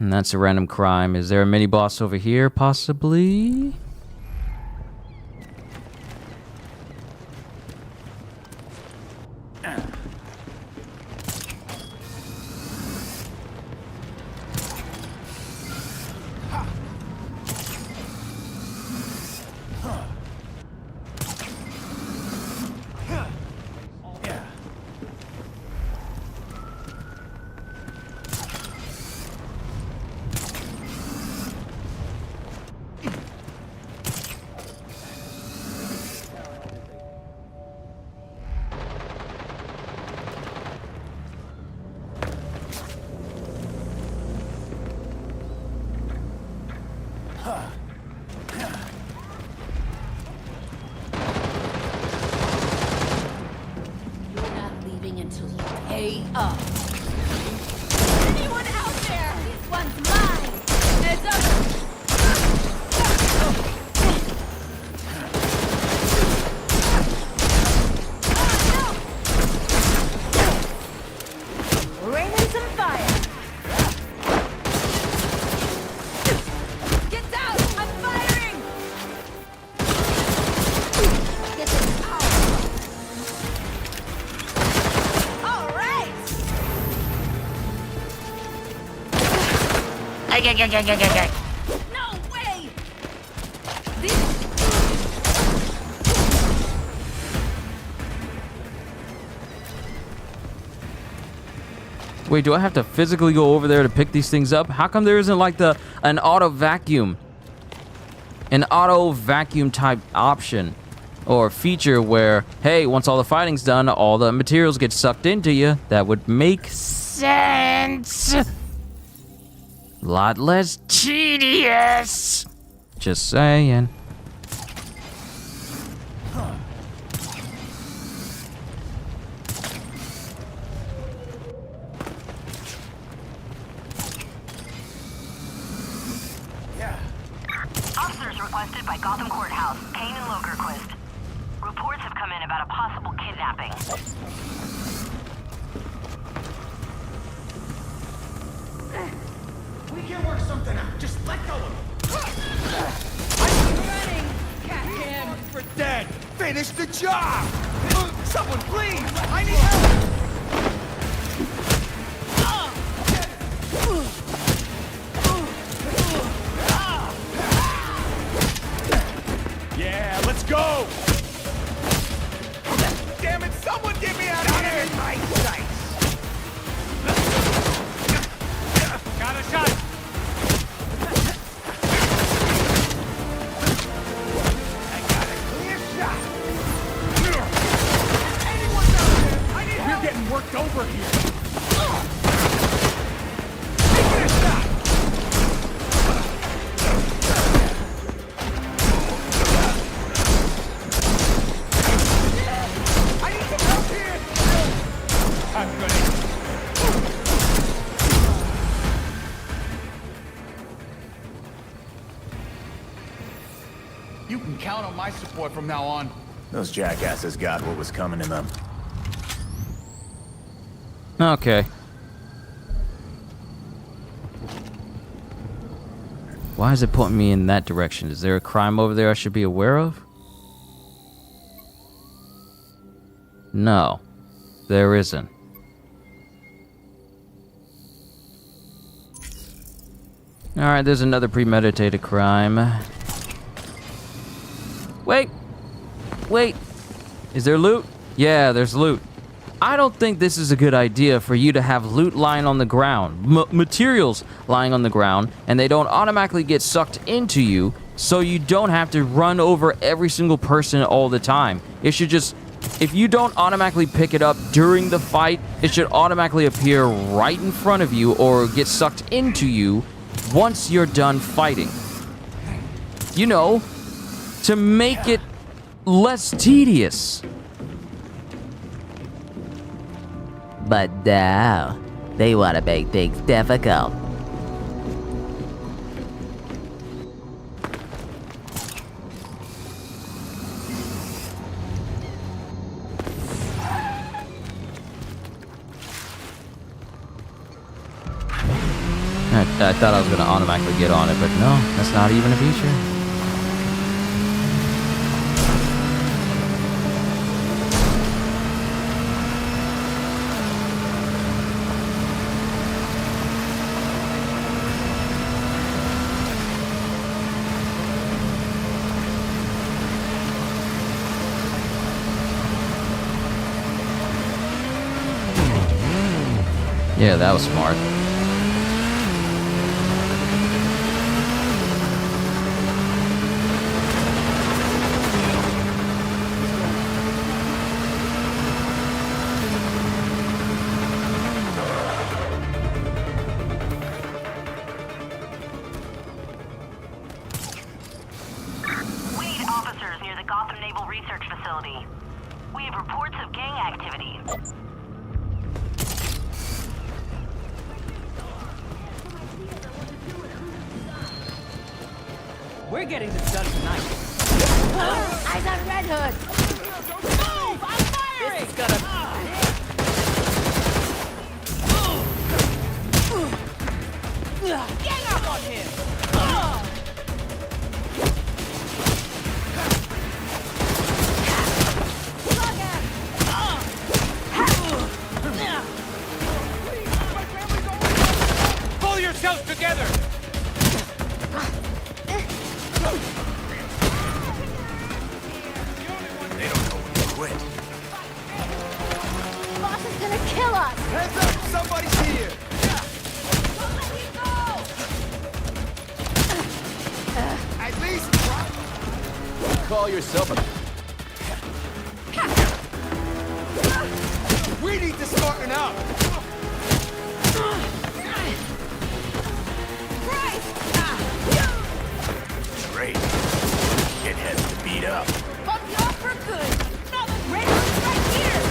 Speaker 1: And that's a random crime. Is there a mini-boss over here, possibly?
Speaker 18: Hey up. Anyone out there? This one's mine. It's over.
Speaker 10: Rain in some fire.
Speaker 18: Get down! I'm firing! Get this out! All right! No way!
Speaker 1: Wait, do I have to physically go over there to pick these things up? How come there isn't like an auto vacuum? An auto vacuum type option or feature where, hey, once all the fighting's done, all the materials get sucked into you. That would make sense. A lot less tedious. Just saying.
Speaker 19: Officers requested by Gotham Courthouse, Kane and Logerquist. Reports have come in about a possible kidnapping.
Speaker 16: We can work something out. Just let go of him.
Speaker 18: I'm running, Catman!
Speaker 16: For dead. Finish the job. Someone, please. I need help. Yeah, let's go. Damn it! Someone get me out of here! In my sights. Got a shot. I got a clear shot. Anyone down there? I need help. We're getting worked over here. Taking a shot. I need some help here. I'm ready. You can count on my support from now on.
Speaker 11: Those jackasses got what was coming to them.
Speaker 1: Okay. Why is it pointing me in that direction? Is there a crime over there I should be aware of? No, there isn't. Alright, there's another premeditated crime. Wait! Wait! Is there loot? Yeah, there's loot. I don't think this is a good idea for you to have loot lying on the ground, materials lying on the ground, and they don't automatically get sucked into you, so you don't have to run over every single person all the time. It should just, if you don't automatically pick it up during the fight, it should automatically appear right in front of you or get sucked into you once you're done fighting. You know, to make it less tedious.
Speaker 20: But no, they want to make things difficult.
Speaker 1: I thought I was going to automatically get on it, but no, that's not even a feature. Yeah, that was smart.
Speaker 19: We need officers near the Gotham Naval Research Facility. We have reports of gang activity.
Speaker 16: We're getting this done tonight.
Speaker 18: Eyes on Red Hood! Move! I'm firing!
Speaker 16: This is gonna...
Speaker 18: Gang up on him!
Speaker 16: Pull yourselves together!
Speaker 18: Boss is gonna kill us!
Speaker 16: Heads up! Somebody's here! At least call yourself a... We need to smarten up!
Speaker 11: Great. Kid has to beat up.
Speaker 18: Fuck you off for good! Another Red Hood right here!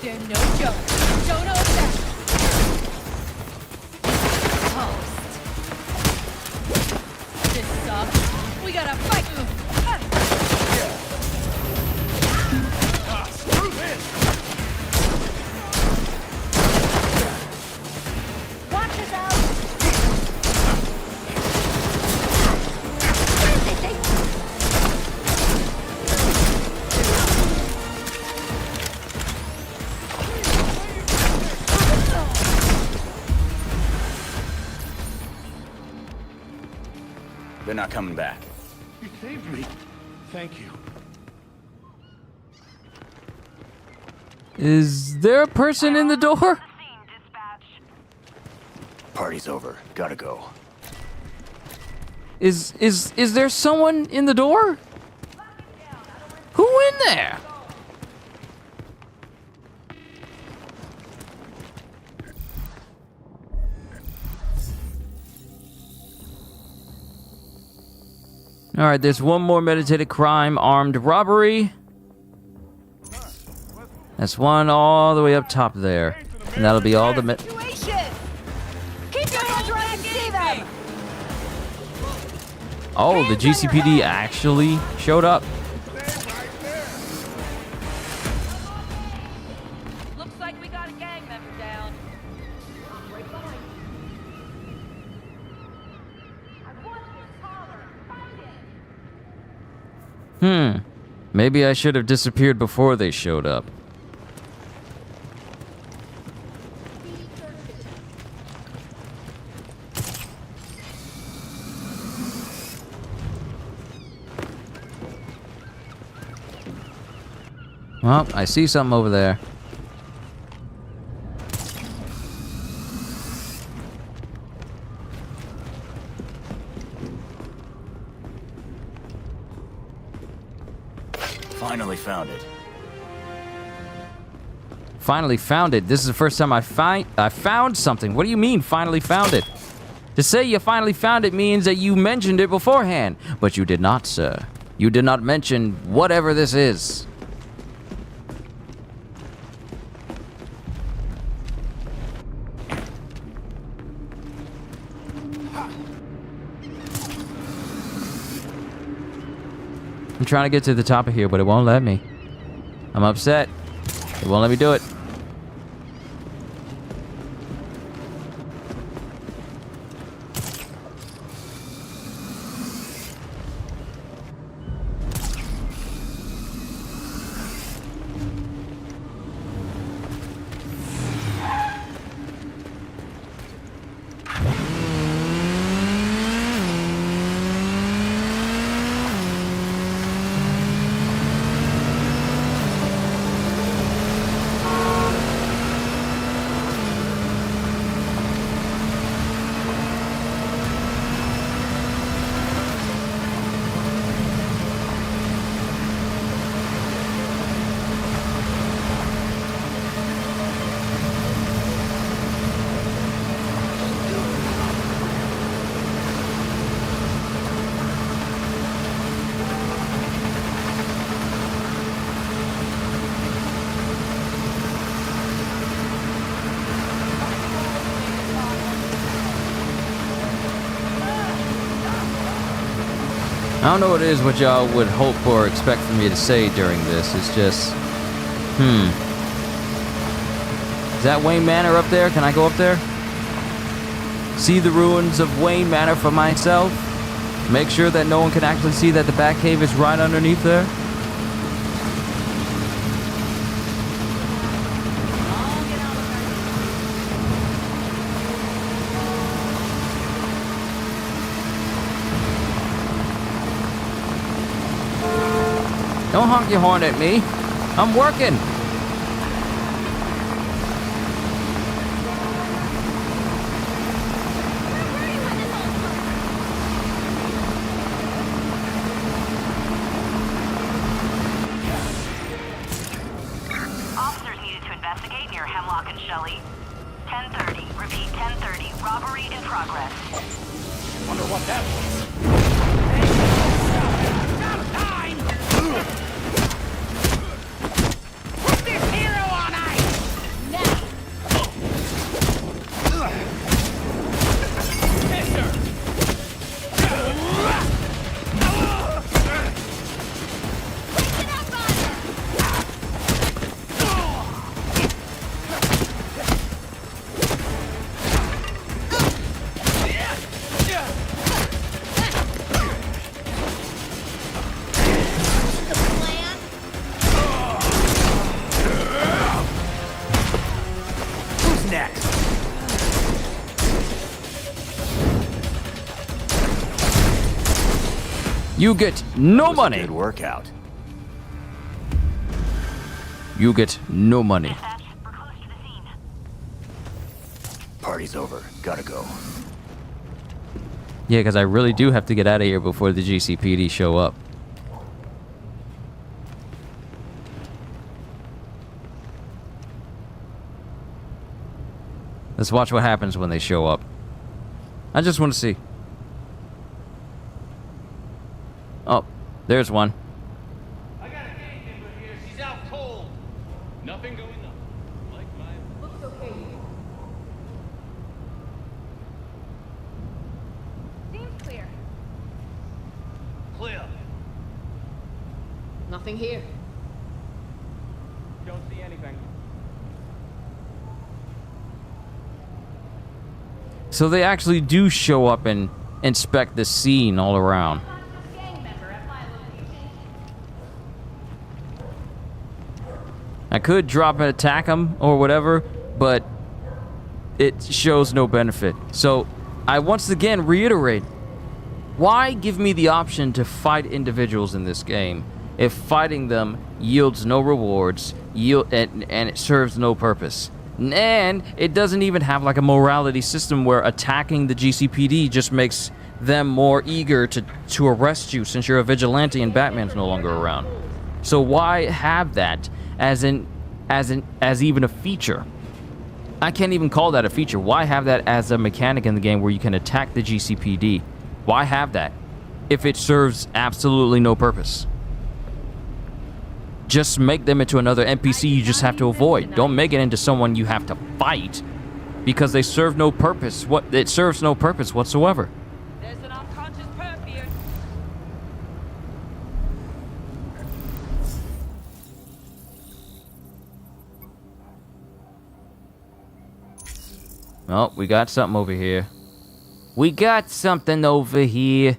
Speaker 18: They're no joke. Don't know that. Toast. This sucks. We gotta fight.
Speaker 16: Screw this!
Speaker 18: Watch us out.
Speaker 11: They're not coming back.
Speaker 13: You saved me. Thank you.
Speaker 1: Is there a person in the door?
Speaker 11: Party's over. Gotta go.
Speaker 1: Is there someone in the door? Who in there? All right, there's one more meditated crime, armed robbery. That's one all the way up top there. And that'll be all the
Speaker 18: Keep your hands where I can see them!
Speaker 1: Oh, the GCPD actually showed up.
Speaker 18: Looks like we got a gang member down.
Speaker 1: Maybe I should have disappeared before they showed up. Well, I see something over there.
Speaker 11: Finally found it.
Speaker 1: Finally found it. This is the first time I found something. What do you mean, finally found it? To say you finally found it means that you mentioned it beforehand. But you did not, sir. You did not mention whatever this is. I'm trying to get to the top of here, but it won't let me. I'm upset. It won't let me do it. I don't know what it is what y'all would hope or expect for me to say during this. It's just, Is that Wayne Manor up there? Can I go up there? See the ruins of Wayne Manor for myself? Make sure that no one can actually see that the Batcave is right underneath there? Don't honk your horn at me. I'm working.
Speaker 19: Officers needed to investigate near Hemlock and Shelley. 10:30. Repeat, 10:30. Robbery in progress.
Speaker 16: Wonder what that was. Put this hero on ice! Now! Mister! Pick it up on her! Who's next?
Speaker 1: You get no money.
Speaker 11: Good workout.
Speaker 1: You get no money.
Speaker 11: Party's over. Gotta go.
Speaker 1: Yeah, because I really do have to get out of here before the GCPD show up. Let's watch what happens when they show up. I just want to see. Oh, there's one.
Speaker 16: I got a gang member here. She's out cold. Nothing going on. Like my... Looks okay.
Speaker 2: Seems clear.
Speaker 16: Clear.
Speaker 2: Nothing here.
Speaker 16: Don't see anything.
Speaker 1: So they actually do show up and inspect the scene all around. I could drop and attack them or whatever, but it shows no benefit. So I once again reiterate, why give me the option to fight individuals in this game if fighting them yields no rewards, and it serves no purpose? And it doesn't even have like a morality system where attacking the GCPD just makes them more eager to arrest you since you're a vigilante and Batman's no longer around. So why have that as even a feature? I can't even call that a feature. Why have that as a mechanic in the game where you can attack the GCPD? Why have that if it serves absolutely no purpose? Just make them into another NPC you just have to avoid. Don't make it into someone you have to fight because they serve no purpose. It serves no purpose whatsoever.
Speaker 18: There's an unconscious perp here.
Speaker 1: Oh, we got something over here. We got something over here.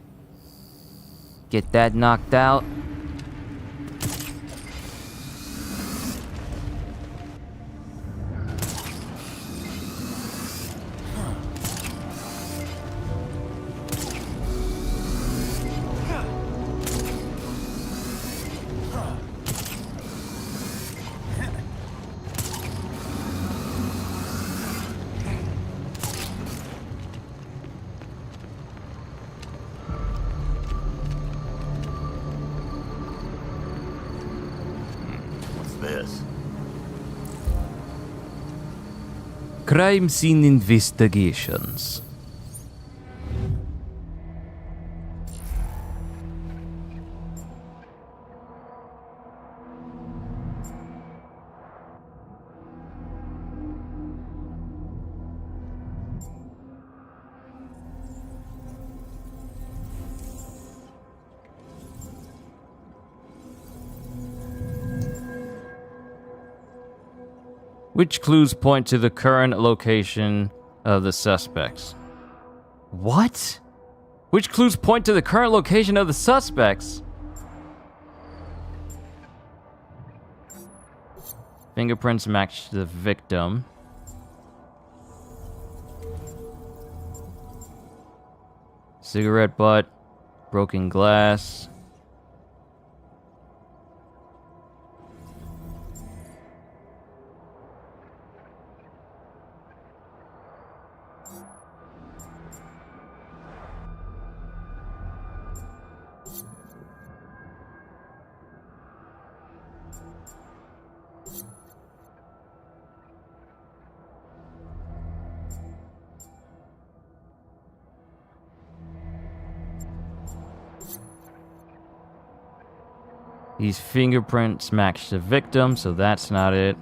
Speaker 1: Get that knocked out.
Speaker 11: This.
Speaker 1: Crime scene investigations. Which clues point to the current location of the suspects? What? Which clues point to the current location of the suspects? Fingerprints match the victim. Cigarette butt, broken glass. These fingerprints match the victim, so that's not it.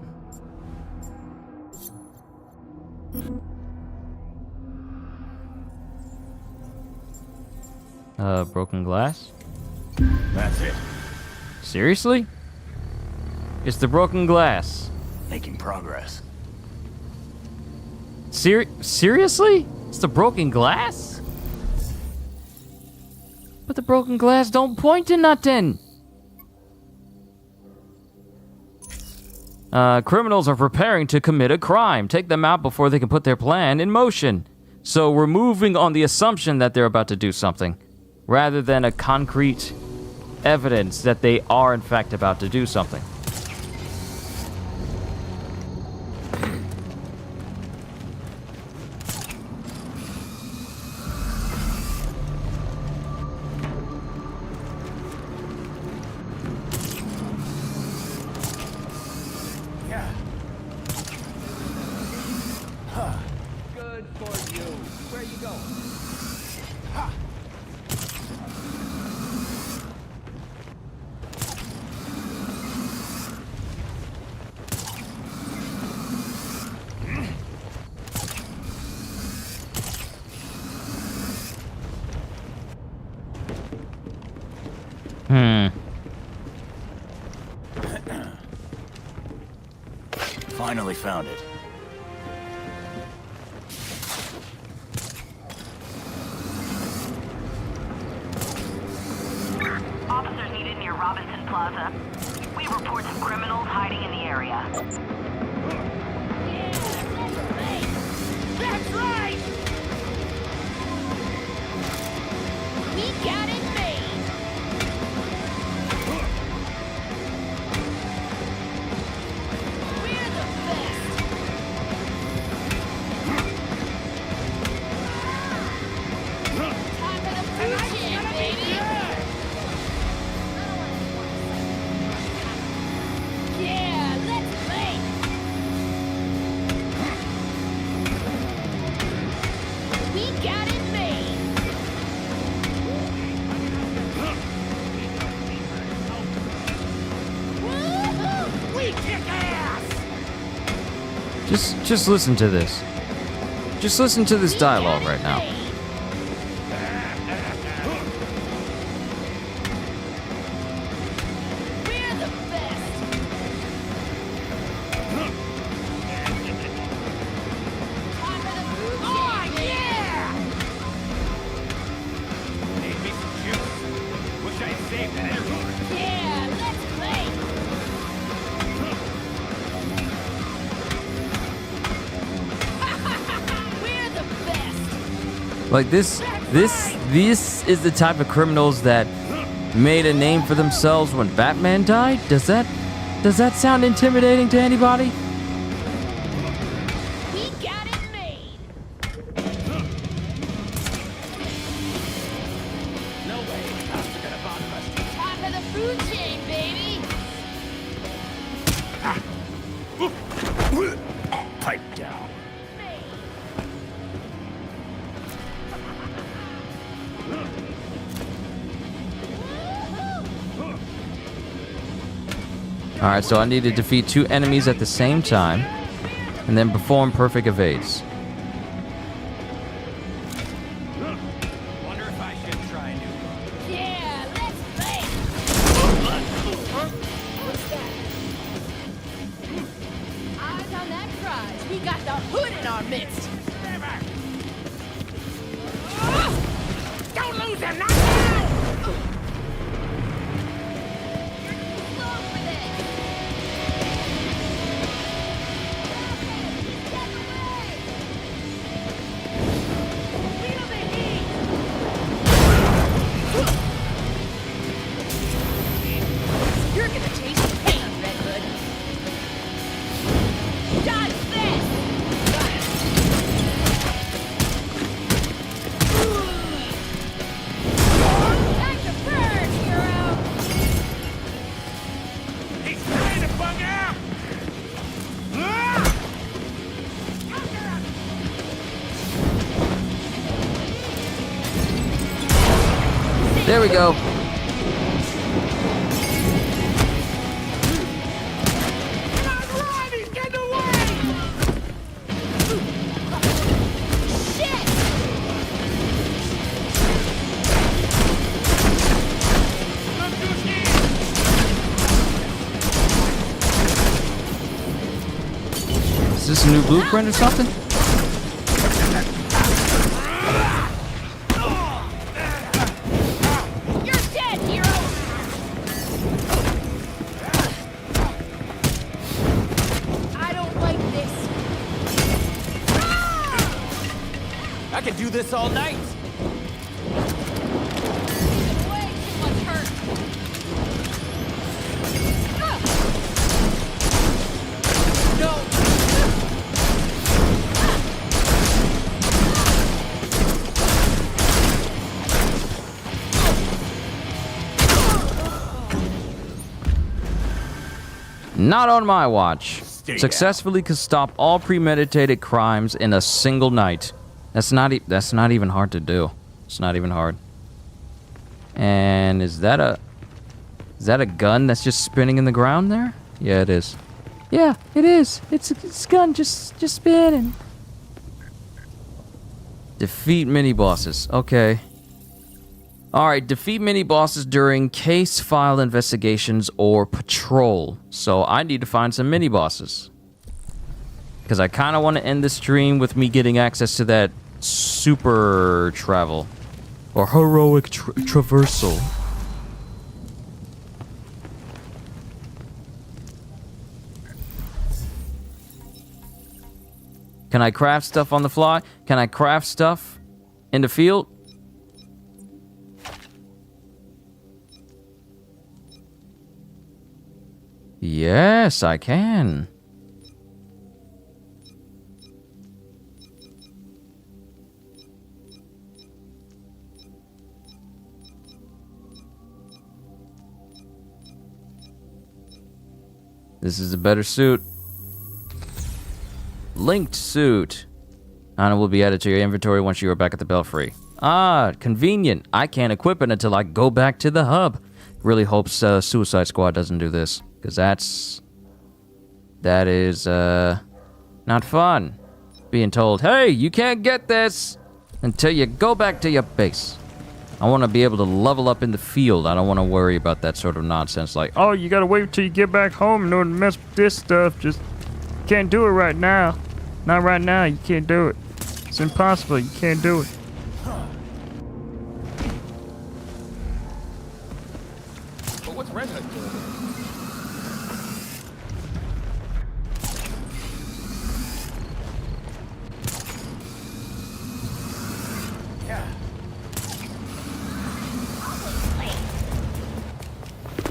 Speaker 1: Broken glass?
Speaker 11: That's it.
Speaker 1: Seriously? It's the broken glass.
Speaker 11: Making progress.
Speaker 1: Seriously? It's the broken glass? But the broken glass don't point to nothing. Criminals are preparing to commit a crime. Take them out before they can put their plan in motion. So we're moving on the assumption that they're about to do something, rather than a concrete evidence that they are in fact about to do something.
Speaker 16: Good for you. Where you going?
Speaker 11: Finally found it.
Speaker 18: got it made. Woo-hoo! We kick ass.
Speaker 1: Just listen to this. Just listen to this dialogue right now.
Speaker 18: We're the best. Oh yeah!
Speaker 16: Need me some juice. Wish I'd saved that everywhere.
Speaker 18: Yeah, let's play. We're the best.
Speaker 1: Like this is the type of criminals that made a name for themselves when Batman died? Does that sound intimidating to anybody?
Speaker 18: We got it made.
Speaker 16: No way. Cops are gonna bother us.
Speaker 18: Top of the food chain, baby.
Speaker 11: Pipe down.
Speaker 1: Alright, so I need to defeat 2 enemies at the same time, and then perform perfect evades.
Speaker 16: Wonder if I should try a new one.
Speaker 18: Yeah, let's play. Huh? What's that? Eyes on that prize. We got the hood in our midst. Don't lose him, not now! Slow with it. Get away! Feel the heat! You're gonna taste pain, Red Hood. Dodge this! Time to purge, hero!
Speaker 16: He's trying to bug out.
Speaker 1: There we go.
Speaker 18: Run! He's getting away! Shit!
Speaker 1: Is this a new blueprint or something?
Speaker 18: You're dead, hero! I don't like this.
Speaker 16: I could do this all night.
Speaker 18: Way too much hurt.
Speaker 16: No.
Speaker 1: Not on my watch.
Speaker 11: Stay
Speaker 1: Successfully could stop all premeditated crimes in a single night. That's not even hard to do. It's not even hard. And is that a gun that's just spinning in the ground there? Yeah, it is. Yeah, it is. It's a gun just spinning. Defeat mini bosses. Okay. Alright, defeat mini-bosses during case file investigations or patrol. So I need to find some mini-bosses. Because I kind of want to end the stream with me getting access to that super travel. Or heroic traversal. Can I craft stuff on the fly? Can I craft stuff in the field? Yes, I can. This is a better suit. Linked suit. Item will be added to your inventory once you are back at the Belfry. Ah, convenient. I can't equip it until I go back to the hub. Really hopes Suicide Squad doesn't do this, because that is not fun. Being told, hey, you can't get this until you go back to your base. I want to be able to level up in the field. I don't want to worry about that sort of nonsense like, oh, you gotta wait till you get back home in order to mess with this stuff. Just can't do it right now. Not right now, you can't do it. It's impossible, you can't do it.
Speaker 16: But what's Red Hood doing?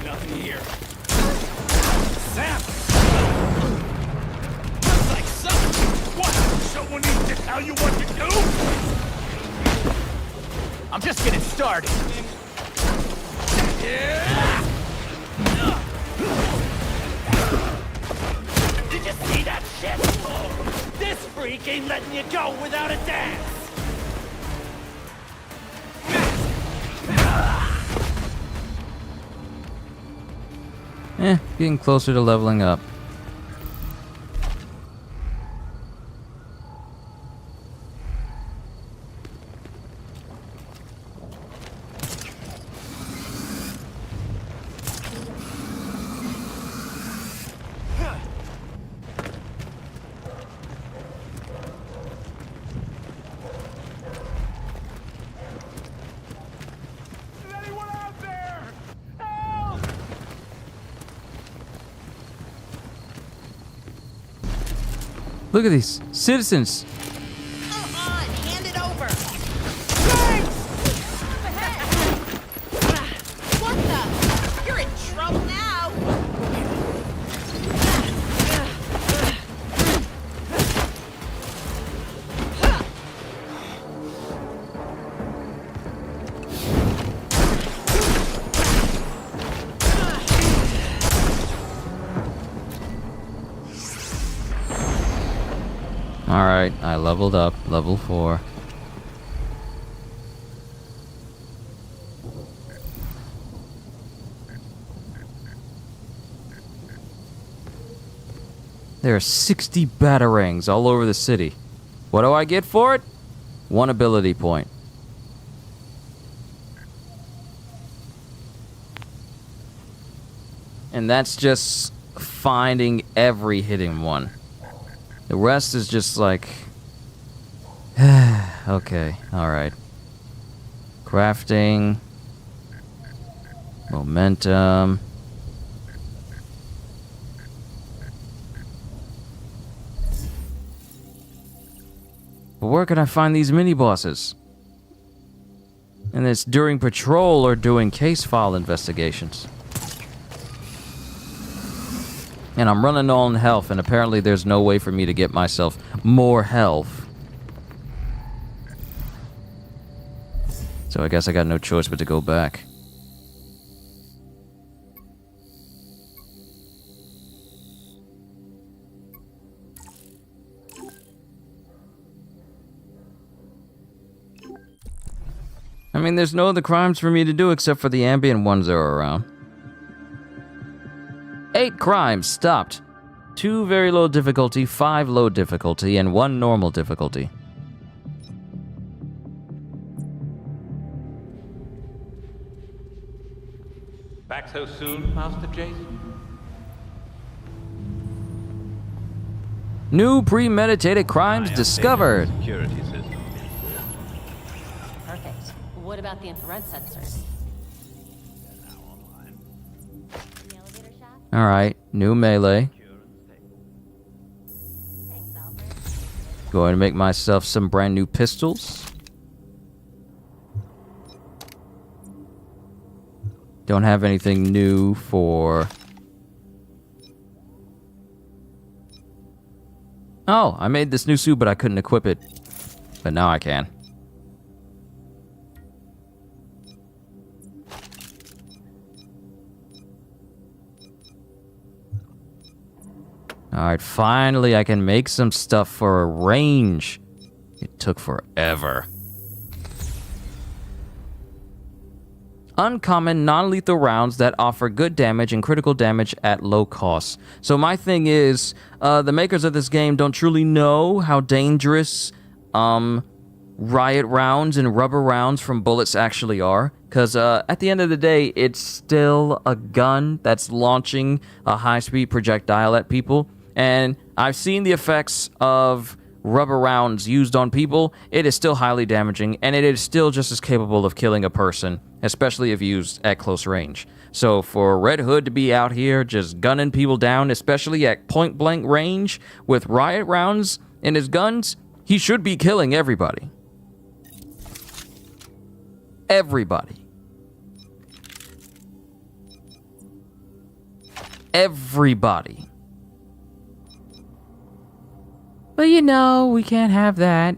Speaker 16: Nothing here. Sam! Looks like something. What? Someone needs to tell you what to do? I'm just getting started. Did you see that shit? This freak ain't letting you go without a dance.
Speaker 1: Getting closer to leveling up. Look at these citizens.
Speaker 18: Hand it over. What the? You're in trouble now.
Speaker 1: Alright, I leveled up, level 4. There are 60 batarangs all over the city. What do I get for it? 1 ability point. And that's just finding every hidden one. The rest is just like... okay, alright. Crafting. Momentum. But where can I find these mini-bosses? And it's during patrol or doing case file investigations. And I'm running on health, and apparently there's no way for me to get myself more health. So I guess I got no choice but to go back. I mean, there's no other crimes for me to do except for the ambient ones that are around. 8 crimes stopped. 2 very low difficulty, 5 low difficulty, and 1 normal difficulty.
Speaker 5: Back so soon, Master Jason?
Speaker 1: New premeditated crimes discovered.
Speaker 5: Security system.
Speaker 10: Perfect. What about the infrared sensors?
Speaker 1: Alright, new melee. Going to make myself some brand new pistols. Don't have anything new for... Oh, I made this new suit, but I couldn't equip it. But now I can. Alright, finally I can make some stuff for a range. It took forever. Uncommon, non-lethal rounds that offer good damage and critical damage at low cost. So my thing is, the makers of this game don't truly know how dangerous riot rounds and rubber rounds from bullets actually are. Because at the end of the day, it's still a gun that's launching a high-speed projectile at people. And I've seen the effects of rubber rounds used on people. It is still highly damaging, and it is still just as capable of killing a person, especially if used at close range. So for Red Hood to be out here just gunning people down, especially at point-blank range with riot rounds in his guns, he should be killing everybody. Everybody. Everybody. But you know, we can't have that.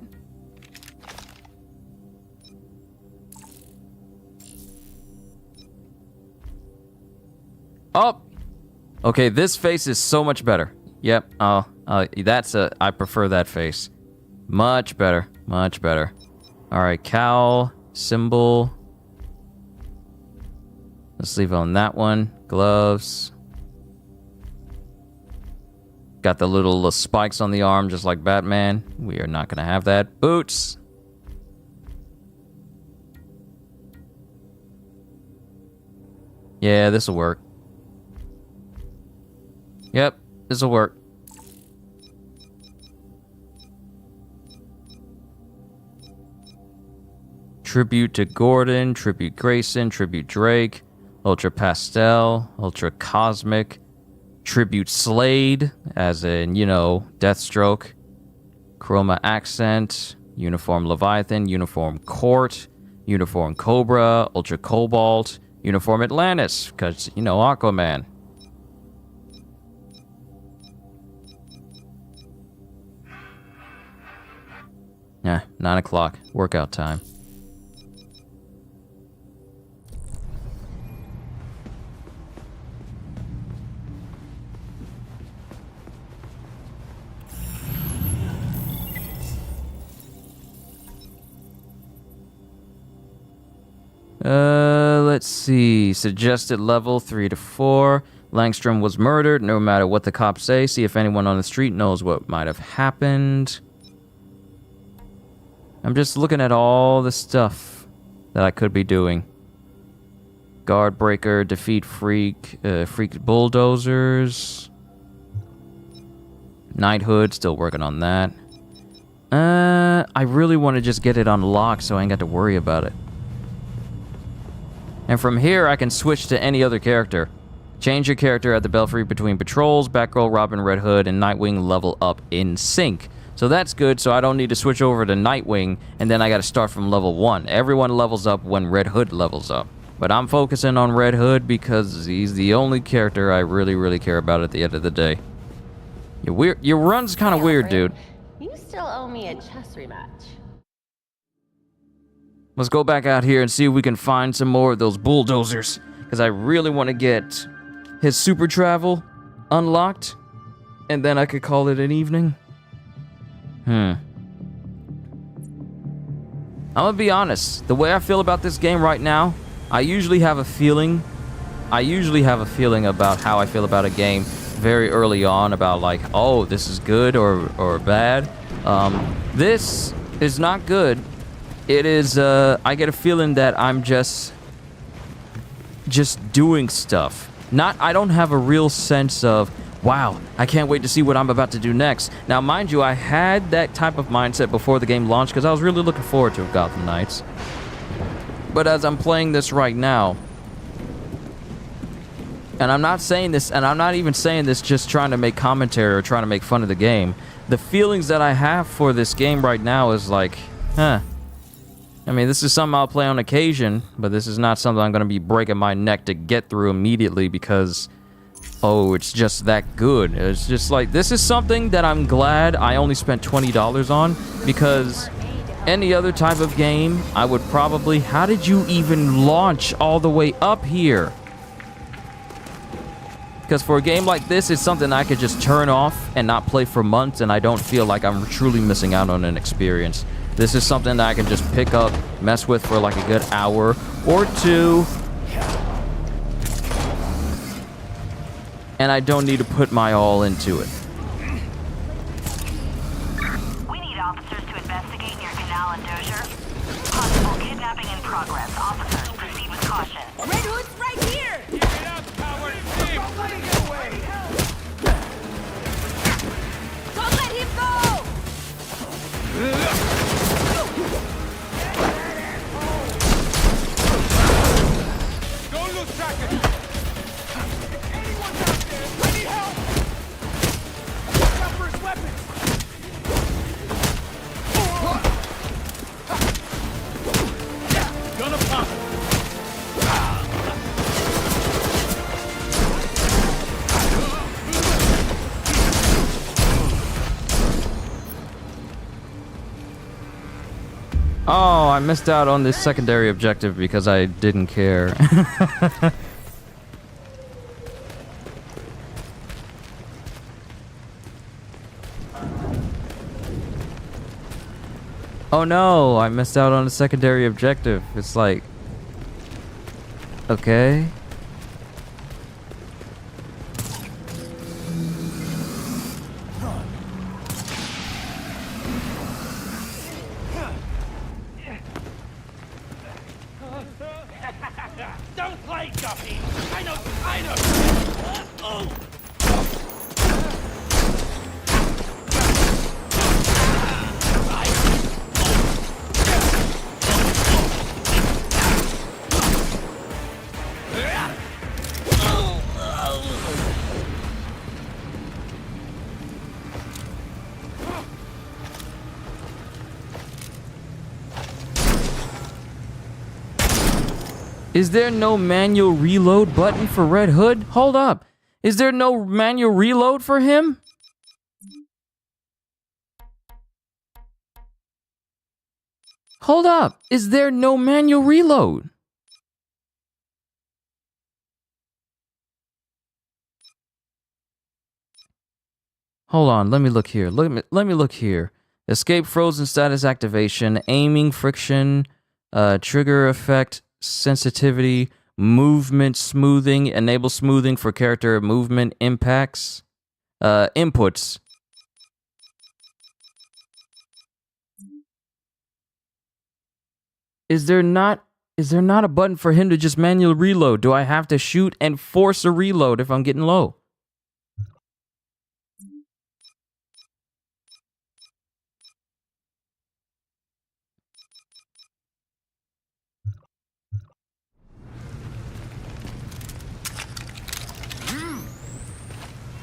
Speaker 1: Oh! Okay, this face is so much better. Yep, I prefer that face. Much better, much better. Alright, cowl, symbol. Let's leave on that one. Gloves. Got the little spikes on the arm, just like Batman. We are not going to have that. Boots. Yeah, this will work. Yep, this will work. Tribute to Gordon, Tribute Grayson, Tribute Drake, Ultra Pastel, Ultra Cosmic, Tribute Slade, as in, you know, Deathstroke, Chroma Accent, Uniform Leviathan, Uniform Court, Uniform Cobra, Ultra Cobalt, Uniform Atlantis, because, you know, Aquaman. Yeah, 9 o'clock, workout time. Let's see. Suggested level 3 to 4. Langstrom was murdered. No matter what the cops say, see if anyone on the street knows what might have happened. I'm just looking at all the stuff that I could be doing. Guard breaker, defeat freak bulldozers. Knighthood, still working on that. I really want to just get it unlocked so I ain't got to worry about it. And from here, I can switch to any other character. Change your character at the Belfry between patrols. Batgirl, Robin, Red Hood, and Nightwing level up in sync. So that's good, so I don't need to switch over to Nightwing, and then I gotta start from level 1. Everyone levels up when Red Hood levels up. But I'm focusing on Red Hood because he's the only character I really care about at the end of the day. Your run's kind of weird, dude.
Speaker 10: You still owe me a chess rematch.
Speaker 1: Let's go back out here and see if we can find some more of those bulldozers. Because I really want to get his super travel unlocked. And then I could call it an evening. I'm gonna be honest. The way I feel about this game right now, I usually have a feeling about how I feel about a game very early on. About like, oh, this is good or bad. This is not good. It is, I get a feeling that I'm just doing stuff. I don't have a real sense of, wow, I can't wait to see what I'm about to do next. Now, mind you, I had that type of mindset before the game launched because I was really looking forward to Gotham Knights. But as I'm playing this right now, and I'm not saying this, and I'm not even saying this just trying to make commentary or trying to make fun of the game, the feelings that I have for this game right now is like, I mean, this is something I'll play on occasion, but this is not something I'm going to be breaking my neck to get through immediately because, oh, it's just that good. It's just like, this is something that I'm glad I only spent $20 on, because any other type of game, I would probably, how did you even launch all the way up here? Because for a game like this, it's something I could just turn off and not play for months, and I don't feel like I'm truly missing out on an experience. This is something that I can just pick up, mess with for like a good hour or two, and I don't need to put my all into it.
Speaker 19: We need officers to investigate near Canal and Dozier. Possible kidnapping in progress. Officers, proceed with caution.
Speaker 18: Red Hood's right here! Keep it up, coward! Don't let him get away! Don't let him go! Don't lose track of him! Anyone out there? I need help! Watch out for his weapons! Gonna pop!
Speaker 1: Oh, I missed out on this secondary objective because I didn't care. Oh no, I missed out on a secondary objective. It's like, okay.
Speaker 18: Don't play, Duffy! I know! Oh!
Speaker 1: Is there no manual reload button for Red Hood? Hold up. Is there no manual reload for him? Hold up. Is there no manual reload? Hold on. Let me look here. Let me look here. Escape frozen status activation, aiming friction, trigger effect, sensitivity, movement smoothing, enable smoothing for character movement impacts, inputs. Is there not a button for him to just manually reload? Do I have to shoot and force a reload if I'm getting low?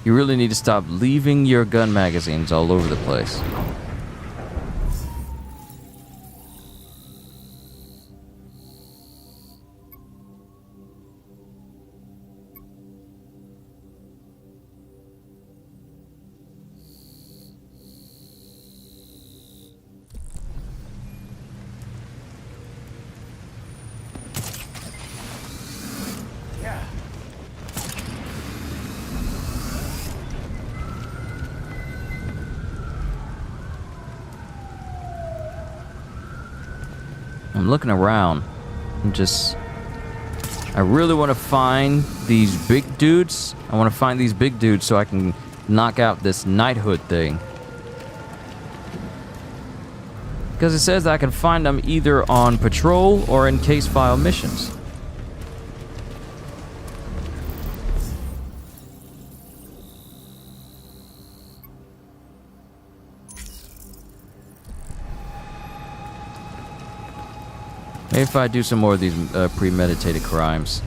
Speaker 1: You really need to stop leaving your gun magazines all over the place. I'm looking around. I really want to find these big dudes. I want to find these big dudes so I can knock out this knighthood thing. Because it says that I can find them either on patrol or in case file missions. Maybe if I do some more of these premeditated crimes.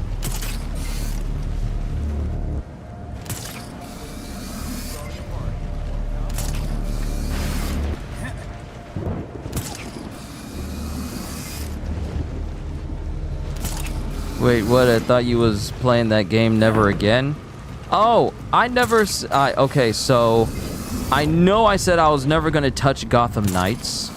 Speaker 1: Wait, what? I thought you was playing that game Never Again? Oh, I never... okay, so... I know I said I was never going to touch Gotham Knights.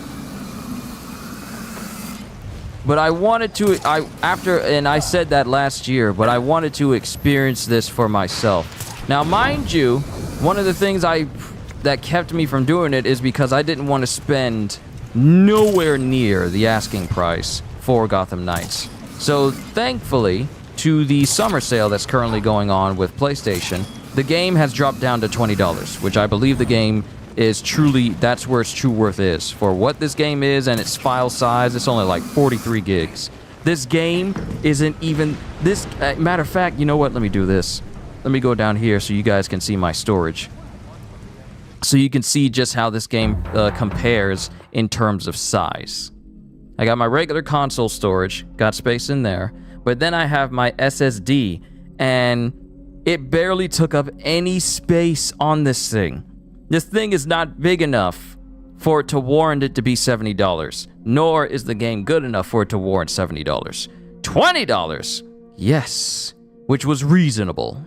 Speaker 1: But I wanted to... and I said that last year, but I wanted to experience this for myself. Now, mind you, one of the things that kept me from doing it is because I didn't want to spend nowhere near the asking price for Gotham Knights. So, thankfully, to the summer sale that's currently going on with PlayStation, the game has dropped down to $20, which I believe the game is truly, that's where its true worth is. For what this game is and its file size, it's only like 43 gigs. This game isn't even, matter of fact, you know what, let me do this. Let me go down here so you guys can see my storage. So you can see just how this game compares in terms of size. I got my regular console storage, got space in there, but then I have my SSD, and it barely took up any space on this thing. This thing is not big enough for it to warrant it to be $70, nor is the game good enough for it to warrant $70. $20? Yes, which was reasonable.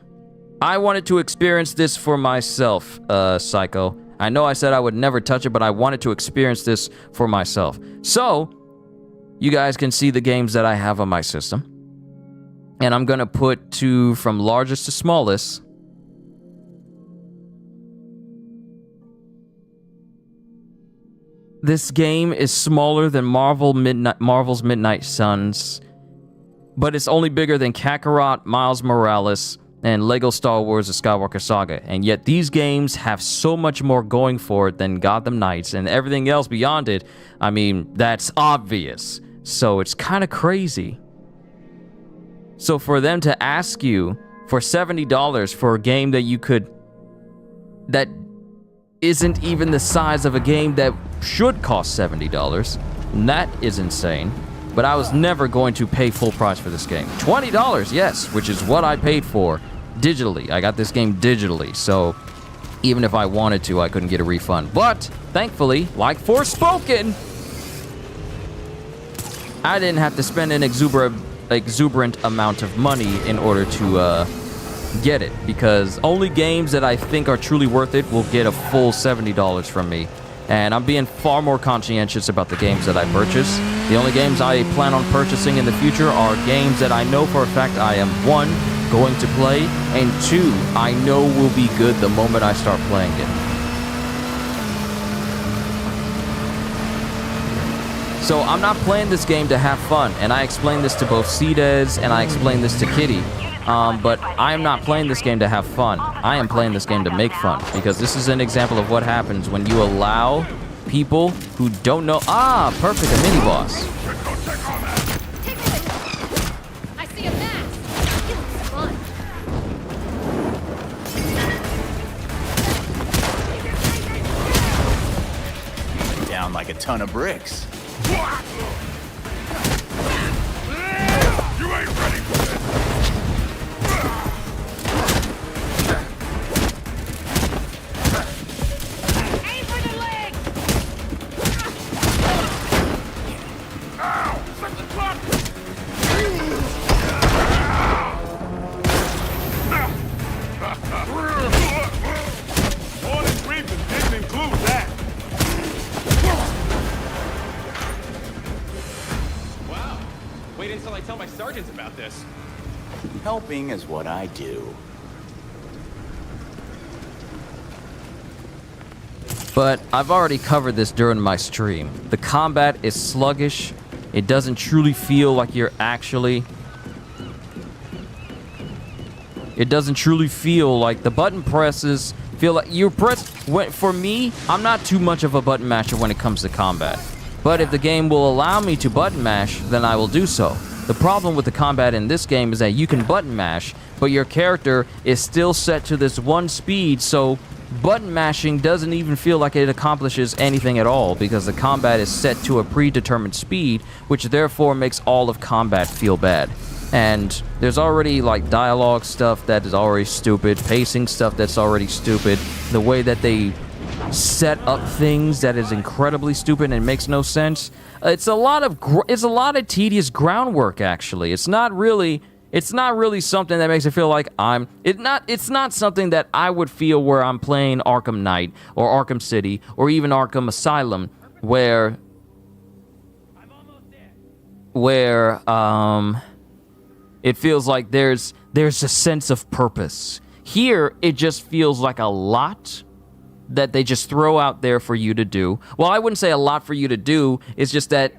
Speaker 1: I wanted to experience this for myself, Psycho. I know I said I would never touch it, but I wanted to experience this for myself. So, you guys can see the games that I have on my system. And I'm going to put from largest to smallest. This game is smaller than Marvel's Midnight Suns, but it's only bigger than Kakarot, Miles Morales, and Lego Star Wars: The Skywalker Saga. And yet these games have so much more going for it than Gotham Knights, and everything else beyond it, I mean, that's obvious. So it's kind of crazy. So for them to ask you for $70 for a game that isn't even the size of a game that should cost $70, that is insane. But I was never going to pay full price for this game. $20, yes, which is what I paid for digitally. I got this game digitally, so even if I wanted to, I couldn't get a refund. But thankfully, like Forspoken, I didn't have to spend an exuberant amount of money in order to get it, because only games that I think are truly worth it will get a full $70 from me. And I'm being far more conscientious about the games that I purchase. The only games I plan on purchasing in the future are games that I know for a fact I am, 1, going to play, and 2, I know will be good the moment I start playing it. So I'm not playing this game to have fun, and I explained this to both Cedez and I explained this to Kitty. But I am not playing this game to have fun. I am playing this game to make fun, because this is an example of what happens when you allow people who don't know. Ah, perfect, a mini boss.
Speaker 2: I see a mask. It looks fun.
Speaker 11: Down like a ton of bricks.
Speaker 18: You ain't ready for this! Aim for the leg! Ow! Set the clock! Morning briefing didn't include that.
Speaker 16: Wow. Wait until I tell my sergeants about this.
Speaker 11: Helping is what I do.
Speaker 1: But I've already covered this during my stream. The combat is sluggish. It doesn't truly feel like you're actually... It doesn't truly feel like the button presses feel like you press... For me, I'm not too much of a button masher when it comes to combat. But if the game will allow me to button mash, then I will do so. The problem with the combat in this game is that you can button mash, but your character is still set to this one speed, so button mashing doesn't even feel like it accomplishes anything at all, because the combat is set to a predetermined speed, which therefore makes all of combat feel bad. And there's already like dialogue stuff that is already stupid, pacing stuff that's already stupid, the way that they set up things that is incredibly stupid and makes no sense. It's a lot of tedious groundwork, actually. It's not really something that makes it feel like it's not something that I would feel where I'm playing Arkham Knight or Arkham City or even Arkham Asylum, where it feels like there's a sense of purpose. Here, it just feels like a lot that they just throw out there for you to do. Well, I wouldn't say a lot for you to do. It's just that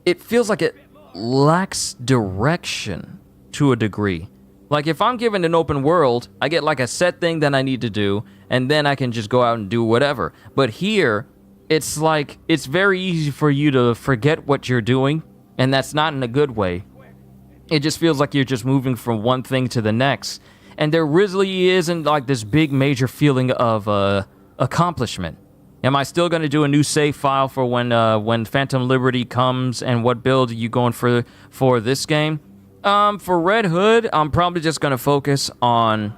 Speaker 1: it feels like it lacks direction to a degree. Like, if I'm given an open world, I get like a set thing that I need to do, and then I can just go out and do whatever. But here, it's like, it's very easy for you to forget what you're doing, and that's not in a good way. It just feels like you're just moving from one thing to the next. And there really isn't like this big major feeling of accomplishment. Am I still going to do a new save file for when Phantom Liberty comes, and what build are you going for this game? For Red Hood, I'm probably just going to focus on...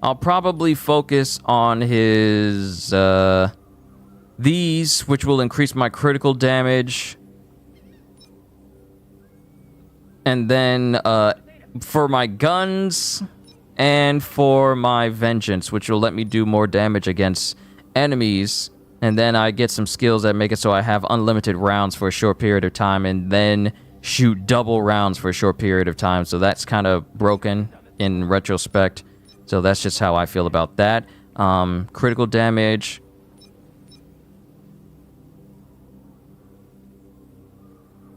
Speaker 1: I'll probably focus on his, these, which will increase my critical damage. And then, for my guns, and for my vengeance, which will let me do more damage against enemies. And then I get some skills that make it so I have unlimited rounds for a short period of time, and then shoot double rounds for a short period of time. So that's kind of broken in retrospect. So that's just how I feel about that. Critical damage.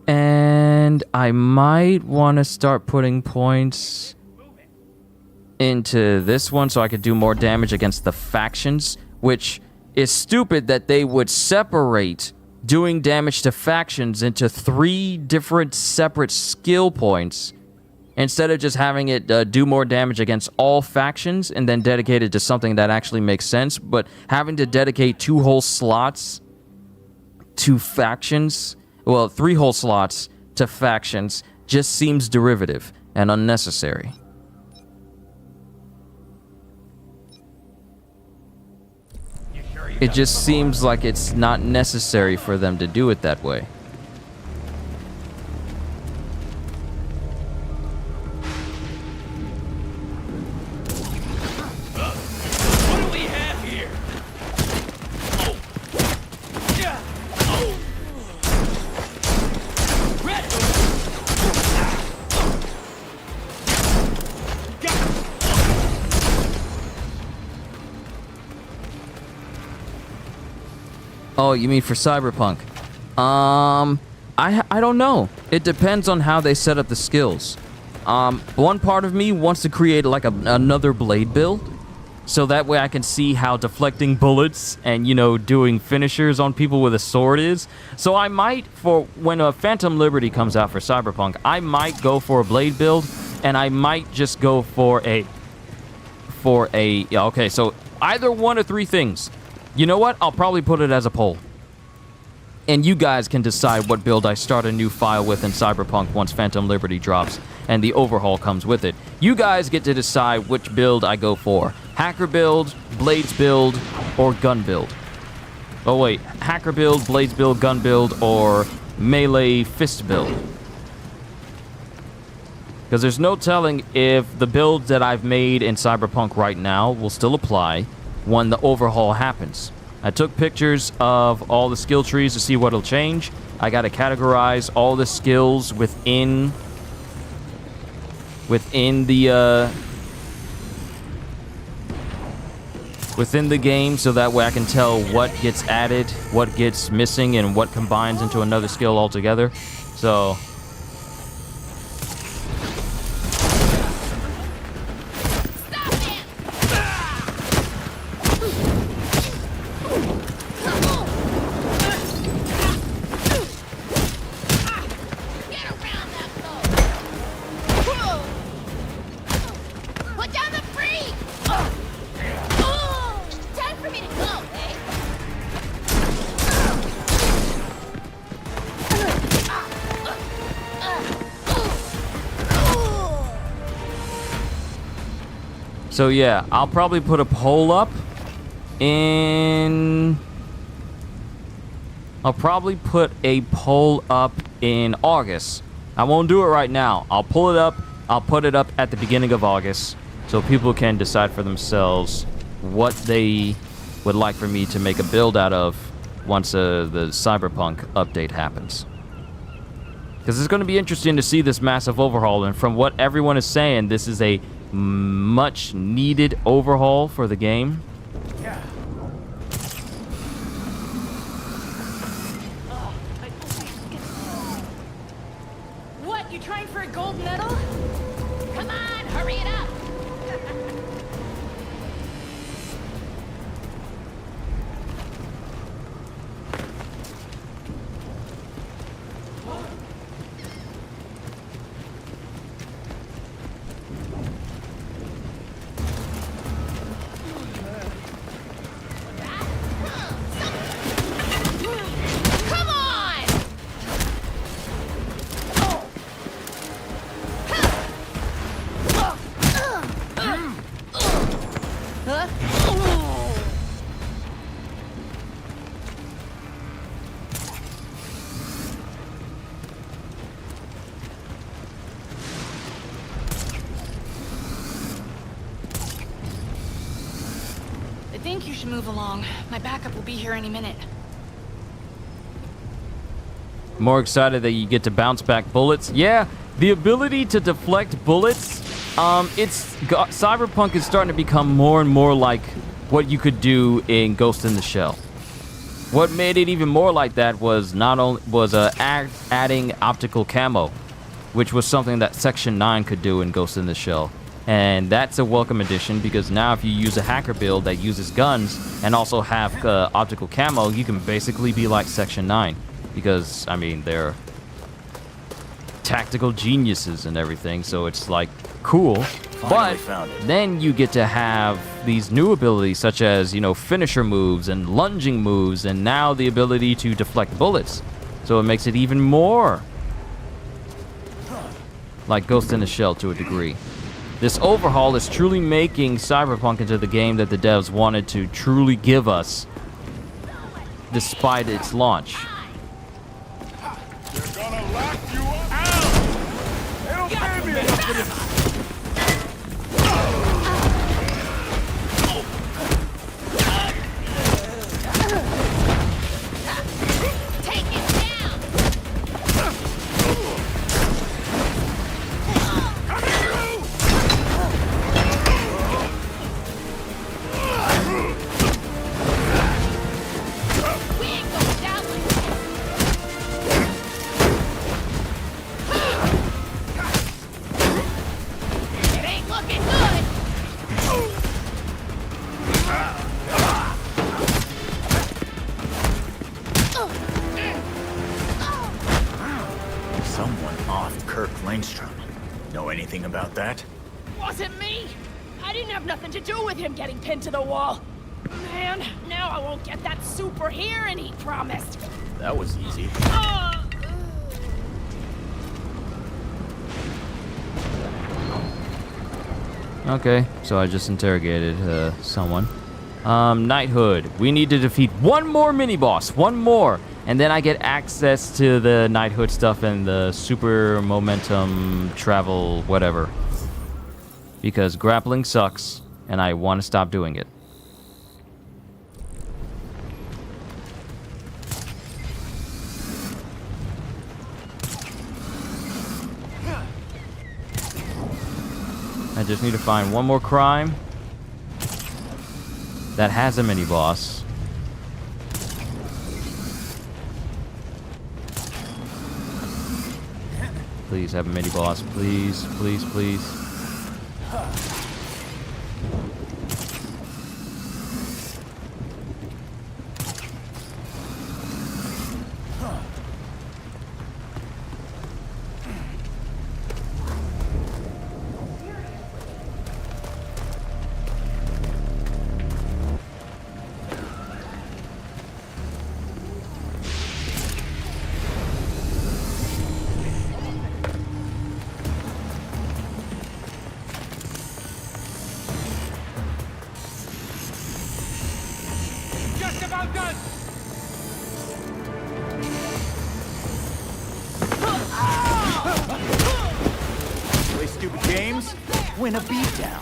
Speaker 1: And I might want to start putting points into this one so I could do more damage against the factions, which is stupid that they would separate doing damage to factions into 3 different separate skill points instead of just having it do more damage against all factions and then dedicate it to something that actually makes sense. But having to dedicate 2 whole slots to factions, well, 3 whole slots to factions, just seems derivative and unnecessary. It just seems like it's not necessary for them to do it that way.
Speaker 18: What do we have here?
Speaker 1: Oh, you mean for Cyberpunk? I don't know. It depends on how they set up the skills. One part of me wants to create like another blade build, so that way I can see how deflecting bullets and, you know, doing finishers on people with a sword is. So I might, for when a Phantom Liberty comes out for Cyberpunk, I might go for a blade build, and I might just go for a yeah, okay, so either one of 3 things. You know what? I'll probably put it as a poll. And you guys can decide what build I start a new file with in Cyberpunk once Phantom Liberty drops and the overhaul comes with it. You guys get to decide which build I go for. Hacker build, Blades build, or gun build. Oh wait, hacker build, Blades build, gun build, or melee fist build. Because there's no telling if the builds that I've made in Cyberpunk right now will still apply when the overhaul happens. I took pictures of all the skill trees to see what'll change. I gotta categorize all the skills within the game, so that way I can tell what gets added, what gets missing, and what combines into another skill altogether. So So yeah, I'll probably put a poll up in... I'll probably put a poll up in August. I won't do it right now. I'll pull it up. I'll put it up at the beginning of August so people can decide for themselves what they would like for me to make a build out of once the Cyberpunk update happens. Because it's going to be interesting to see this massive overhaul, and from what everyone is saying, this is a much needed overhaul for the game.
Speaker 18: Yeah.
Speaker 12: What, you trying for a gold medal?
Speaker 7: Come on, hurry it up! Come on!
Speaker 12: I think you should move along. My backup will be here any minute.
Speaker 1: More excited that you get to bounce back bullets. Yeah, the ability to deflect bullets. Cyberpunk is starting to become more and more like what you could do in Ghost in the Shell. What made it even more like that was adding optical camo, which was something that Section 9 could do in Ghost in the Shell. And that's a welcome addition, because now if you use a hacker build that uses guns and also have optical camo, you can basically be like Section 9. Because, I mean, they're tactical geniuses and everything, so it's like cool. But then you get to have these new abilities such as, you know, finisher moves and lunging moves, and now the ability to deflect bullets. So it makes it even more like Ghost in the Shell to a degree. This overhaul is truly making Cyberpunk into the game that the devs wanted to truly give us despite its launch.
Speaker 18: They're gonna lock you out! They don't pay me enough for this!
Speaker 11: Know anything about that?
Speaker 7: Wasn't me! I didn't have nothing to do with him getting pinned to the wall. Man, now I won't get that super hearing he promised.
Speaker 11: That was easy.
Speaker 1: Okay, so I just interrogated someone. Knighthood. We need to defeat one more mini-boss. One more. And then I get access to the Knighthood stuff and the super momentum travel whatever. Because grappling sucks, and I want to stop doing it. I just need to find one more crime that has a mini-boss. Please have a mini-boss. Please, please, please.
Speaker 11: Play stupid games, win a beatdown.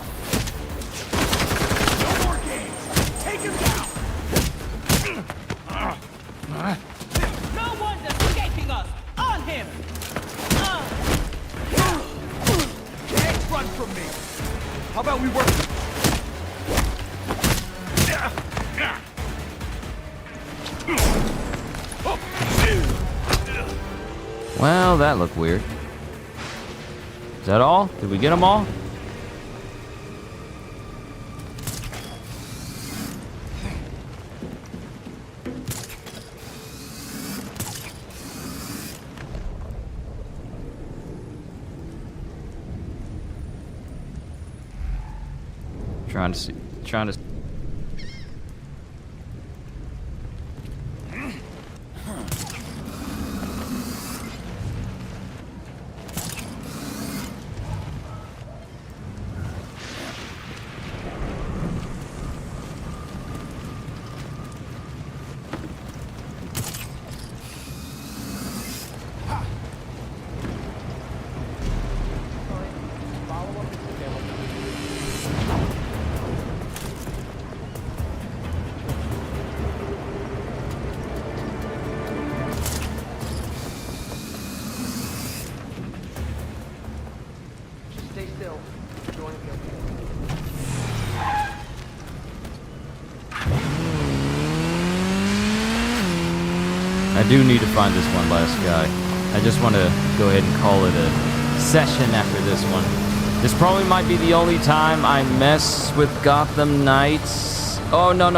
Speaker 18: No more games! Take him down! No one's escaping us! On him!
Speaker 1: Well, that looked weird. Is that all? Did we get them all? Trying to
Speaker 16: Stay still. You're going to be okay.
Speaker 1: I do need to find this one last guy. I just want to go ahead and call it a session after this one. This probably might be the only time I mess with Gotham Knights. Oh, no,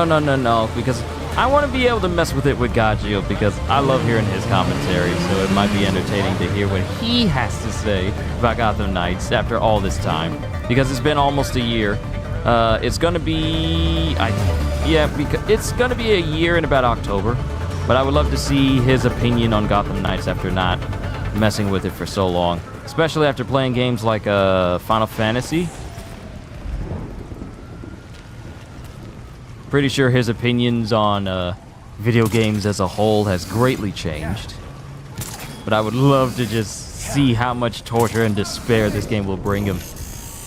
Speaker 1: because I want to be able to mess with it with Gagio because I love hearing his commentary, so it might be entertaining to hear what he has to say about Gotham Knights after all this time. Because it's been almost a year. It's gonna be, it's gonna be a year in about October. But I would love to see his opinion on Gotham Knights after not messing with it for so long. Especially after playing games like Final Fantasy. Pretty sure his opinions on video games as a whole has greatly changed. But I would love to just see how much torture and despair this game will bring him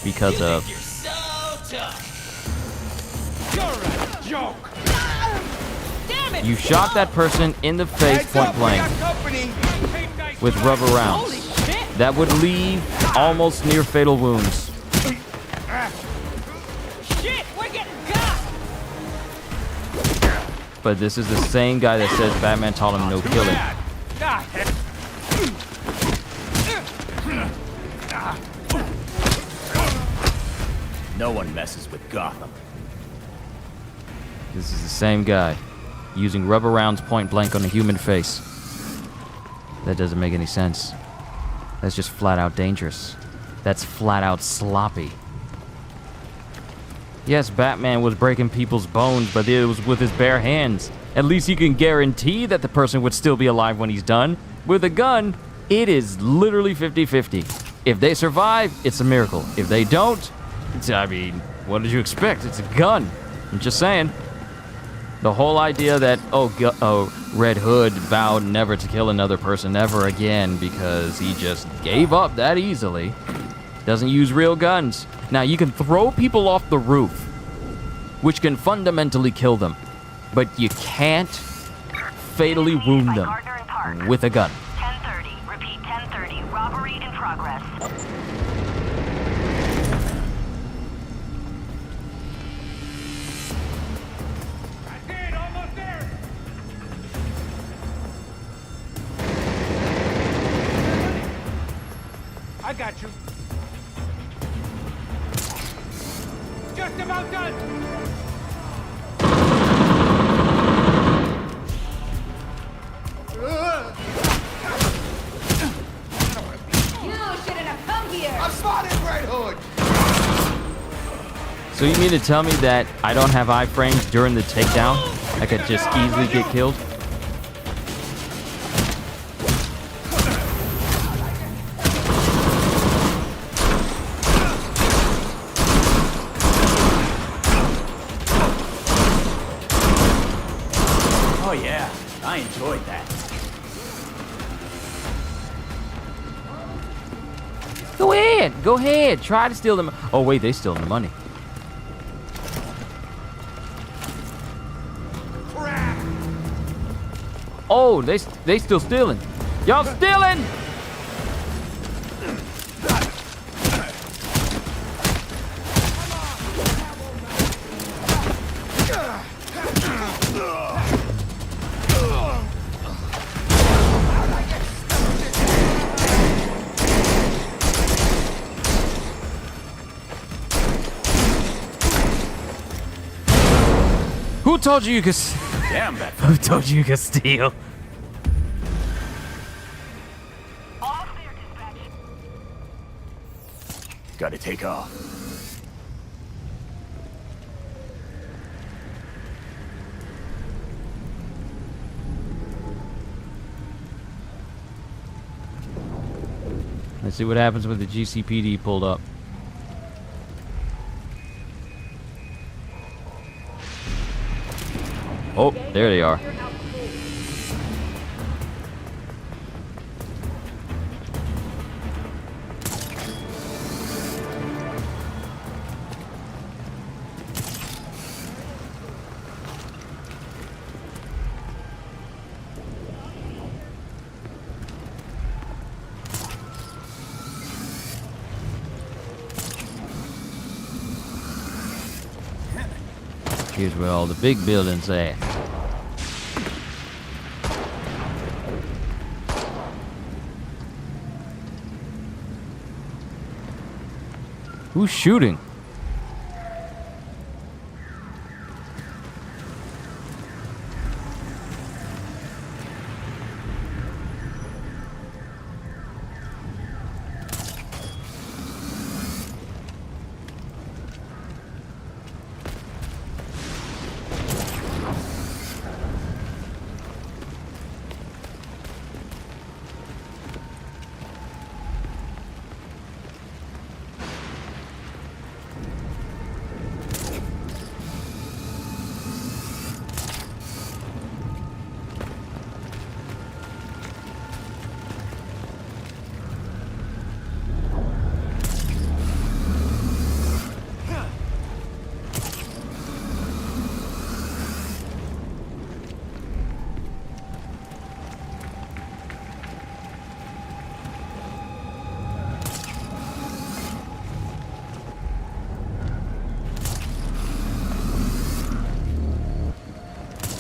Speaker 1: because of...
Speaker 18: You're so tough. You're a joke. Damn it!
Speaker 1: You shot that person in the face point blank with rubber rounds. That would leave almost near fatal wounds.
Speaker 18: Shit, we're getting got.
Speaker 1: But this is the same guy that says Batman taught him no killing.
Speaker 11: No one messes with Gotham.
Speaker 1: This is the same guy using rubber rounds point blank on a human face. That doesn't make any sense. That's just flat out dangerous. That's flat out sloppy. Yes, Batman was breaking people's bones, but it was with his bare hands. At least you can guarantee that the person would still be alive when he's done. With a gun, it is literally 50-50. If they survive, it's a miracle. If they don't, I mean, what did you expect? It's a gun. I'm just saying. The whole idea that, Red Hood vowed never to kill another person ever again because he just gave up that easily. Doesn't use real guns. Now, you can throw people off the roof, which can fundamentally kill them, but you can't fatally wound them with a gun.
Speaker 19: 10:30. Repeat, 10:30. Robbery in progress.
Speaker 18: I got you. Just about done.
Speaker 7: You shouldn't have come here.
Speaker 18: I'm spotted, Red Hood.
Speaker 1: So you mean to tell me that I don't have iframes during the takedown? I could just easily get killed?
Speaker 11: Oh yeah, I enjoyed that.
Speaker 1: Go ahead, try to steal them. Oh wait, they stealing the money. Oh, they still stealing. Y'all stealing! told you you could?
Speaker 5: Damn that.
Speaker 1: Who told you you could steal?
Speaker 11: Gotta take off.
Speaker 1: Let's see what happens with the GCPD pulled up. Oh, there they are. Here's where all the big buildings at. Who's shooting?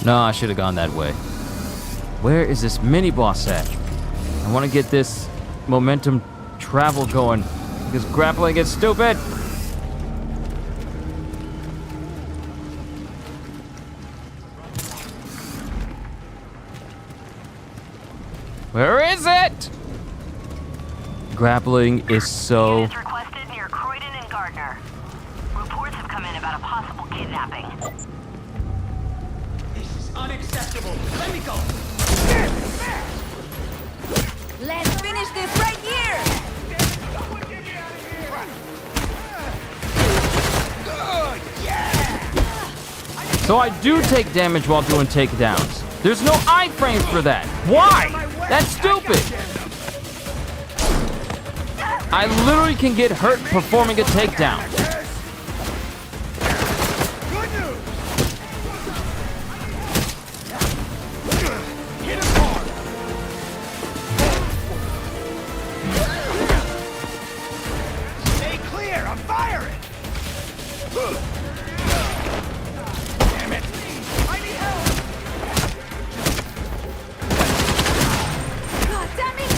Speaker 1: No, I should have gone that way. Where is this mini boss at? I want to get this momentum travel going because grappling is stupid. Where is it? Grappling is so...
Speaker 19: Units requested near Croydon and Gardner. Reports have come in about a possible kidnapping.
Speaker 16: This is unacceptable. Let me go.
Speaker 7: Let's finish this right here!
Speaker 1: So I do take damage while doing takedowns. There's no iframes for that. Why? That's stupid. I literally can get hurt performing a takedown.
Speaker 16: Stay clear. I'm firing. Damn it. I need help.
Speaker 7: God damn it!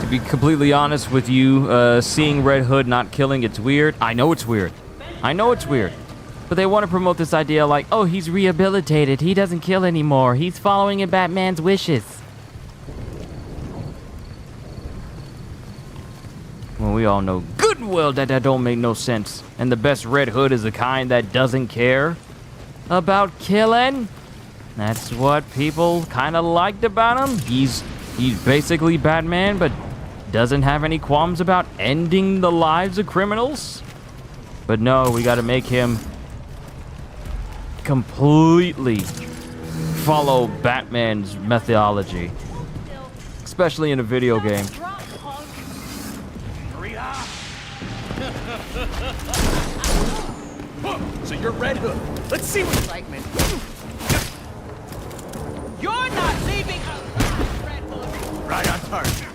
Speaker 1: To be completely honest with you, seeing Red Hood not killing, it's weird. I know it's weird. I know it's weird. But they want to promote this idea like, oh, he's rehabilitated. He doesn't kill anymore. He's following in Batman's wishes. Well, we all know good and well that that don't make no sense. And the best Red Hood is the kind that doesn't care about killing. That's what people kind of liked about him. He's basically Batman, but doesn't have any qualms about ending the lives of criminals. But no, we got to make him completely follow Batman's methodology, especially in a video game.
Speaker 16: So you're Red Hood. Let's see what excitement. You're not leaving us, Red Hood. Right on target.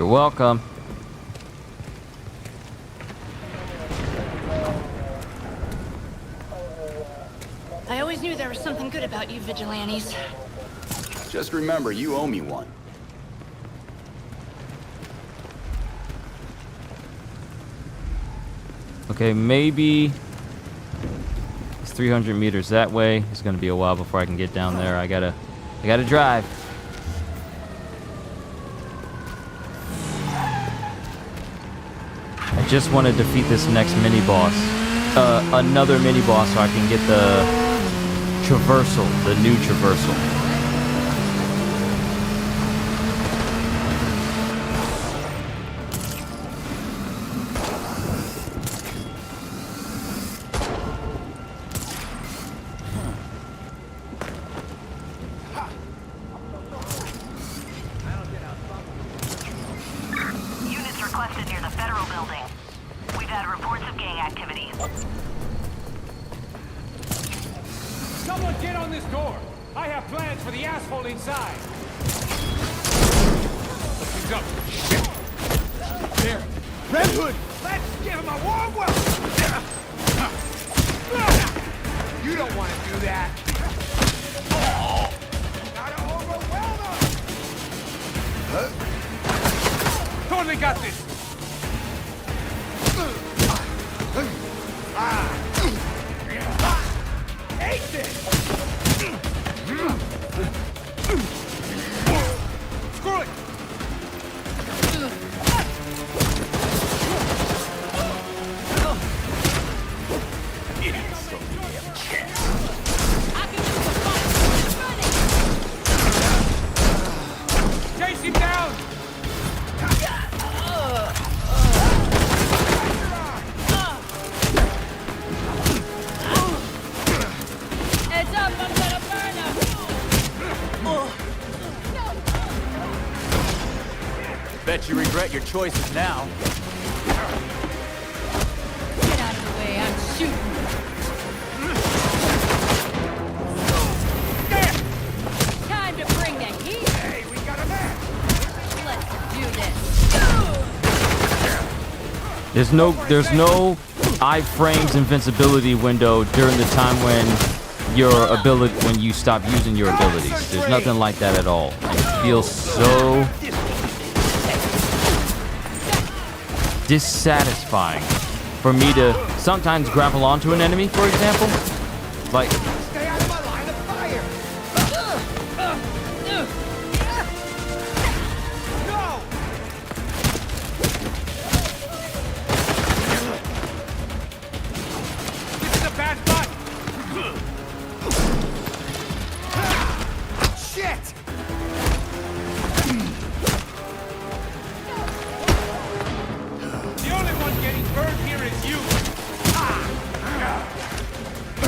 Speaker 1: You're welcome.
Speaker 7: I always knew there was something good about you vigilantes.
Speaker 11: Just remember, you owe me one.
Speaker 1: Okay, maybe it's 300 meters that way. It's gonna be a while before I can get down there. I gotta drive. I just want to defeat this next mini boss, another mini boss, so I can get the traversal, the new traversal.
Speaker 19: Units requested near the federal building. We've had reports of gang activity.
Speaker 18: Someone get on this door! I have plans for the asshole inside! He's up. Shit! There! Red Hood! Let's give him a warm welcome! You don't want to do that! Gotta overwhelm him! Totally got this! Take this! Screw it! Chase him down!
Speaker 7: Heads up, I'm gonna burn him!
Speaker 16: Bet you regret your choices now.
Speaker 7: Get out of the way, I'm shooting. Time to bring the heat.
Speaker 18: Hey, we got a man!
Speaker 7: Let's do this.
Speaker 1: There's no iframes invincibility window during the time when you stop using your abilities. There's nothing like that at all. It feels so dissatisfying for me to sometimes grapple onto an enemy, for example. Like,
Speaker 18: Stay out of my line of fire! No! This is a bad spot! Shit! The only one getting burned here is you!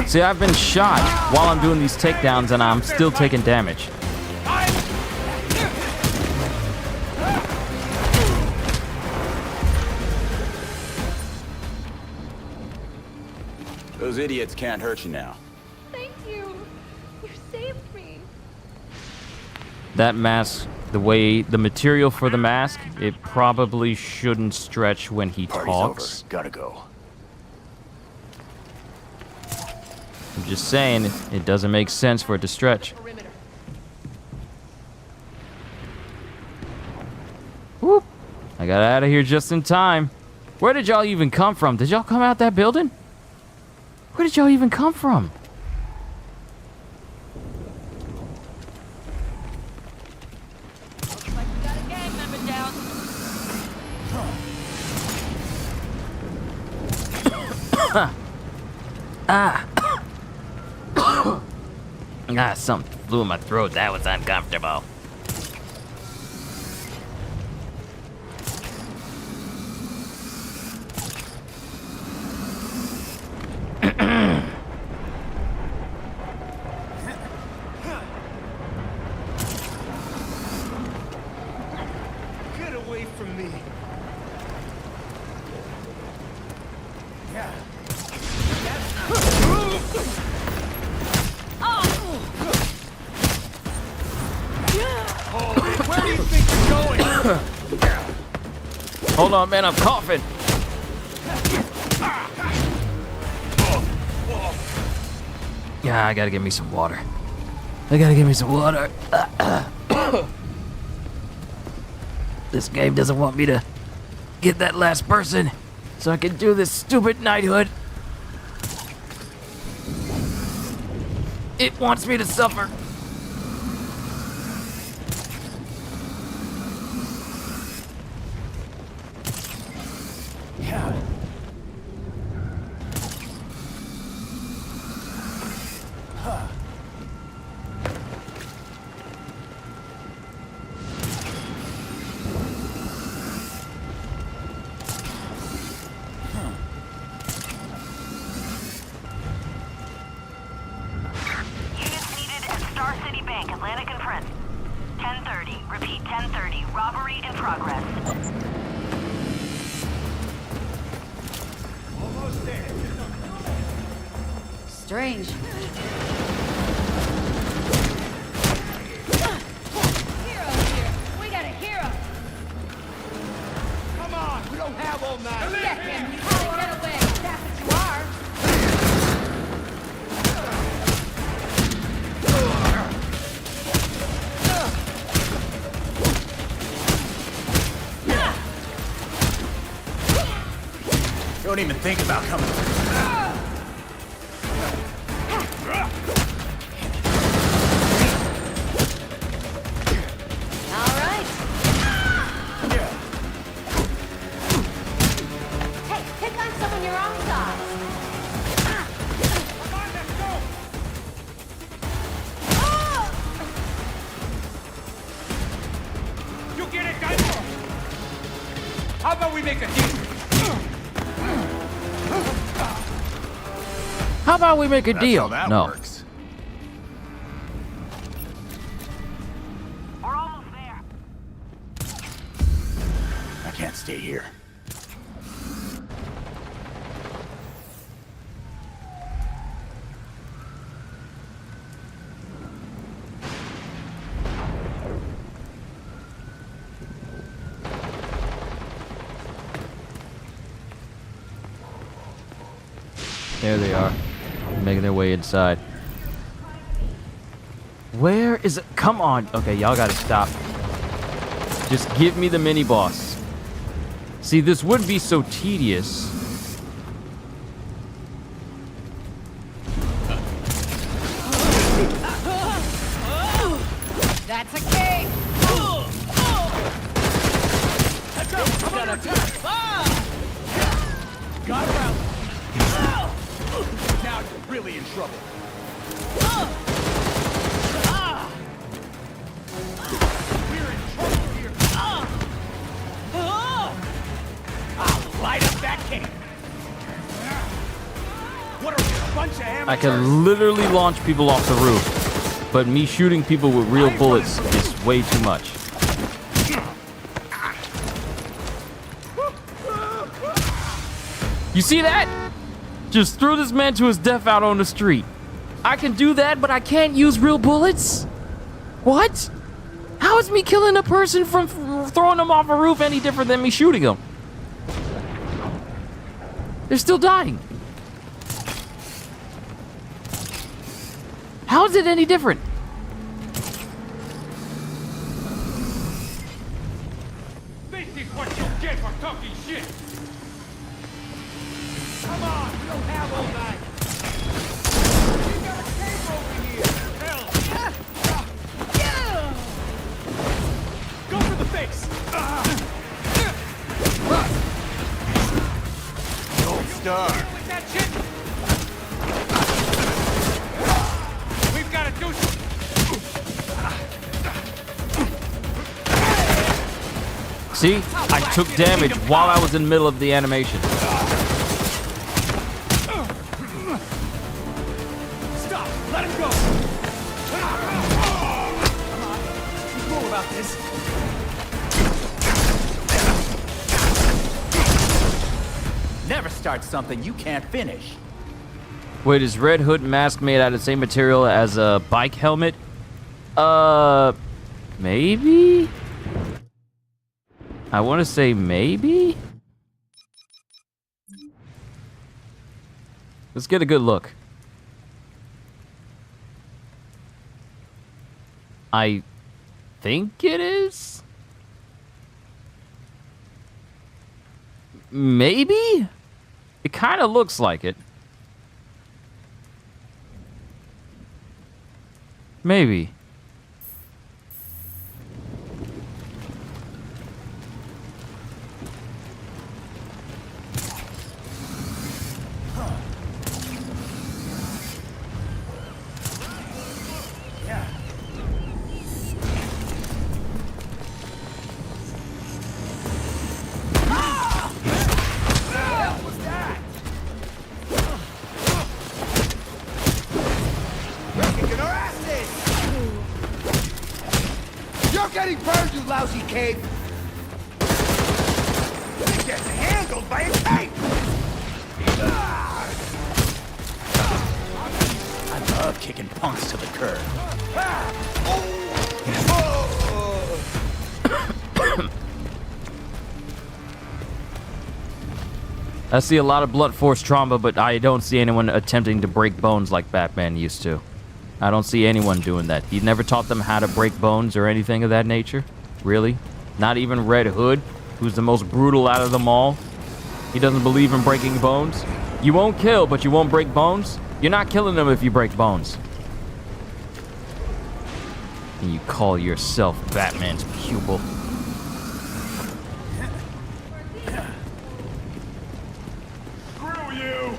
Speaker 1: see, I've been shot while I'm doing these takedowns and I'm still taking damage.
Speaker 11: Those idiots can't hurt you now.
Speaker 2: Thank you. You saved me.
Speaker 1: That mask, the material for the mask, it probably shouldn't stretch when he
Speaker 11: Party's
Speaker 1: talks.
Speaker 11: over. Gotta go.
Speaker 1: I'm just saying, it doesn't make sense for it to stretch. Whoop! I got out of here just in time. Where did y'all even come from? Did y'all come out that building? Where did y'all even come from?
Speaker 7: Looks like we got a gang member down.
Speaker 20: Something flew in my throat. That was uncomfortable.
Speaker 18: Get away from me! Yeah. Where do you think you're going?
Speaker 1: Hold on, man, I'm coughing. Yeah, I gotta get me some water. This game doesn't want me to get that last person, so I can do this stupid knighthood. It wants me to suffer.
Speaker 19: Units needed at Star City Bank, Atlantic and Prince. 10:30. Repeat, 10:30. Robbery in progress.
Speaker 16: Almost there.
Speaker 3: Strange.
Speaker 7: Hero here. We got a hero.
Speaker 16: Come on, we don't have all night.
Speaker 7: Get him, you can't get away. That's what you are.
Speaker 11: Don't even think about coming.
Speaker 3: All right.
Speaker 10: Hey, pick on someone your own size.
Speaker 18: Come on, let's go! You get it done for. How about we make a deal?
Speaker 1: How about we make a deal?
Speaker 11: How that
Speaker 1: No.
Speaker 11: works.
Speaker 19: We're almost there.
Speaker 11: I can't stay here.
Speaker 1: There they are, making their way inside. Where is it? Come on. Okay, y'all gotta stop. Just give me the mini boss. See, this would be so tedious.
Speaker 7: That's a cake.
Speaker 16: Got around. Now you're really in trouble. We're in trouble here. I'll light up that cake. What are we, a bunch of amateurs?
Speaker 1: I can literally launch people off the roof, but me shooting people with real bullets is way too much. You see that? Just threw this man to his death out on the street. I can do that, but I can't use real bullets? What? How is me killing a person from throwing them off a roof any different than me shooting them? They're still dying. How is it any different?
Speaker 18: This is what you get for talking shit.
Speaker 16: Come on, we don't have all night. We got a cave over here. Hell. Go for the face. Gold star.
Speaker 18: With that shit. We've got to do something.
Speaker 1: See? I took damage while I was in the middle of the animation.
Speaker 16: Stop. Let him go. Come on. Be cool about this. Never start something you can't finish.
Speaker 1: Wait, is Red Hood mask made out of the same material as a bike helmet? Maybe? I want to say maybe? Let's get a good look. I think it is? Maybe? It kind of looks like it. Maybe.
Speaker 18: You're getting burned, you lousy cave! It gets handled by a cape!
Speaker 11: I love kicking punks to the curb.
Speaker 1: I see a lot of blunt force trauma, but I don't see anyone attempting to break bones like Batman used to. I don't see anyone doing that. He never taught them how to break bones or anything of that nature. Really? Not even Red Hood, who's the most brutal out of them all. He doesn't believe in breaking bones. You won't kill, but you won't break bones? You're not killing them if you break bones. And you call yourself Batman's pupil.
Speaker 18: Screw you!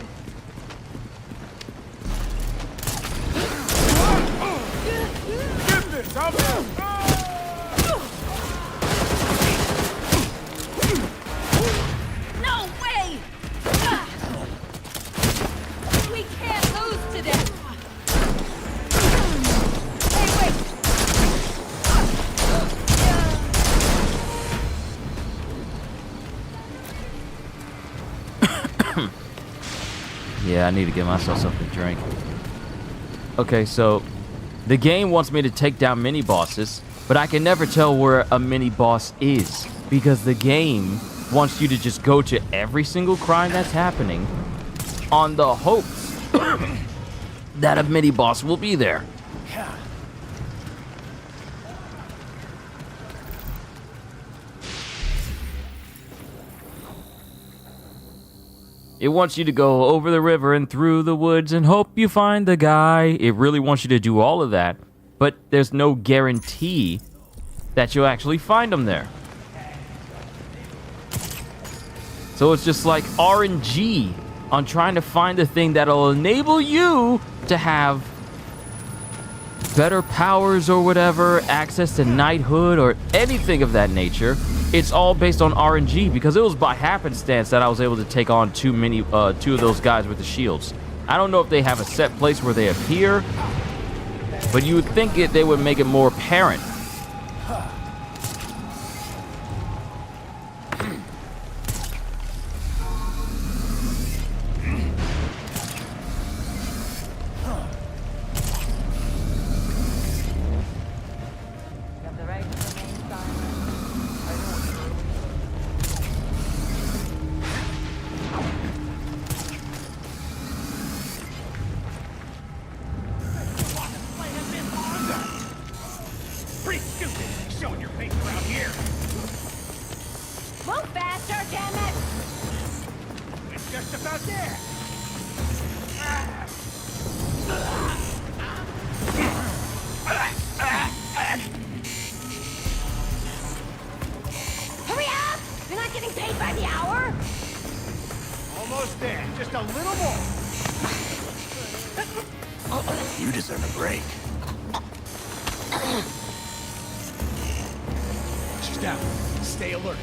Speaker 18: Get this,
Speaker 2: No way! We can't lose to them! Hey, wait!
Speaker 1: Yeah, I need to get myself something to drink. Okay, so the game wants me to take down mini-bosses, but I can never tell where a mini-boss is because the game wants you to just go to every single crime that's happening on the hopes that a mini-boss will be there. It wants you to go over the river and through the woods and hope you find the guy. It really wants you to do all of that, but there's no guarantee that you'll actually find him there. So it's just like RNG on trying to find a thing that'll enable you to have better powers or whatever, access to knighthood or anything of that nature. It's all based on RNG because it was by happenstance that I was able to take on two of those guys with the shields. I don't know if they have a set place where they appear, but you would think they would make it more apparent.
Speaker 18: Pretty stupid, showing your face around here.
Speaker 2: Move faster, damn it!
Speaker 18: It's just about there.
Speaker 2: Hurry up! You're not getting paid by the hour?
Speaker 18: Almost there, just a little more.
Speaker 11: You deserve a break.
Speaker 18: She's down. Stay alert.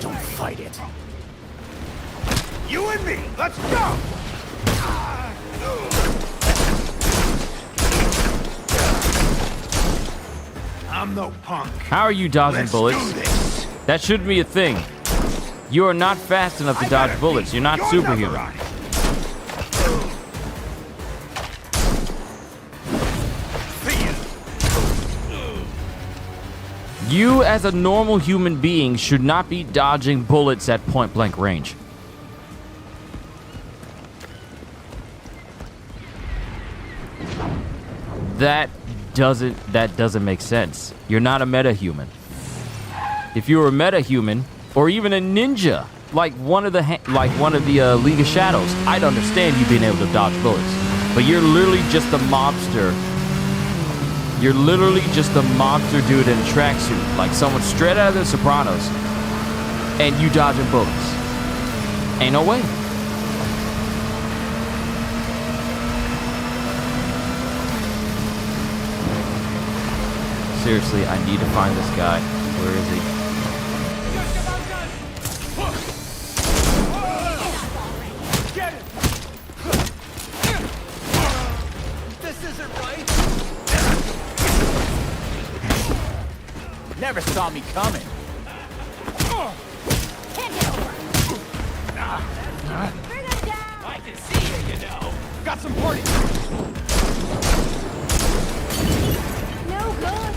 Speaker 11: Don't fight it.
Speaker 18: You and me, let's go!
Speaker 4: I'm no punk.
Speaker 1: How are you dodging
Speaker 4: Let's
Speaker 1: bullets?
Speaker 4: do this.
Speaker 1: That shouldn't be a thing. You are not fast enough to dodge bullets. You're not superhuman. You, as a normal human being, should not be dodging bullets at point-blank range. That doesn't make sense. You're not a metahuman. If you were a metahuman, or even a ninja, like one of the League of Shadows, I'd understand you being able to dodge bullets. But you're literally just a mobster. You're literally just a mobster dude in a tracksuit, like someone straight out of The Sopranos, and you dodging bullets. Ain't no way. Seriously, I need to find this guy. Where is he?
Speaker 16: This isn't right. Never saw me coming.
Speaker 7: Can't get over.
Speaker 16: Bring him down. I can see you, you know. Got some party.
Speaker 7: No good.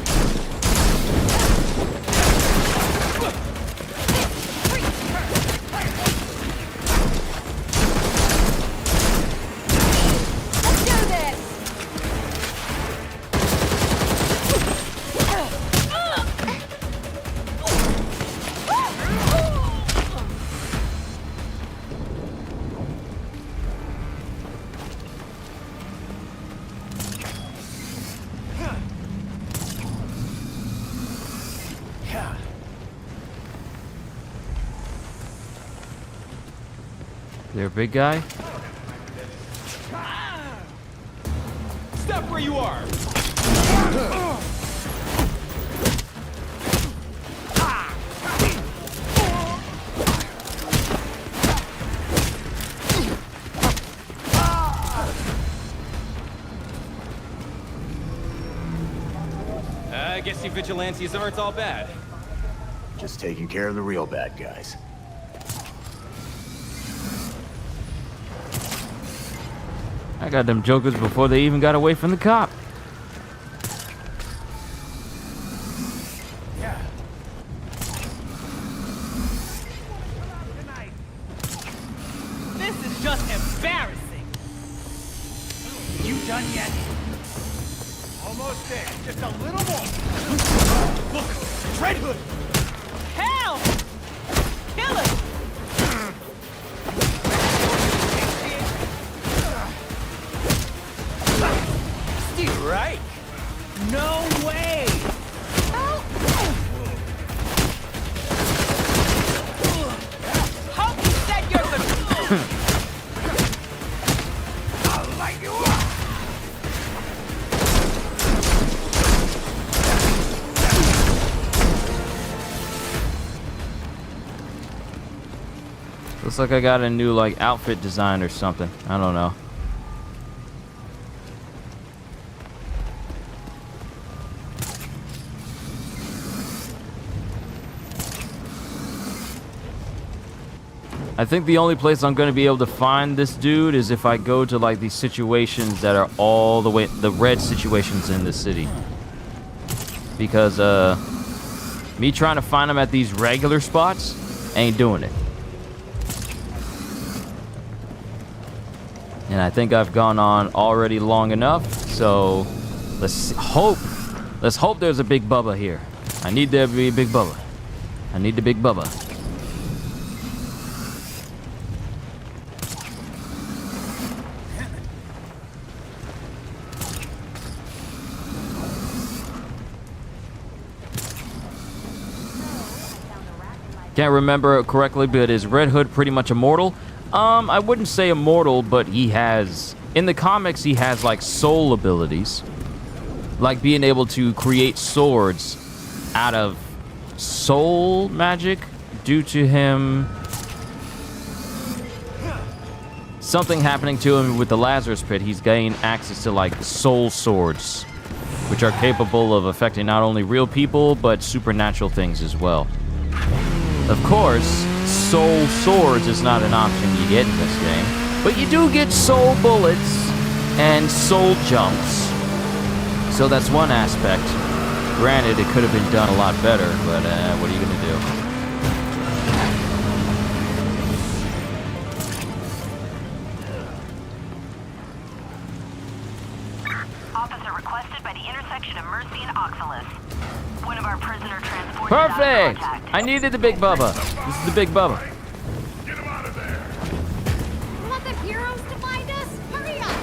Speaker 7: Let's do this.
Speaker 1: There a big guy?
Speaker 16: Step where you are.
Speaker 9: I guess you vigilantes aren't all bad.
Speaker 11: Just taking care of the real bad guys.
Speaker 1: I got them jokers before they even got away from the cop.
Speaker 16: This is just embarrassing. You done yet?
Speaker 18: Almost there. Just a little more.
Speaker 16: Look, Red Hood. Hell! Kill it! Steve, right? No way! Hope you said you're the... I'll light you up!
Speaker 1: Looks like I got a new like outfit design or something. I don't know. I think the only place I'm going to be able to find this dude is if I go to like these situations that are all the way, the red situations in the city. Because me trying to find them at these regular spots ain't doing it. And I think I've gone on already long enough, so let's hope there's a big Bubba here. I need there to be a big Bubba. I need the big Bubba. Can't remember correctly, but is Red Hood pretty much immortal? I wouldn't say immortal, but he has... In the comics, he has, like, soul abilities. Like being able to create swords out of soul magic due to him... Something happening to him with the Lazarus Pit. He's gained access to, like, soul swords. which are capable of affecting not only real people, but supernatural things as well. Of course, soul swords is not an option you get in this game, but you do get soul bullets and soul jumps. So that's one aspect. Granted, it could have been done a lot better, but what are you gonna do?
Speaker 19: Officer requested by the intersection of Mercy and Oxalis. One of our prisoner transports.
Speaker 1: Perfect! I needed the Big Bubba. This is the Big Bubba.
Speaker 2: You want the heroes to find us? Hurry up!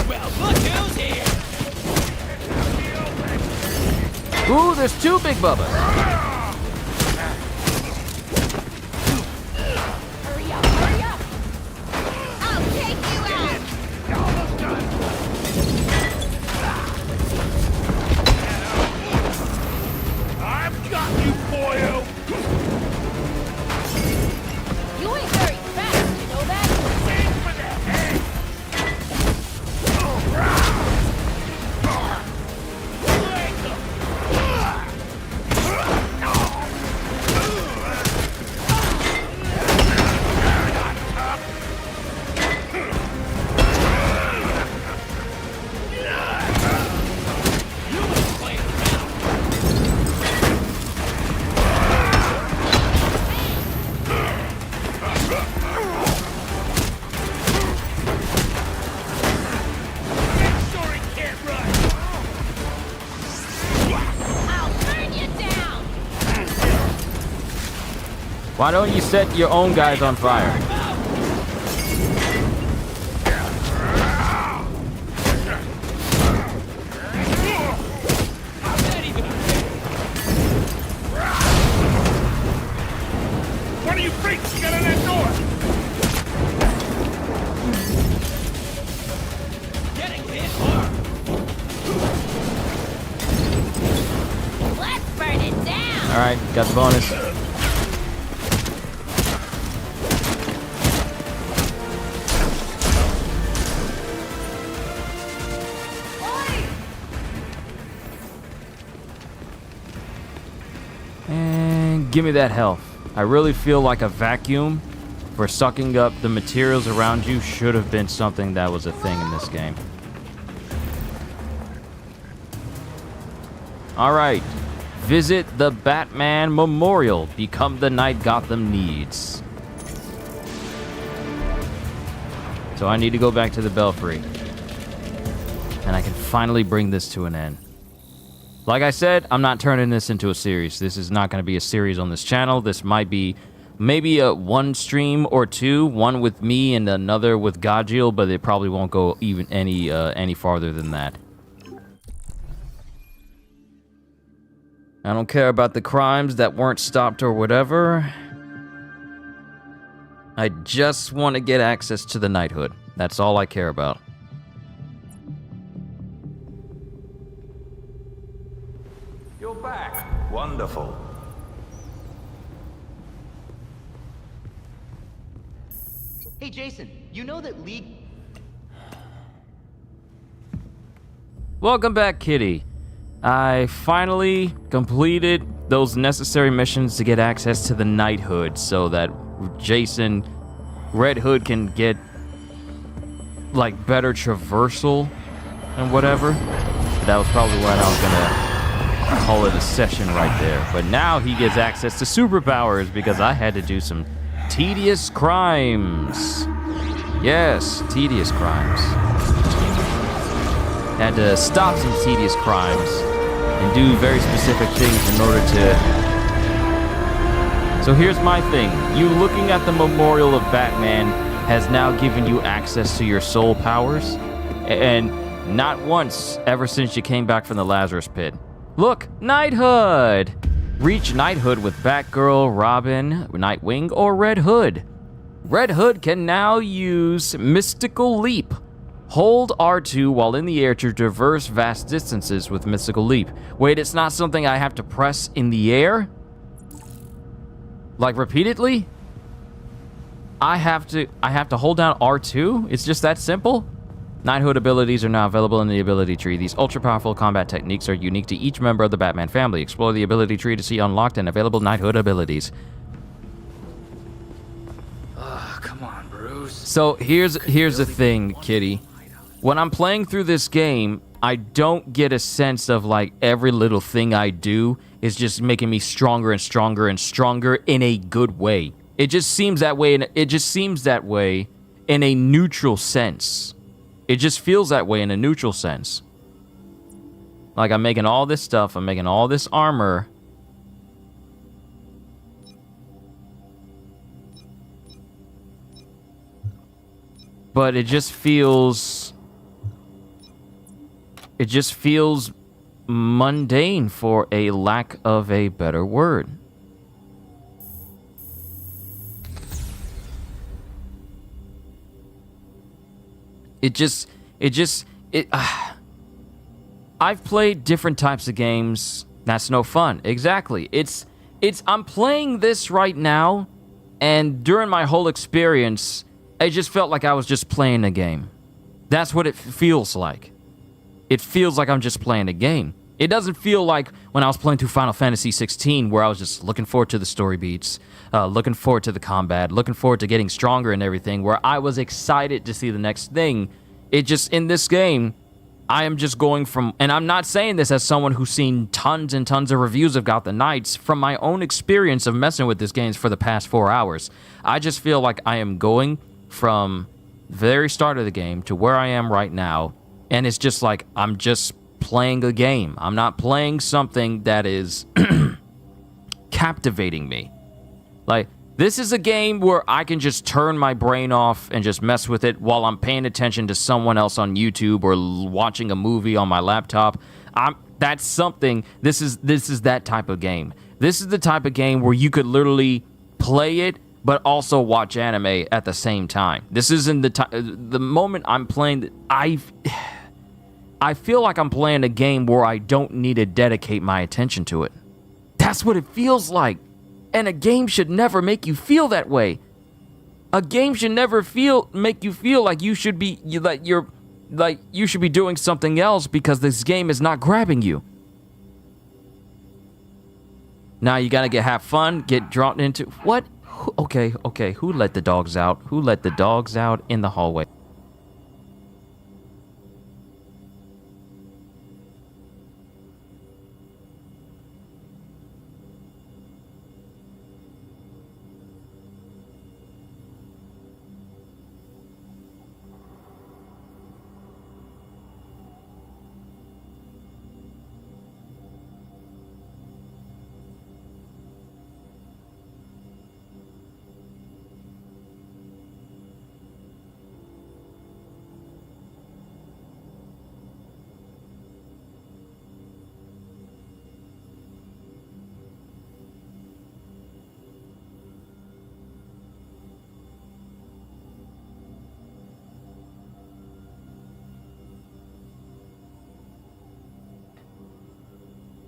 Speaker 16: Well, look who's here!
Speaker 1: Ooh, there's two Big Bubbas.
Speaker 2: Hurry up, hurry up! I'll take you out!
Speaker 18: Almost done. I've got you, boyo!
Speaker 2: You ain't very fast, you know that?
Speaker 18: Aim for the head!
Speaker 1: Why don't you set your own guys on fire?
Speaker 18: One of you freaks, get in that door! Getting hit hard!
Speaker 2: Let's burn it down!
Speaker 1: Alright, got the bonus. And give me that health. I really feel like a vacuum for sucking up the materials around you should have been something that was a thing in this game. Alright. Visit the Batman Memorial. Become the knight Gotham needs. So I need to go back to the Belfry. And I can finally bring this to an end. Like I said, I'm not turning this into a series. This is not going to be a series on this channel. This might be maybe a one stream or two, one with me and another with Godjill, but it probably won't go even any farther than that. I don't care about the crimes that weren't stopped or whatever. I just want to get access to the knighthood. That's all I care about.
Speaker 5: You're back. Wonderful.
Speaker 9: Hey, Jason, you know that League...
Speaker 1: Welcome back, Kitty. I finally completed those necessary missions to get access to the knighthood so that Jason, Red Hood, can get, like, better traversal and whatever. That was probably when I was gonna call it a session right there. But now he gets access to superpowers because I had to do some tedious crimes. Yes, tedious crimes. Had to stop some tedious crimes and do very specific things in order to... So here's my thing. You looking at the Memorial of Batman has now given you access to your soul powers. And not once ever since you came back from the Lazarus Pit. Look, Knighthood! Reach Knighthood with Batgirl, Robin, Nightwing, or Red Hood. Red Hood can now use Mystical Leap. Hold R2 while in the air to traverse vast distances with Mystical Leap. Wait, it's not something I have to press in the air? Like repeatedly? I have to hold down R2? It's just that simple? Knighthood abilities are now available in the ability tree. These ultra-powerful combat techniques are unique to each member of the Batman family. Explore the ability tree to see unlocked and available Knighthood abilities.
Speaker 8: Come on, Bruce.
Speaker 1: So here's the thing, Kitty. When I'm playing through this game, I don't get a sense of like every little thing I do is just making me stronger and stronger and stronger in a good way. It just seems that way, and it just seems that way in a neutral sense. It just feels that way in a neutral sense. Like I'm making all this stuff, I'm making all this armor. But it just feels mundane, for a lack of a better word. I've played different types of games. That's no fun. Exactly. I'm playing this right now, and during my whole experience, it just felt like I was just playing a game. That's what it feels like. It feels like I'm just playing a game. It doesn't feel like when I was playing through Final Fantasy 16, where I was just looking forward to the story beats, looking forward to the combat, looking forward to getting stronger and everything, where I was excited to see the next thing. It just, in this game, I am just going from, and I'm not saying this as someone who's seen tons and tons of reviews of Gotham Knights. From my own experience of messing with this game for the past 4 hours, I just feel like I am going from the very start of the game to where I am right now, and it's just like I'm just playing a game. I'm not playing something that is captivating me. Like, this is a game where I can just turn my brain off and just mess with it while I'm paying attention to someone else on YouTube or watching a movie on my laptop. That's something. This is that type of game. This is the type of game where you could literally play it but also watch anime at the same time. This isn't the moment I'm playing. I feel like I'm playing a game where I don't need to dedicate my attention to it. That's what it feels like. And a game should never make you feel that way. A game should never make you feel like you should be you should be doing something else because this game is not grabbing you. Now you gotta have fun, get drawn into what? Okay. Who let the dogs out? Who let the dogs out in the hallway?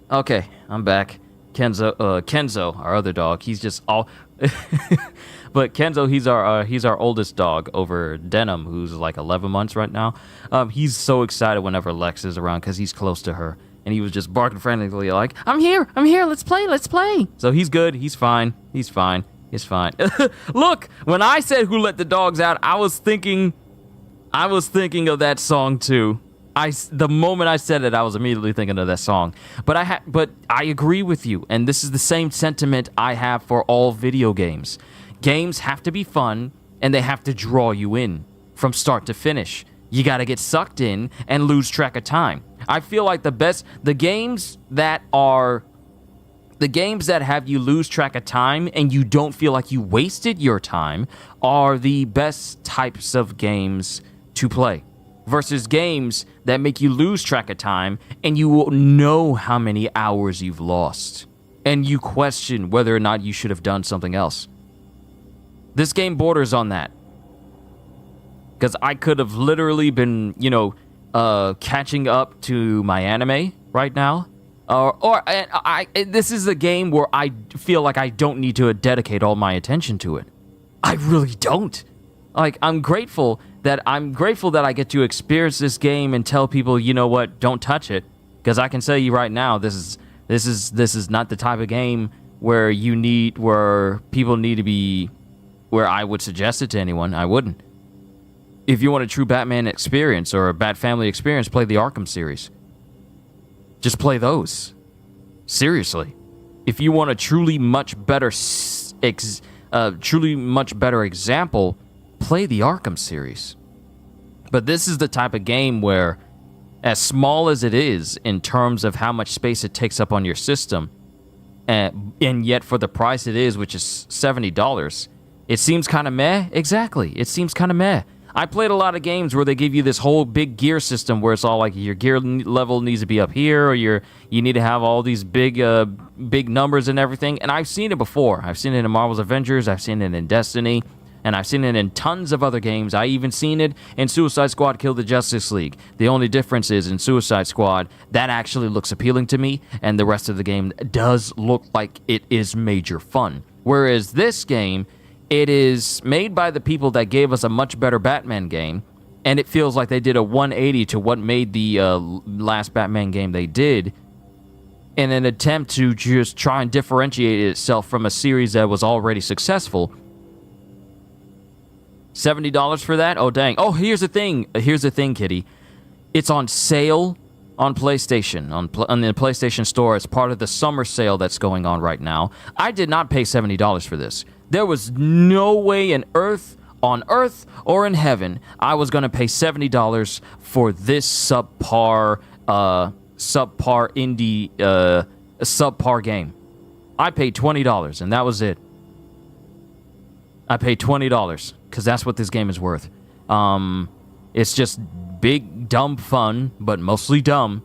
Speaker 1: Okay, I'm back. Kenzo, our other dog, he's just all... But Kenzo, he's our oldest dog over Denim, who's like 11 months right now. He's so excited whenever Lex is around because he's close to her. And he was just barking frantically like, I'm here, let's play. So he's good, he's fine. Look, when I said who let the dogs out, I was thinking of that song too. The moment I said it, I was immediately thinking of that song. But I agree with you, and this is the same sentiment I have for all video games. Games have to be fun, and they have to draw you in from start to finish. You got to get sucked in and lose track of time. I feel like the games that have you lose track of time and you don't feel like you wasted your time are the best types of games to play. Versus games that make you lose track of time and you will know how many hours you've lost. And you question whether or not you should have done something else. This game borders on that. Because I could have literally been, catching up to my anime right now. This is a game where I feel like I don't need to dedicate all my attention to it. I really don't. Like, I'm grateful that I get to experience this game and tell people, you know what, don't touch it. Because I can tell you right now, this is not the type of game where people need to be, where I would suggest it to anyone. I wouldn't. If you want a true Batman experience or a Bat Family experience, play the Arkham series. Just play those. Seriously. If you want a truly much better example, play the Arkham series. But this is the type of game where, as small as it is in terms of how much space it takes up on your system, and yet for the price it is, which is $70, it seems kind of meh. Exactly. It seems kind of meh. I played a lot of games where they give you this whole big gear system where it's all like your gear level needs to be up here, or you need to have all these big numbers and everything. And I've seen it before. I've seen it in Marvel's Avengers. I've seen it in Destiny. And I've seen it in tons of other games. I even seen it in Suicide Squad Kill the Justice League. The only difference is in Suicide Squad, that actually looks appealing to me, and the rest of the game does look like it is major fun. Whereas this game, it is made by the people that gave us a much better Batman game, and it feels like they did a 180 to what made the last Batman game they did in an attempt to just try and differentiate itself from a series that was already successful. $70 for that? Oh, dang. Oh, here's the thing. Here's the thing, Kitty. It's on sale on PlayStation, on the PlayStation Store. It's part of the summer sale that's going on right now. I did not pay $70 for this. There was no way on earth or in heaven I was going to pay $70 for this subpar indie subpar game. I paid $20 and that was it. I paid $20 because that's what this game is worth. It's just big dumb fun, but mostly dumb.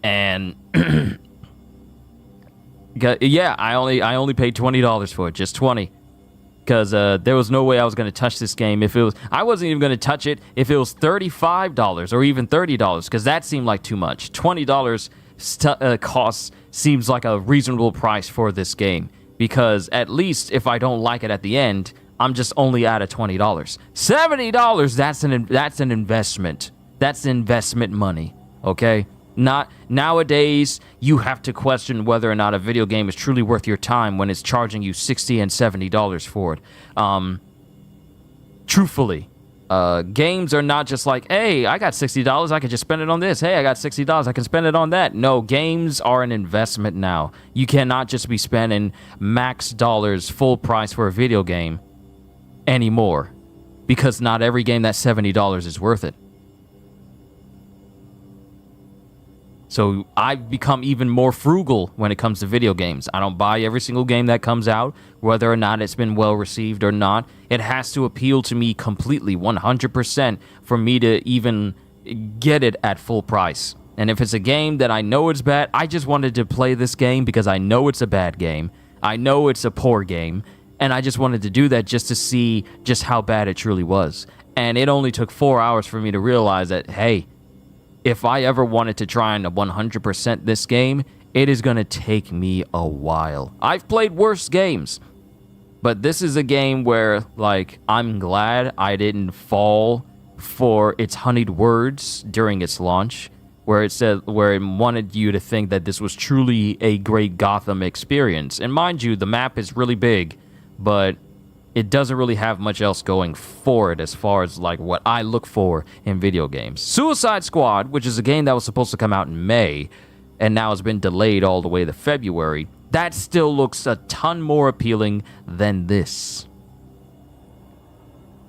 Speaker 1: And yeah, I only paid $20 for it, just $20, because there was no way I was going to touch this game. I wasn't even going to touch it if it was $35 or even $30, because that seemed like too much. $20 cost seems like a reasonable price for this game, because at least if I don't like it at the end, I'm just only out of $20. $70, that's an investment. That's investment money, okay? Not nowadays, you have to question whether or not a video game is truly worth your time when it's charging you $60 and $70 for it. Truthfully, games are not just like, hey, I got $60, I can just spend it on this. Hey, I got $60, I can spend it on that. No, games are an investment now. You cannot just be spending max dollars full price for a video game anymore, because not every game that's $70 is worth it. So I've become even more frugal when it comes to video games. I don't buy every single game that comes out, whether or not it's been well received or not. It has to appeal to me completely, 100%, for me to even get it at full price. And if it's a game that I know it's bad, I just wanted to play this game because I know it's a bad game. I know it's a poor game. And I just wanted to do that just to see just how bad it truly was. And it only took 4 hours for me to realize that, hey, if I ever wanted to try and 100% this game, it is going to take me a while. I've played worse games, but this is a game where, like, I'm glad I didn't fall for its honeyed words during its launch, where it wanted you to think that this was truly a great Gotham experience. And mind you, the map is really big, but it doesn't really have much else going for it as far as like what I look for in video games. Suicide Squad, which is a game that was supposed to come out in May and now has been delayed all the way to February, that still looks a ton more appealing than this.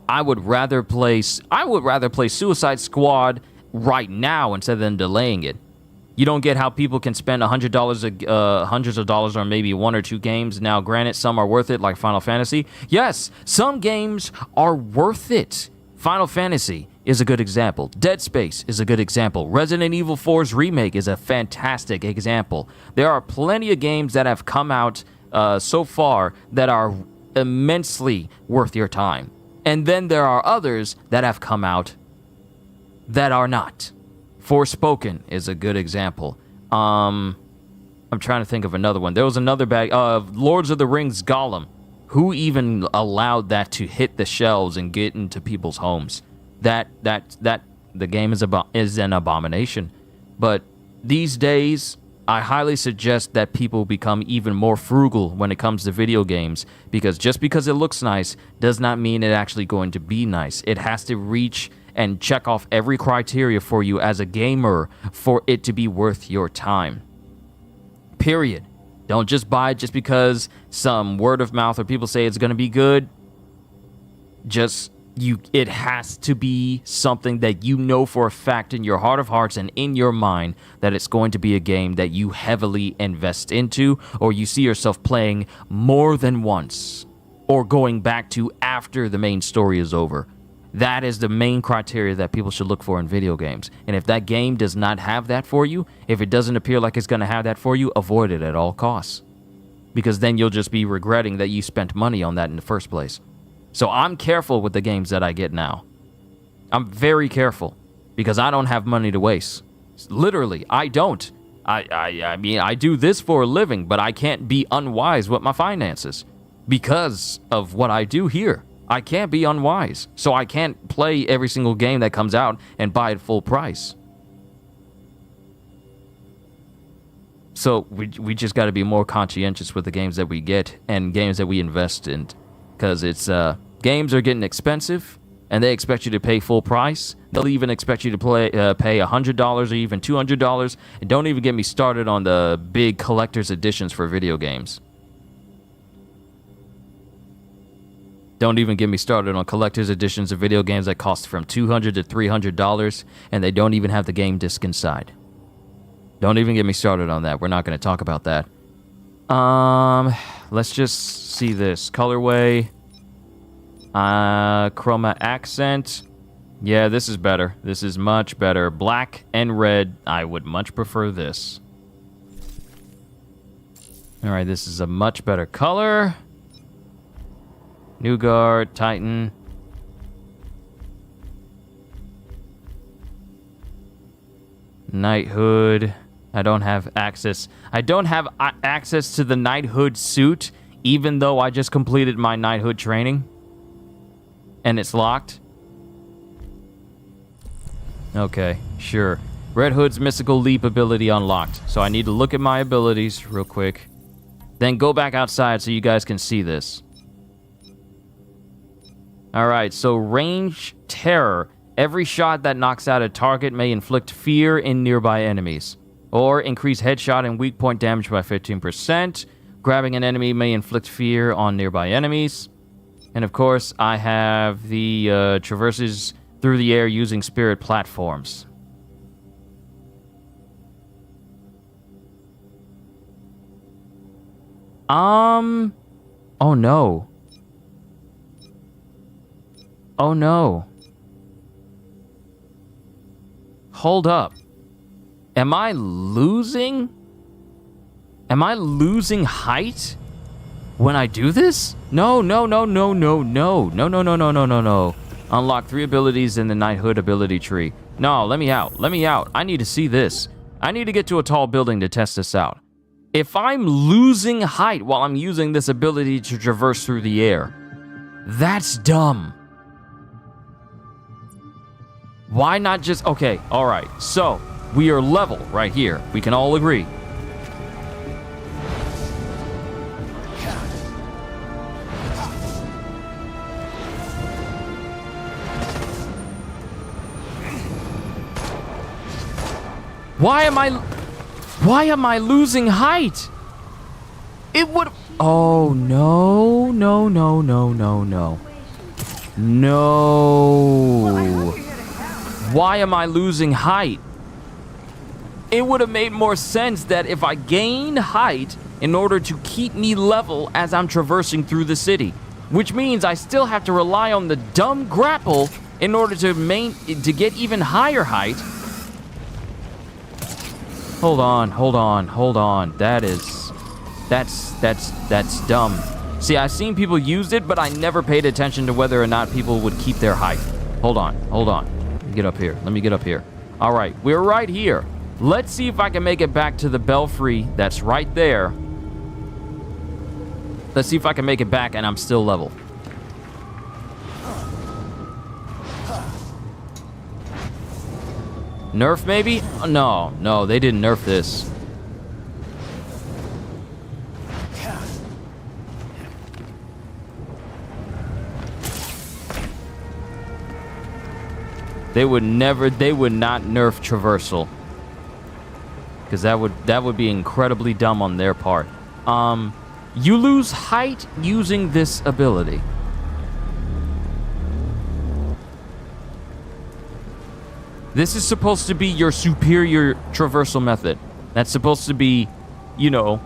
Speaker 1: I would rather play Suicide Squad right now instead of delaying it. You don't get how people can spend $100, hundreds of dollars on maybe one or two games. Now, granted, some are worth it, like Final Fantasy. Yes, some games are worth it. Final Fantasy is a good example. Dead Space is a good example. Resident Evil 4's remake is a fantastic example. There are plenty of games that have come out so far that are immensely worth your time. And then there are others that have come out that are not. Forspoken is a good example. I'm trying to think of another one. There was another Lords of the Rings Gollum, Who even allowed that to hit the shelves and get into people's homes? The game is an abomination. But these days, I highly suggest that people become even more frugal when it comes to video games, because just because it looks nice does not mean it's actually going to be nice. It has to reach and check off every criteria for you as a gamer for it to be worth your time. Period. Don't just buy it just because some word of mouth or people say it's going to be good. It has to be something that you know for a fact in your heart of hearts and in your mind that it's going to be a game that you heavily invest into, or you see yourself playing more than once, or going back to after the main story is over. That is the main criteria that people should look for in video games. And if that game does not have that for you, if it doesn't appear like it's going to have that for you, avoid it at all costs. Because then you'll just be regretting that you spent money on that in the first place. So I'm careful with the games that I get now. I'm very careful because I don't have money to waste. Literally, I don't. I mean, I do this for a living, but I can't be unwise with my finances because of what I do here. I can't be unwise, so I can't play every single game that comes out and buy it full price. So we just got to be more conscientious with the games that we get and games that we invest in. Because games are getting expensive, and they expect you to pay full price. They'll even expect you to pay $100 or even $200. And don't even get me started on the big collector's editions for video games. Don't even get me started on collector's editions of video games that cost from $200 to $300, and they don't even have the game disc inside. Don't even get me started on that. We're not going to talk about that. Let's just see this. Colorway. Chroma accent. Yeah, this is better. This is much better. Black and red. I would much prefer this. Alright, this is a much better color. New Guard, Titan. Knighthood. I don't have access. I don't have access to the Knighthood suit, even though I just completed my Knighthood training. And it's locked. Okay, sure. Red Hood's mystical leap ability unlocked. So I need to look at my abilities real quick. Then go back outside so you guys can see this. Alright, so range terror. Every shot that knocks out a target may inflict fear in nearby enemies. Or increase headshot and weak point damage by 15%. Grabbing an enemy may inflict fear on nearby enemies. And of course, I have the traverses through the air using spirit platforms. Oh no. Oh no. Hold up. Am I losing? Am I losing height when I do this? No. Unlock 3 abilities in the Knighthood ability tree. No, let me out. I need to see this. I need to get to a tall building to test this out. If I'm losing height while I'm using this ability to traverse through the air, that's dumb. Why not just... Okay, alright. So, we are level right here. We can all agree. Why am I losing height? It would... Oh, no. Why am I losing height? It would have made more sense that if I gain height in order to keep me level as I'm traversing through the city, which means I still have to rely on the dumb grapple in order to get even higher height. Hold on. That's dumb. See, I've seen people use it, but I never paid attention to whether or not people would keep their height. Hold on. Let me get up here. All right, we're right here. Let's see if I can make it back to the belfry that's right there. Let's see if I can make it back and I'm still level. Nerf, maybe? No, they didn't nerf this. They would not nerf traversal. Because that would be incredibly dumb on their part. You lose height using this ability. This is supposed to be your superior traversal method. That's supposed to be, you know,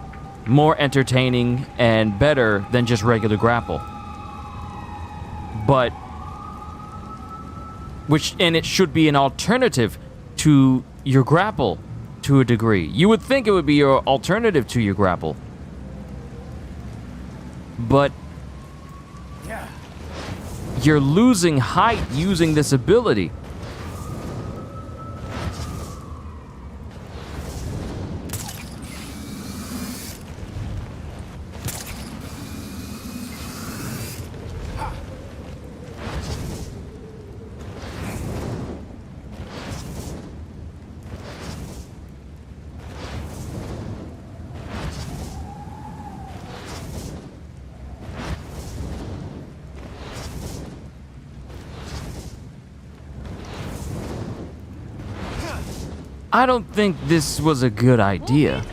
Speaker 1: more entertaining and better than just regular grapple. But, and it should be an alternative to your grapple to a degree. You would think it would be your alternative to your grapple. But you're losing height using this ability. I don't think this was a good idea.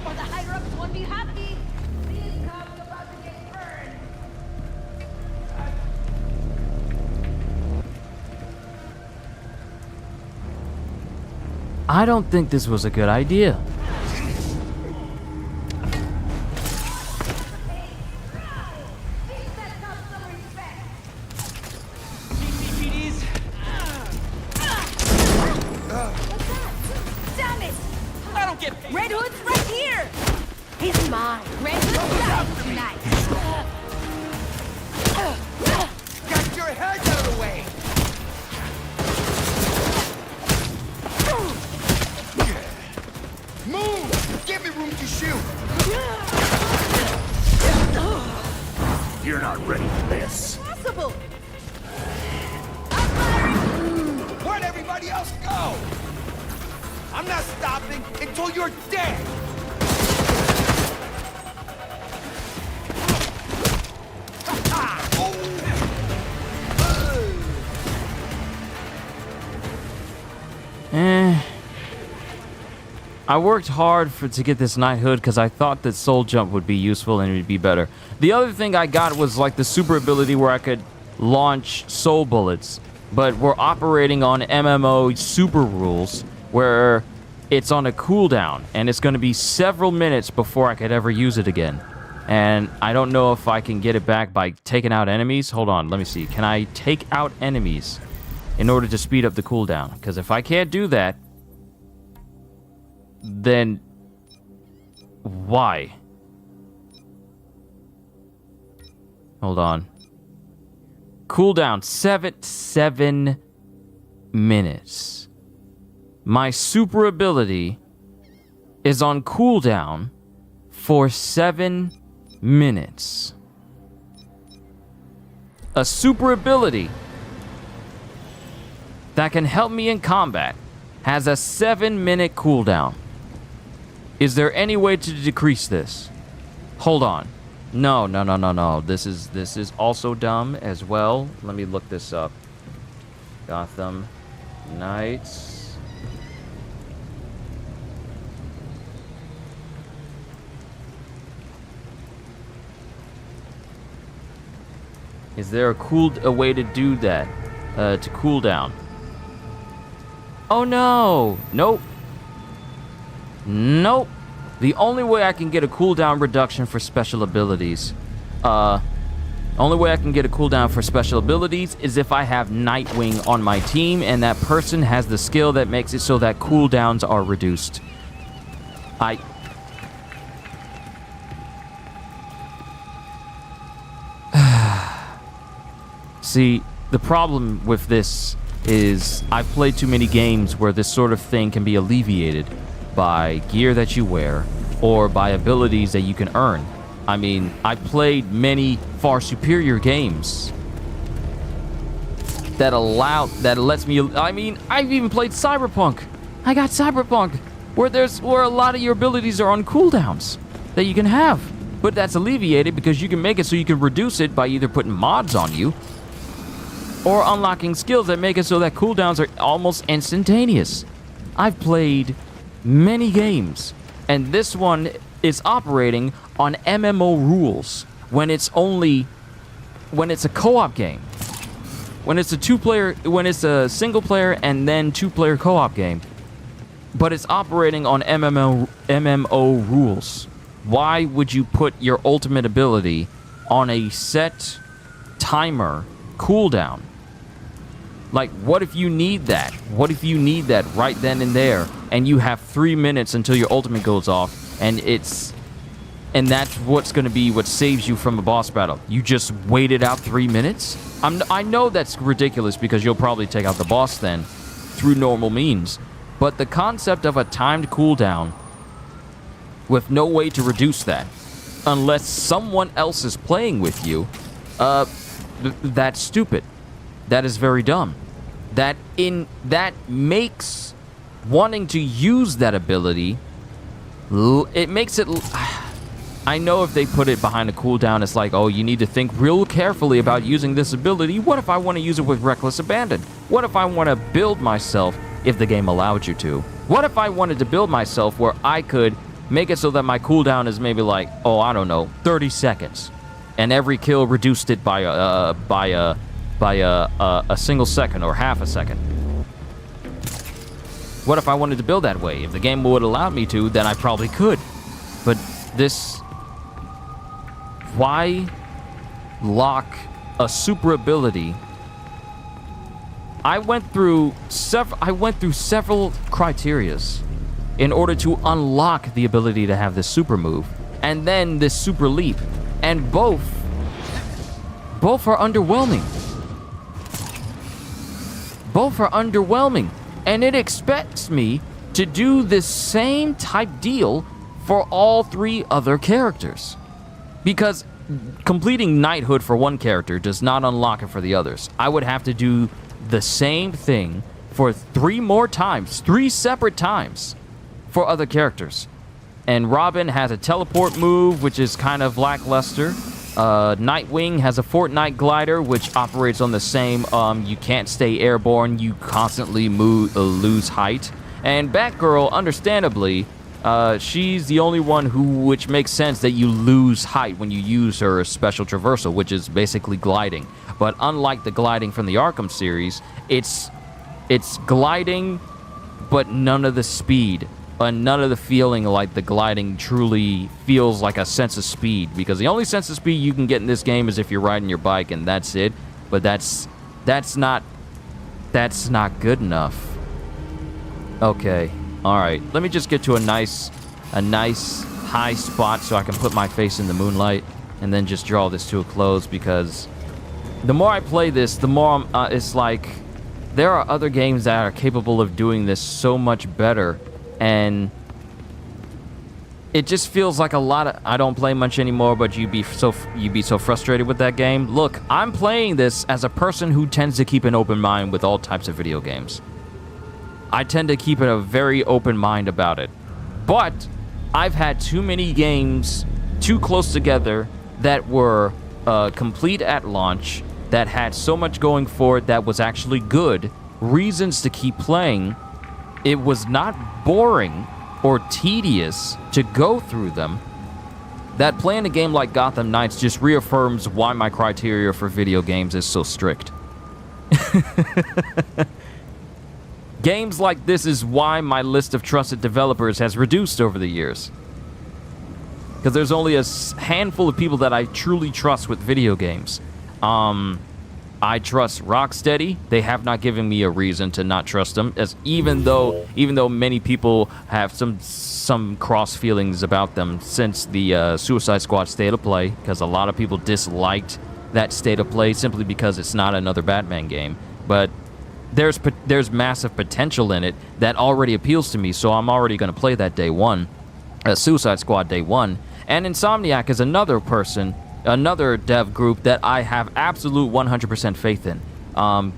Speaker 1: I don't think this was a good idea.
Speaker 2: Red Hood's right here! He's mine. Red Hood's dying tonight.
Speaker 18: Get your head out of the way! Move! Give me room to shoot!
Speaker 11: You're not ready for this.
Speaker 2: Possible!
Speaker 18: Where'd everybody else go? I'm not stopping until you're dead!
Speaker 1: I worked hard to get this knighthood because I thought that soul jump would be useful and it would be better. The other thing I got was like the super ability where I could launch soul bullets, but we're operating on MMO super rules where it's on a cooldown and it's going to be several minutes before I could ever use it again. And I don't know if I can get it back by taking out enemies. Hold on, let me see. Can I take out enemies in order to speed up the cooldown? Because if I can't do that, then why? Hold on. Cooldown 7 minutes. My super ability is on cooldown for 7 minutes. A super ability that can help me in combat has a 7-minute cooldown. Is there any way to decrease this? Hold on. No. This is also dumb as well. Let me look this up. Gotham Knights. Is there a way to do that? To cool down? Oh no! Nope. Nope. The only way I can get a cooldown reduction for special abilities, only way I can get a cooldown for special abilities is if I have Nightwing on my team and that person has the skill that makes it so that cooldowns are reduced. See, the problem with this is I've played too many games where this sort of thing can be alleviated by gear that you wear or by abilities that you can earn. I mean, I played many far superior games that lets me, I mean, I've even played Cyberpunk. I got Cyberpunk, where a lot of your abilities are on cooldowns that you can have. But that's alleviated because you can make it so you can reduce it by either putting mods on you or unlocking skills that make it so that cooldowns are almost instantaneous. I've played many games, and this one is operating on MMO rules when it's a co-op game. When it's a single player and then two-player co-op game. But it's operating on MMO rules. Why would you put your ultimate ability on a set timer cooldown? Like, what if you need that? What if you need that right then and there, and you have 3 minutes until your ultimate goes off, and that's what's going to be what saves you from a boss battle? You just waited out 3 minutes? I know that's ridiculous because you'll probably take out the boss then through normal means. But the concept of a timed cooldown with no way to reduce that, unless someone else is playing with you, that's stupid. That is very dumb. That makes wanting to use that ability, it makes it, I know if they put it behind a cooldown, it's like, oh, you need to think real carefully about using this ability. What if I want to use it with reckless abandon? What if I want to build myself, if the game allowed you to? What if I wanted to build myself where I could make it so that my cooldown is maybe like, oh, I don't know, 30 seconds, and every kill reduced it by a single second or half a second? What if I wanted to build that way? If the game would allow me to, then I probably could. But this, why lock a super ability? I went through several criterias in order to unlock the ability to have this super move and then this super leap, and both are underwhelming. Both are underwhelming, and it expects me to do this same type deal for all 3 other characters, because completing knighthood for one character does not unlock it for the others. I would have to do the same thing for 3 more times, 3 separate times for other characters. And Robin has a teleport move, which is kind of lackluster. Nightwing has a Fortnite glider, which operates on the same, you can't stay airborne, you constantly lose height. And Batgirl, understandably, she's the only one which makes sense that you lose height when you use her special traversal, which is basically gliding. But unlike the gliding from the Arkham series, it's gliding, but none of the speed. None of the feeling like the gliding truly feels like a sense of speed, because the only sense of speed you can get in this game is if you're riding your bike, and that's it. But that's not good enough. Okay, all right. Let me just get to a nice high spot so I can put my face in the moonlight, and then just draw this to a close, because the more I play this, the more it's like there are other games that are capable of doing this so much better. And it just feels like a lot of, I don't play much anymore, but you'd be so frustrated with that game. Look, I'm playing this as a person who tends to keep an open mind with all types of video games. I tend to keep a very open mind about it. But I've had too many games too close together that were complete at launch, that had so much going for it that was actually good, reasons to keep playing. It was not boring or tedious to go through them. That playing a game like Gotham Knights just reaffirms why my criteria for video games is so strict. Games like this is why my list of trusted developers has reduced over the years. Because there's only a handful of people that I truly trust with video games. I trust Rocksteady. They have not given me a reason to not trust them, as even though many people have some cross feelings about them since the Suicide Squad State of Play, because a lot of people disliked that State of Play simply because it's not another Batman game. But there's massive potential in it that already appeals to me, so I'm already going to play that day one, Suicide Squad day one. And Insomniac is another person, another dev group that I have absolute 100% faith in.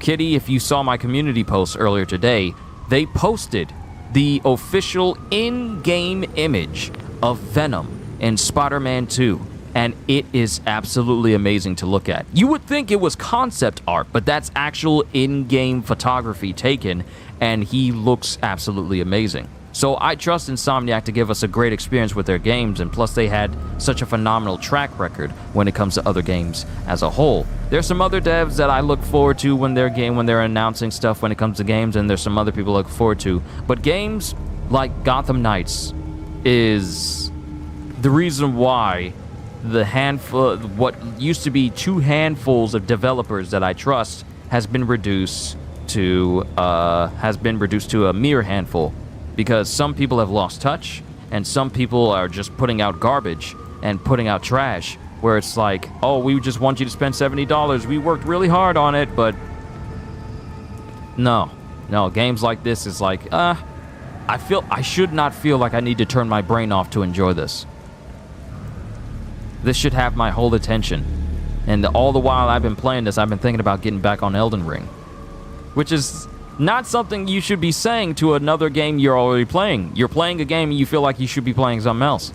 Speaker 1: Kitty, if you saw my community post earlier today, they posted the official in-game image of Venom in Spider-Man 2, and it is absolutely amazing to look at. You would think it was concept art, but that's actual in-game photography taken, and he looks absolutely amazing. So I trust Insomniac to give us a great experience with their games, and plus they had such a phenomenal track record when it comes to other games as a whole. There's some other devs that I look forward to when they're announcing stuff when it comes to games, and there's some other people I look forward to. But games like Gotham Knights is the reason why the handful, what used to be 2 handfuls of developers that I trust, has been reduced to a mere handful. Because some people have lost touch, and some people are just putting out garbage and putting out trash, where it's like, oh, we just want you to spend $70. We worked really hard on it, but no, games like this is like, I should not feel like I need to turn my brain off to enjoy this. This should have my whole attention. And all the while I've been playing this, I've been thinking about getting back on Elden Ring, which is not something you should be saying to another game you're already playing. You're playing a game and you feel like you should be playing something else.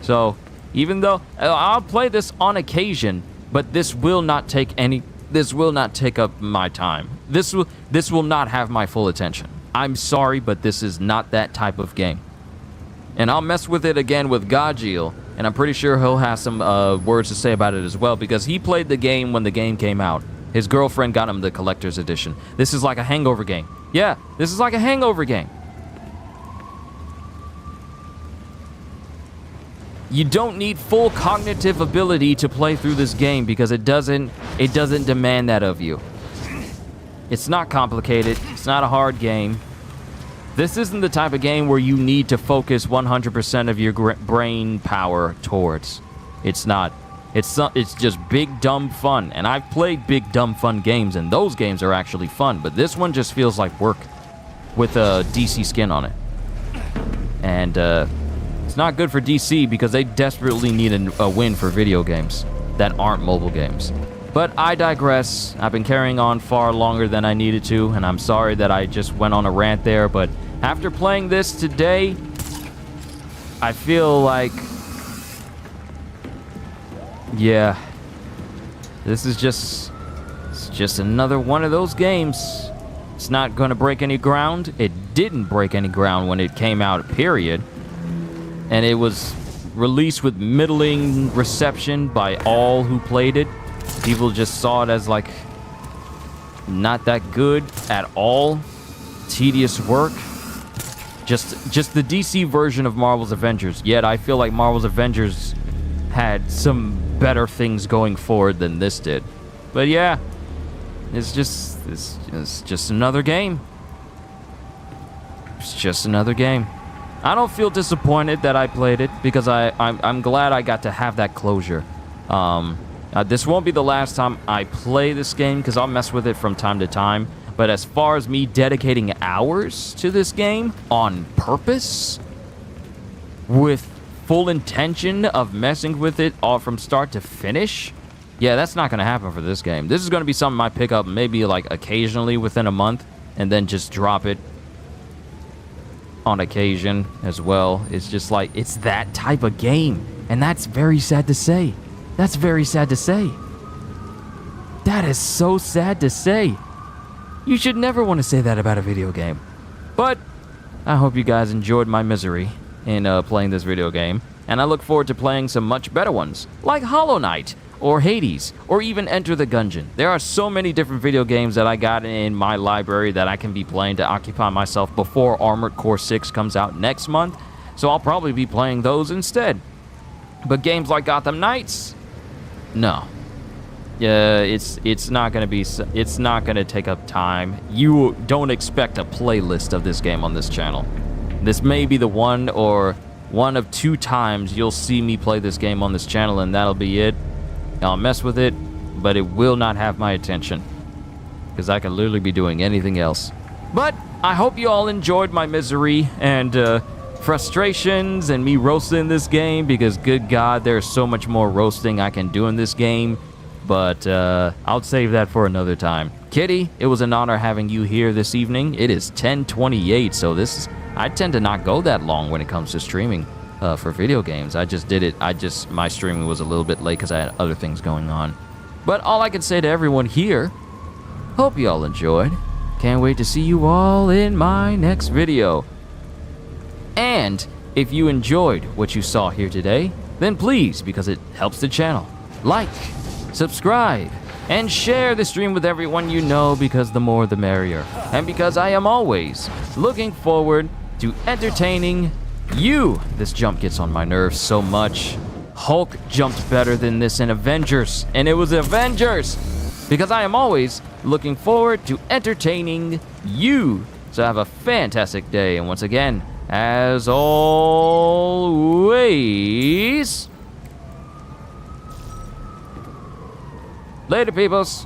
Speaker 1: So, even though I'll play this on occasion, but this will not take up my time. This will not have my full attention. I'm sorry, but this is not that type of game. And I'll mess with it again with Gajeel, and I'm pretty sure he'll have some words to say about it as well, because he played the game when the game came out. His girlfriend got him the collector's edition. This is like a hangover game. Yeah, this is like a hangover game. You don't need full cognitive ability to play through this game because it doesn't demand that of you. It's not complicated. It's not a hard game. This isn't the type of game where you need to focus 100% of your brain power towards. It's not. It's just big, dumb fun. And I've played big, dumb, fun games, and those games are actually fun. But this one just feels like work with a DC skin on it. And it's not good for DC because they desperately need a win for video games that aren't mobile games. But I digress. I've been carrying on far longer than I needed to, and I'm sorry that I just went on a rant there. But after playing this today, I feel like... yeah, this is just another one of those games. It's not going to break any ground. It didn't break any ground when it came out, period. And it was released with middling reception by all who played it. People just saw it as like not that good at all. Tedious work. Just the DC version of Marvel's Avengers. Yet I feel like Marvel's Avengers had some better things going forward than this did. But yeah, it's just another game. It's just another game. I don't feel disappointed that I played it because I'm glad I got to have that closure. This won't be the last time I play this game because I'll mess with it from time to time. But as far as me dedicating hours to this game on purpose, with full intention of messing with it all from start to finish, yeah, that's not going to happen for this game. This is going to be something I pick up maybe like occasionally within a month and then just drop it on occasion as well. It's just like, it's that type of game. And that's very sad to say. That's very sad to say. That is so sad to say. You should never want to say that about a video game. But I hope you guys enjoyed my misery in playing this video game. And I look forward to playing some much better ones, like Hollow Knight, or Hades, or even Enter the Gungeon. There are so many different video games that I got in my library that I can be playing to occupy myself before Armored Core 6 comes out next month. So I'll probably be playing those instead. But games like Gotham Knights, no. It's not gonna take up time. You don't expect a playlist of this game on this channel. This may be the one of 2 times you'll see me play this game on this channel, and that'll be it. I'll mess with it, but it will not have my attention because I could literally be doing anything else. But I hope you all enjoyed my misery and frustrations and me roasting this game, because good God, there's so much more roasting I can do in this game. But I'll save that for another time. Kitty, it was an honor having you here this evening. It is 10:28, so I tend to not go that long when it comes to streaming for video games. I just did it. My streaming was a little bit late because I had other things going on. But all I can say to everyone here, hope you all enjoyed. Can't wait to see you all in my next video. And if you enjoyed what you saw here today, then please, because it helps the channel, like, subscribe, and share the stream with everyone you know, because the more the merrier. And because I am always looking forward to entertaining you. This jump gets on my nerves so much. Hulk jumped better than this in Avengers, and it was Avengers! Because I am always looking forward to entertaining you. So have a fantastic day, and once again, as always, later, peoples.